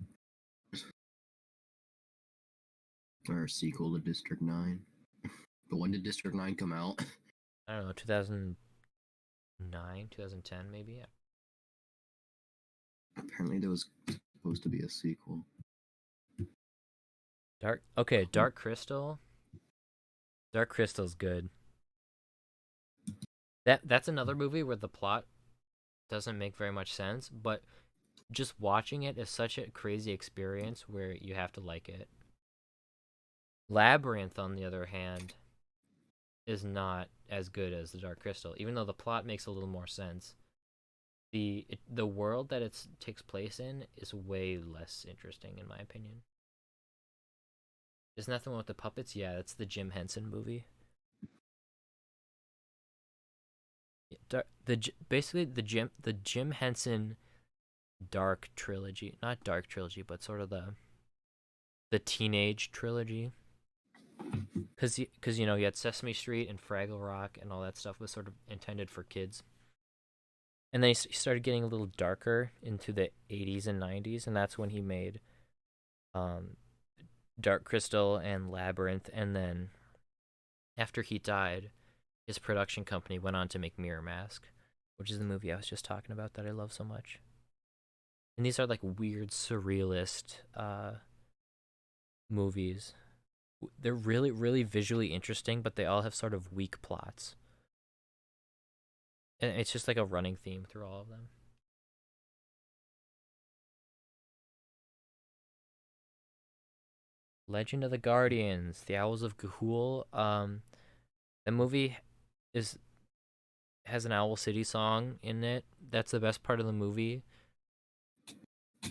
or a sequel to District 9. But when did District 9 come out? I don't know, 2009, 2010 maybe? Yeah. Apparently there was supposed to be a sequel. Dark Crystal. Dark Crystal's good. That's another movie where the plot doesn't make very much sense, but just watching it is such a crazy experience where you have to like it. Labyrinth, on the other hand, is not as good as the Dark Crystal, even though the plot makes a little more sense. The world that it takes place in is way less interesting, in my opinion. Isn't that the one with the puppets? Yeah, that's the Jim Henson movie. Basically the Jim Henson Dark trilogy, not Dark trilogy, but sort of the teenage trilogy. Because you know, you had Sesame Street and Fraggle Rock and all that stuff was sort of intended for kids. And then he started getting a little darker into the 80s and 90s, and that's when he made Dark Crystal and Labyrinth. And then after he died, his production company went on to make Mirror Mask, which is the movie I was just talking about that I love so much. And these are like weird, surrealist movies. They're really, really visually interesting, but they all have sort of weak plots. And it's just like a running theme through all of them. Legend of the Guardians, The Owls of Ga'Hoole. The movie is has an Owl City song in it. That's the best part of the movie.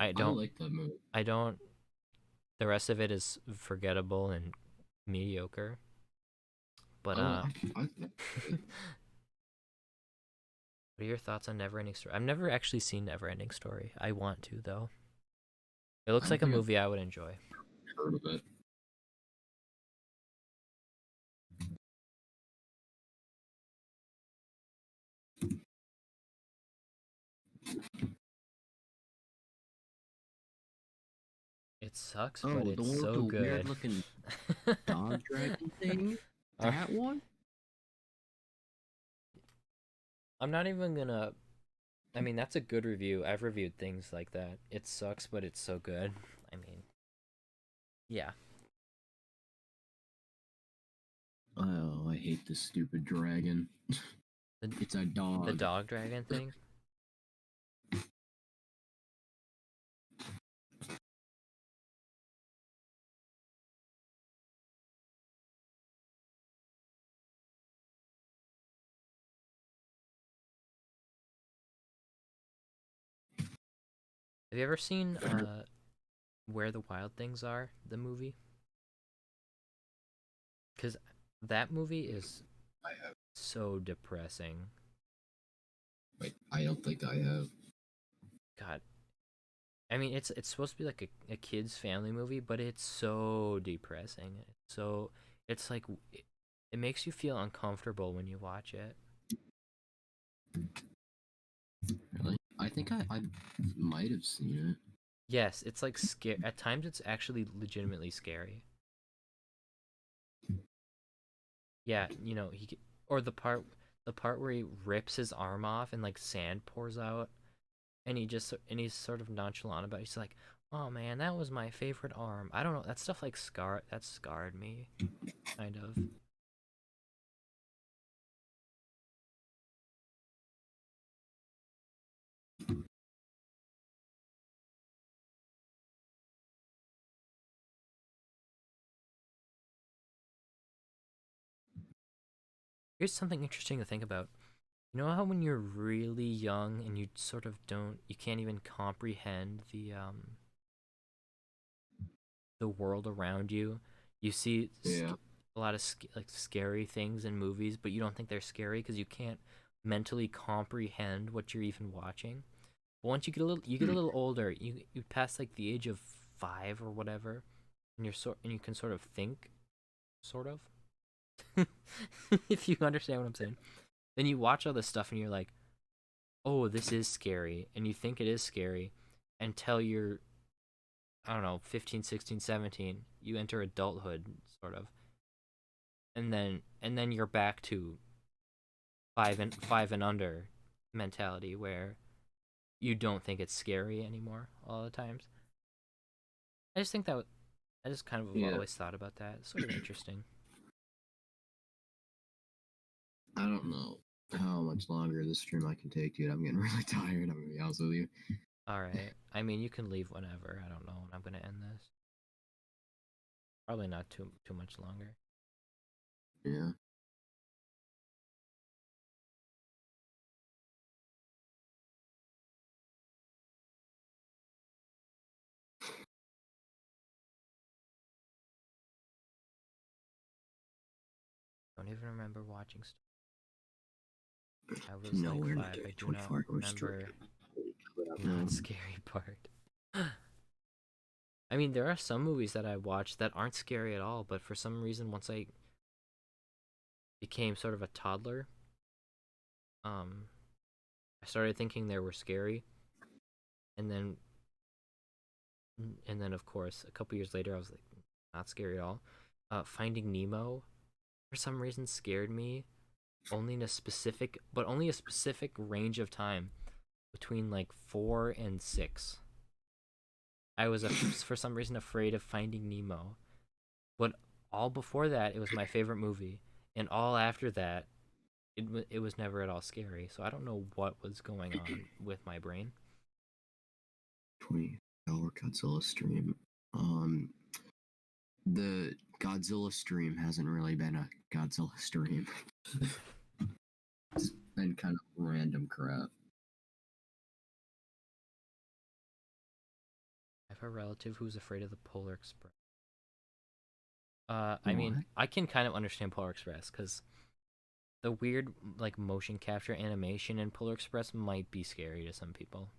I I don't like that movie. I don't the rest of it is forgettable and mediocre. But I what are your thoughts on Neverending Story? I've never actually seen Neverending Story. I want to though. It looks don't like a think I've movie I would enjoy. heard of it. It sucks, Oh, but the it's one with so the good. weird-looking dog dragon thing? That one? I'm not even gonna. I mean, that's a good review. I've reviewed things like that. It sucks, but it's so good. I mean, yeah. Oh, I hate this stupid dragon. The, It's a dog. the dog dragon thing. Have you ever seen Where the Wild Things Are, the movie? Because that movie is I have. so depressing. Wait, I don't think I have. God, I mean, it's supposed to be like a kid's family movie, but it's so depressing. So it's like it makes you feel uncomfortable when you watch it. Really? I think I might have seen it. Yes, it's like scary. At times, it's actually legitimately scary. Yeah, you know, or the part where he rips his arm off and like sand pours out, and he's sort of nonchalant about it. He's like, "Oh man, that was my favorite arm." I don't know, that stuff like scarred me, kind of. Here's something interesting to think about. You know how when you're really young and you sort of you can't even comprehend the world around you. You see Yeah. a lot of like scary things in movies, but you don't think they're scary because you can't mentally comprehend what you're even watching. But once you get a little older, you pass like the age of 5 or whatever, and you can sort of think, sort of, if you understand what I'm saying. Then you watch all this stuff and you're like, oh, this is scary, and you think it is scary until you're, I don't know, 15, 16, 17. You enter adulthood, sort of, and then you're back to five and under mentality where you don't think it's scary anymore all the times. I just think that I just kind of always thought about that. It's sort of interesting. I don't know how much longer this stream I can take, dude. I'm getting really tired. I'm gonna be honest with you. All right. I mean, you can leave whenever. I don't know when I'm gonna end this. Probably not too much longer. Yeah. Don't even remember watching stuff. I was Nowhere like 5. I do not remember not scary part. I mean, there are some movies that I watch that aren't scary at all, but for some reason, once I became sort of a toddler, I started thinking they were scary, and then of course, a couple years later, I was like, not scary at all. Finding Nemo, for some reason, scared me only in a specific range of time between like 4 and 6. I was for some reason afraid of Finding Nemo, but all before that it was my favorite movie, and all after that it was never at all scary. So I don't know what was going on with my brain. $20 Godzilla stream. The Godzilla stream hasn't really been a Godzilla stream. It's been kind of random crap. I have a relative who's afraid of the Polar Express. I mean, I can kind of understand Polar Express because the weird like motion capture animation in Polar Express might be scary to some people.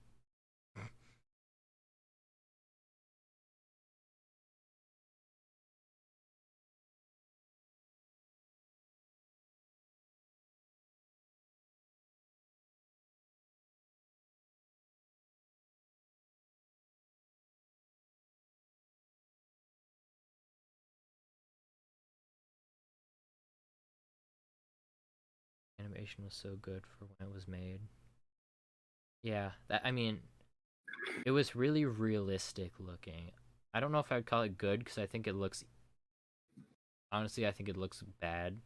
Animation was so good for when it was made. Yeah, I mean, it was really realistic looking. I don't know if I would call it good because I think it looks, honestly, I think it looks bad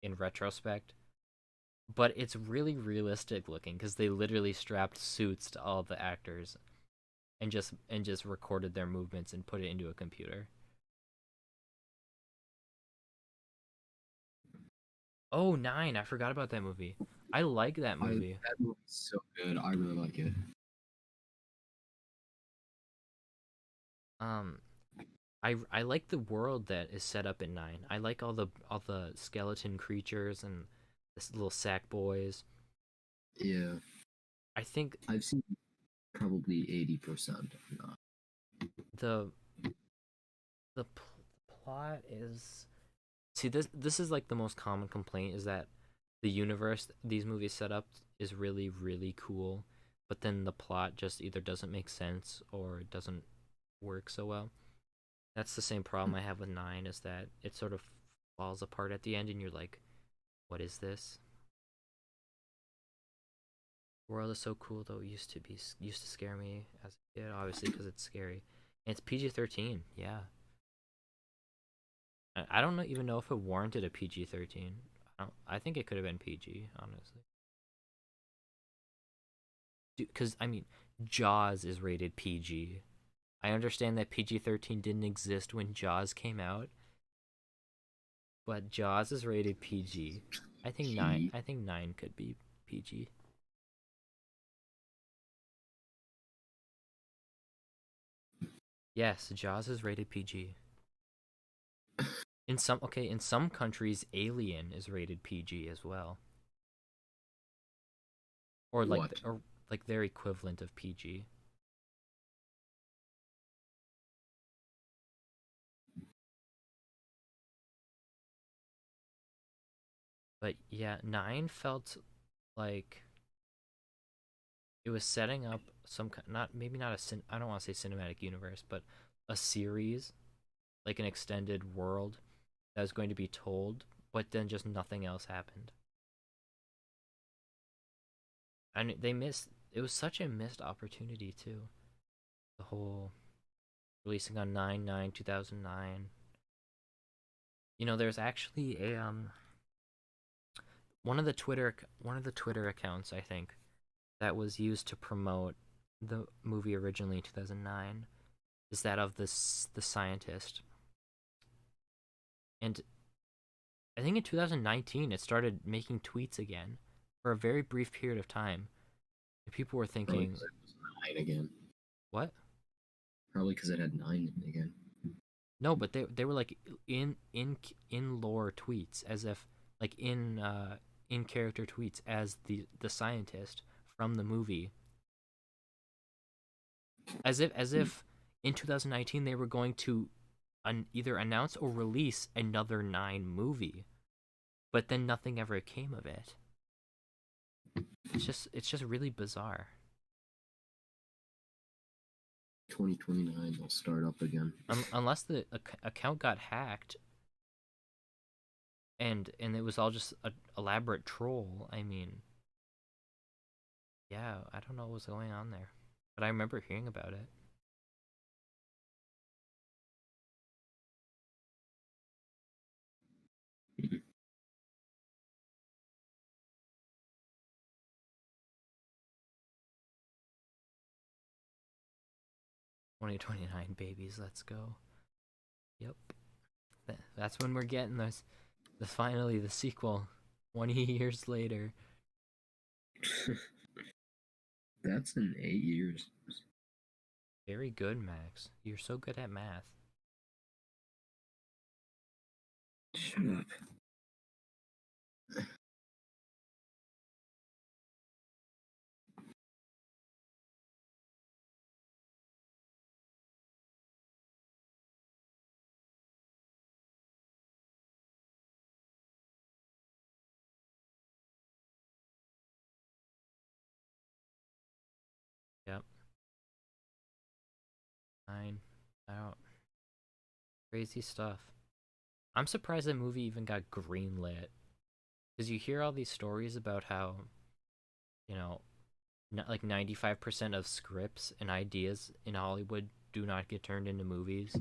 in retrospect. But it's really realistic looking because they literally strapped suits to all the actors and just recorded their movements and put it into a computer. Oh, 9! I forgot about that movie. I like that movie. That movie's so good. I really like it. I like the world that is set up in 9. I like all the skeleton creatures and this little sack boys. Yeah. I think I've seen probably 80%. the plot is, see, this is like the most common complaint, is that the universe these movies set up is really, really cool, but then the plot just either doesn't make sense or it doesn't work so well. That's the same problem I have with 9, is that it sort of falls apart at the end and you're like, what is this? The world is so cool though. It used to scare me as a kid, obviously, because it's scary. And it's PG-13, yeah. I don't even know if it warranted a PG-13. I think it could have been PG, honestly. Because, I mean, Jaws is rated PG. I understand that PG-13 didn't exist when Jaws came out, but Jaws is rated PG. I think nine. G. I think 9 could be PG. Yes, Jaws is rated PG. In some countries, Alien is rated PG as well, or What? like their equivalent of PG. But yeah, 9 felt like it was setting up not maybe not I don't want to say cinematic universe, but a series, like an extended world that was going to be told, but then just nothing else happened. And they missed. It was such a missed opportunity too. The whole releasing on 9/9/2009. You know, there's actually a one of the Twitter accounts, I think, that was used to promote the movie originally in 2009 is that of the scientist. And I think in 2019 it started making tweets again for a very brief period of time. And people were Probably thinking, because it was 9 again. "What? Probably because it had 9 in it again. No, but they were like in lore tweets as if like in character tweets as the scientist from the movie as if in 2019 they were going to either announce or release another 9 movie, but then nothing ever came of it. It's just really bizarre. 2029, they'll start up again. Unless the account got hacked and it was all just a elaborate troll. I mean, yeah, I don't know what was going on there, but I remember hearing about it. Mhm. 2029 babies, let's go. Yep. That's when we're getting this finally the sequel 20 years later. That's in 8 years. Very good, Max. You're so good at math. Shut up. Yep. 9 out. Crazy stuff. I'm surprised that movie even got greenlit. Because you hear all these stories about how, you know, like 95% of scripts and ideas in Hollywood do not get turned into movies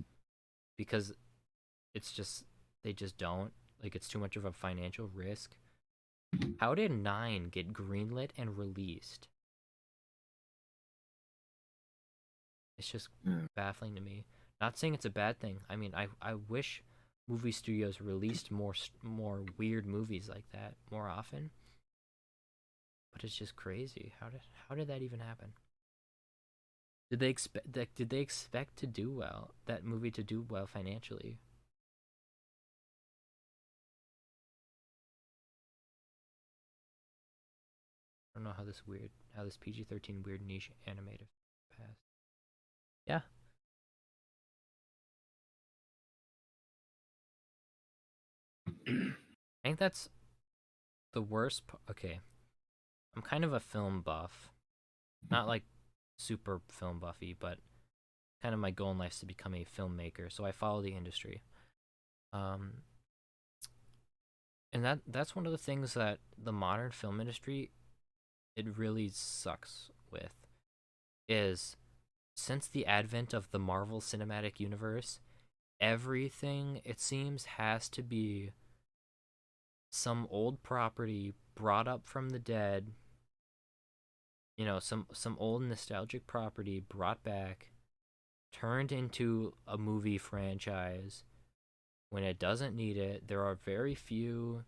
because it's just, they just don't. Like, it's too much of a financial risk. How did 9 get greenlit and released? It's just baffling to me. Not saying it's a bad thing. I mean, I wish movie studios released more weird movies like that more often. But it's just crazy. How did that even happen? Did they expect to do well, that movie to do well financially? I don't know how this PG-13 weird niche animated passed. Yeah. I think that's the worst. Okay, I'm kind of a film buff, not like super film buffy, but kind of my goal in life is to become a filmmaker. So I follow the industry. Um, and that's one of the things that the modern film industry it really sucks with is since the advent of the Marvel Cinematic Universe, everything it seems has to be some old property brought up from the dead, you know, some old nostalgic property brought back, turned into a movie franchise when it doesn't need it. There are very few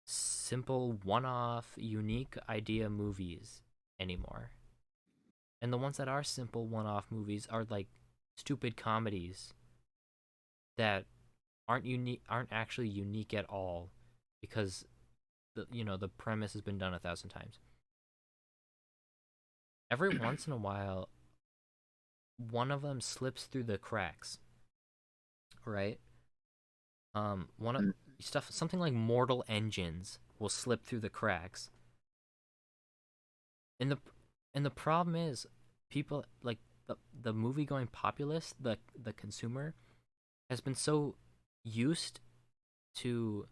simple one-off unique idea movies anymore. And the ones that are simple one-off movies are like stupid comedies that aren't actually unique at all because the premise has been done 1,000 times. Every once in a while one of them slips through the cracks, right? One of something like Mortal Engines will slip through the cracks. And the problem is people like the movie going populace, the consumer has been so used to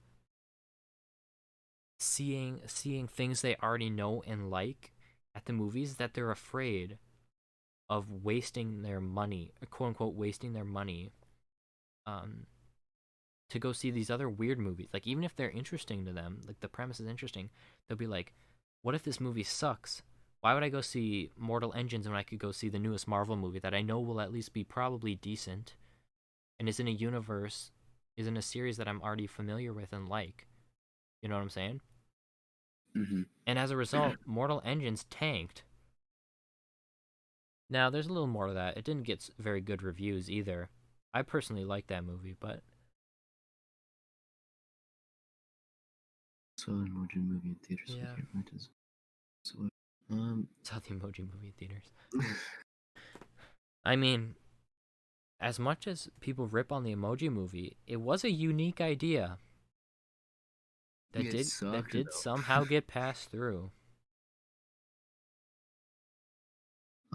seeing things they already know and like at the movies that they're afraid of wasting their money, quote unquote wasting their money, to go see these other weird movies. Like even if they're interesting to them, like the premise is interesting, they'll be like, what if this movie sucks? Why would I go see Mortal Engines when I could go see the newest Marvel movie that I know will at least be probably decent and is in a series that I'm already familiar with and like? You know what I'm saying? Mm-hmm. And as a result, Mortal Engines tanked. Now, there's a little more to that. It didn't get very good reviews either. I personally like that movie, but... Saw an emoji movie in theaters. Yeah. I can't find his. Saw the Emoji Movie in theaters. I mean, as much as people rip on the Emoji Movie, it was a unique idea that did somehow get passed through.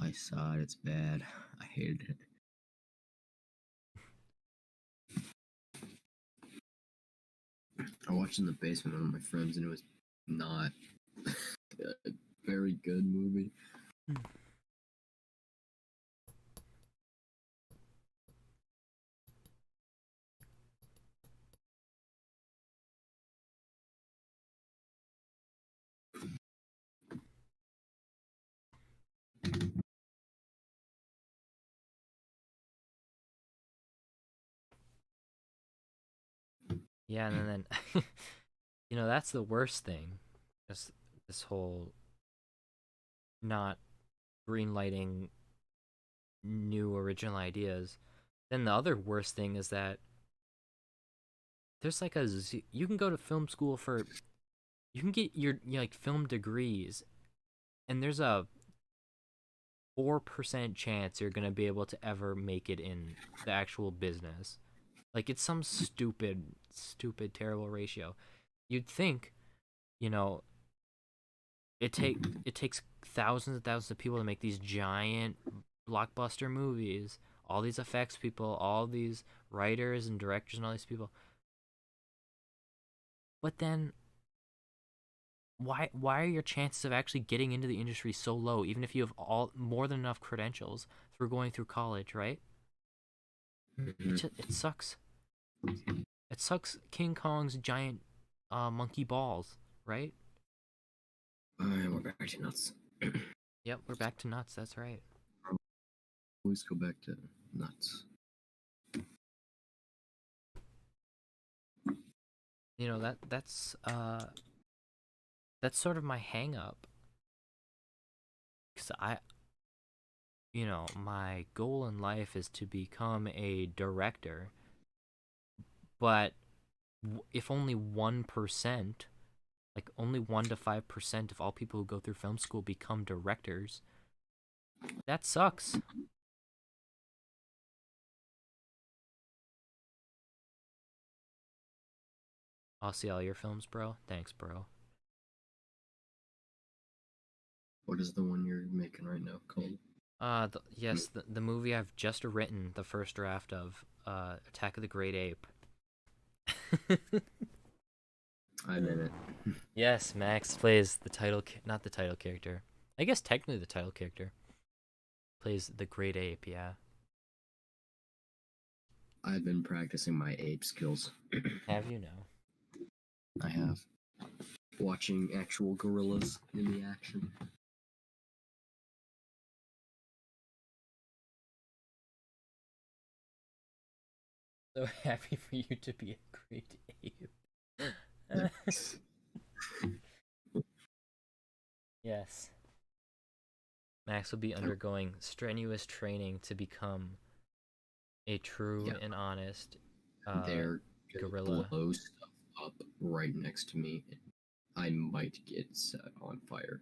I saw it. It's bad. I hated it. I watched it in the basement with one of my friends, and it was not a very good movie. Yeah, and then that's the worst thing. This whole not greenlighting new original ideas. Then the other worst thing is that there's like you can go to film school you can get your like film degrees, and there's a 4% chance you're gonna be able to ever make it in the actual business. Like it's some stupid, terrible ratio. You'd think, it takes thousands and thousands of people to make these giant blockbuster movies. All these effects people, all these writers and directors, and all these people. But then, why are your chances of actually getting into the industry so low? Even if you have more than enough credentials for going through college, right? It sucks. It sucks. King Kong's giant monkey balls, right? We're back to nuts. Yep, we're back to nuts. That's right. Always go back to nuts. That's sort of my hang up. Because my goal in life is to become a director. But if only 1%, like only 1 to 5% of all people who go through film school become directors, that sucks. I'll see all your films, bro. Thanks, bro. What is the one you're making right now called? The movie I've just written the first draft of, Attack of the Great Ape. I'm in it. Yes, Max plays the title, not the title character. I guess technically the title character. Plays the Great Ape, yeah. I've been practicing my ape skills. Have you now? I have. Watching actual gorillas in the action. So happy for you to be a great ape. Yes. Max will be undergoing strenuous training to become a true and honest They're gonna gorilla. blow stuff up right next to me. I might get set on fire.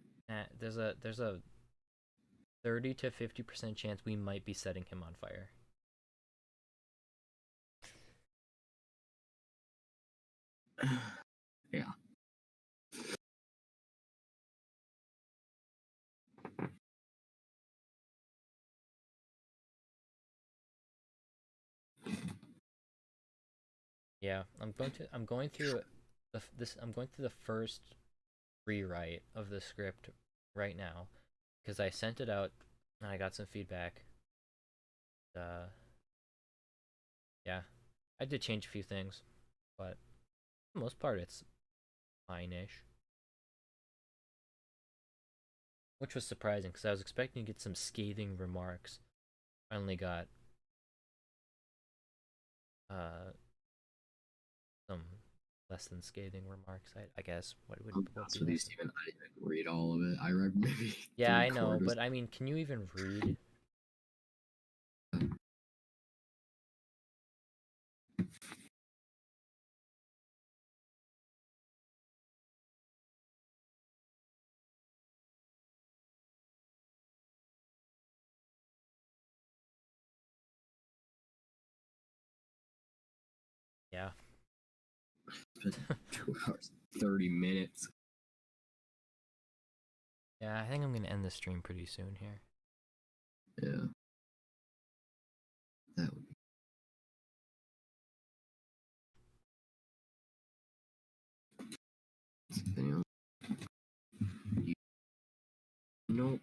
There's a 30 to 50% chance we might be setting him on fire. Yeah. Yeah, I'm going through the first rewrite of the script right now because I sent it out and I got some feedback. Yeah, I did change a few things, but for the most part it's fine-ish. Which was surprising because I was expecting to get some scathing remarks. I only got some less than scathing remarks. I guess what would So be these Steven, I didn't read all of it. I read maybe Yeah, I know, three-quarters. but I mean, can you even read? Yeah. It's been 2 hours, 30 minutes. Yeah, I think I'm gonna end the stream pretty soon here. Yeah. That would be. Anyone? Nope.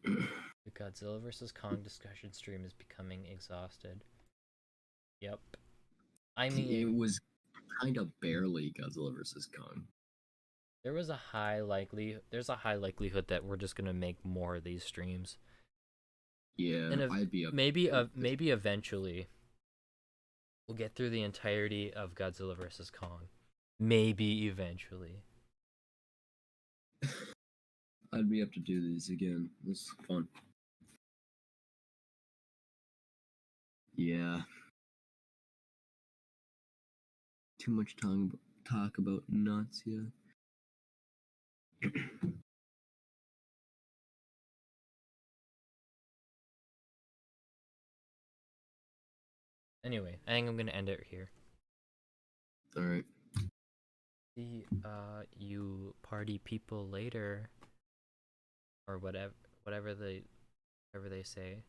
The Godzilla vs. Kong discussion stream is becoming exhausted. Yep. I It mean, was kind of barely Godzilla vs. Kong. there's a high likelihood that we're just gonna make more of these streams. Yeah, And I'd be up. maybe eventually we'll get through the entirety of Godzilla vs. Kong. Maybe eventually. I'd be up to do these again. This is fun. Yeah. Too much talk about nuts, yeah. Anyway, I think I'm gonna end it here. Alright. See you party people later. Or whatever they say.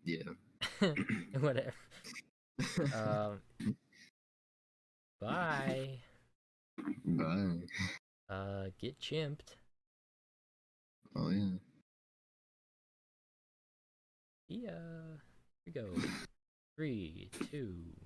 Yeah. Whatever. Bye. Bye. Get chimped. Oh, yeah. Yeah. Here we go. 3, 2.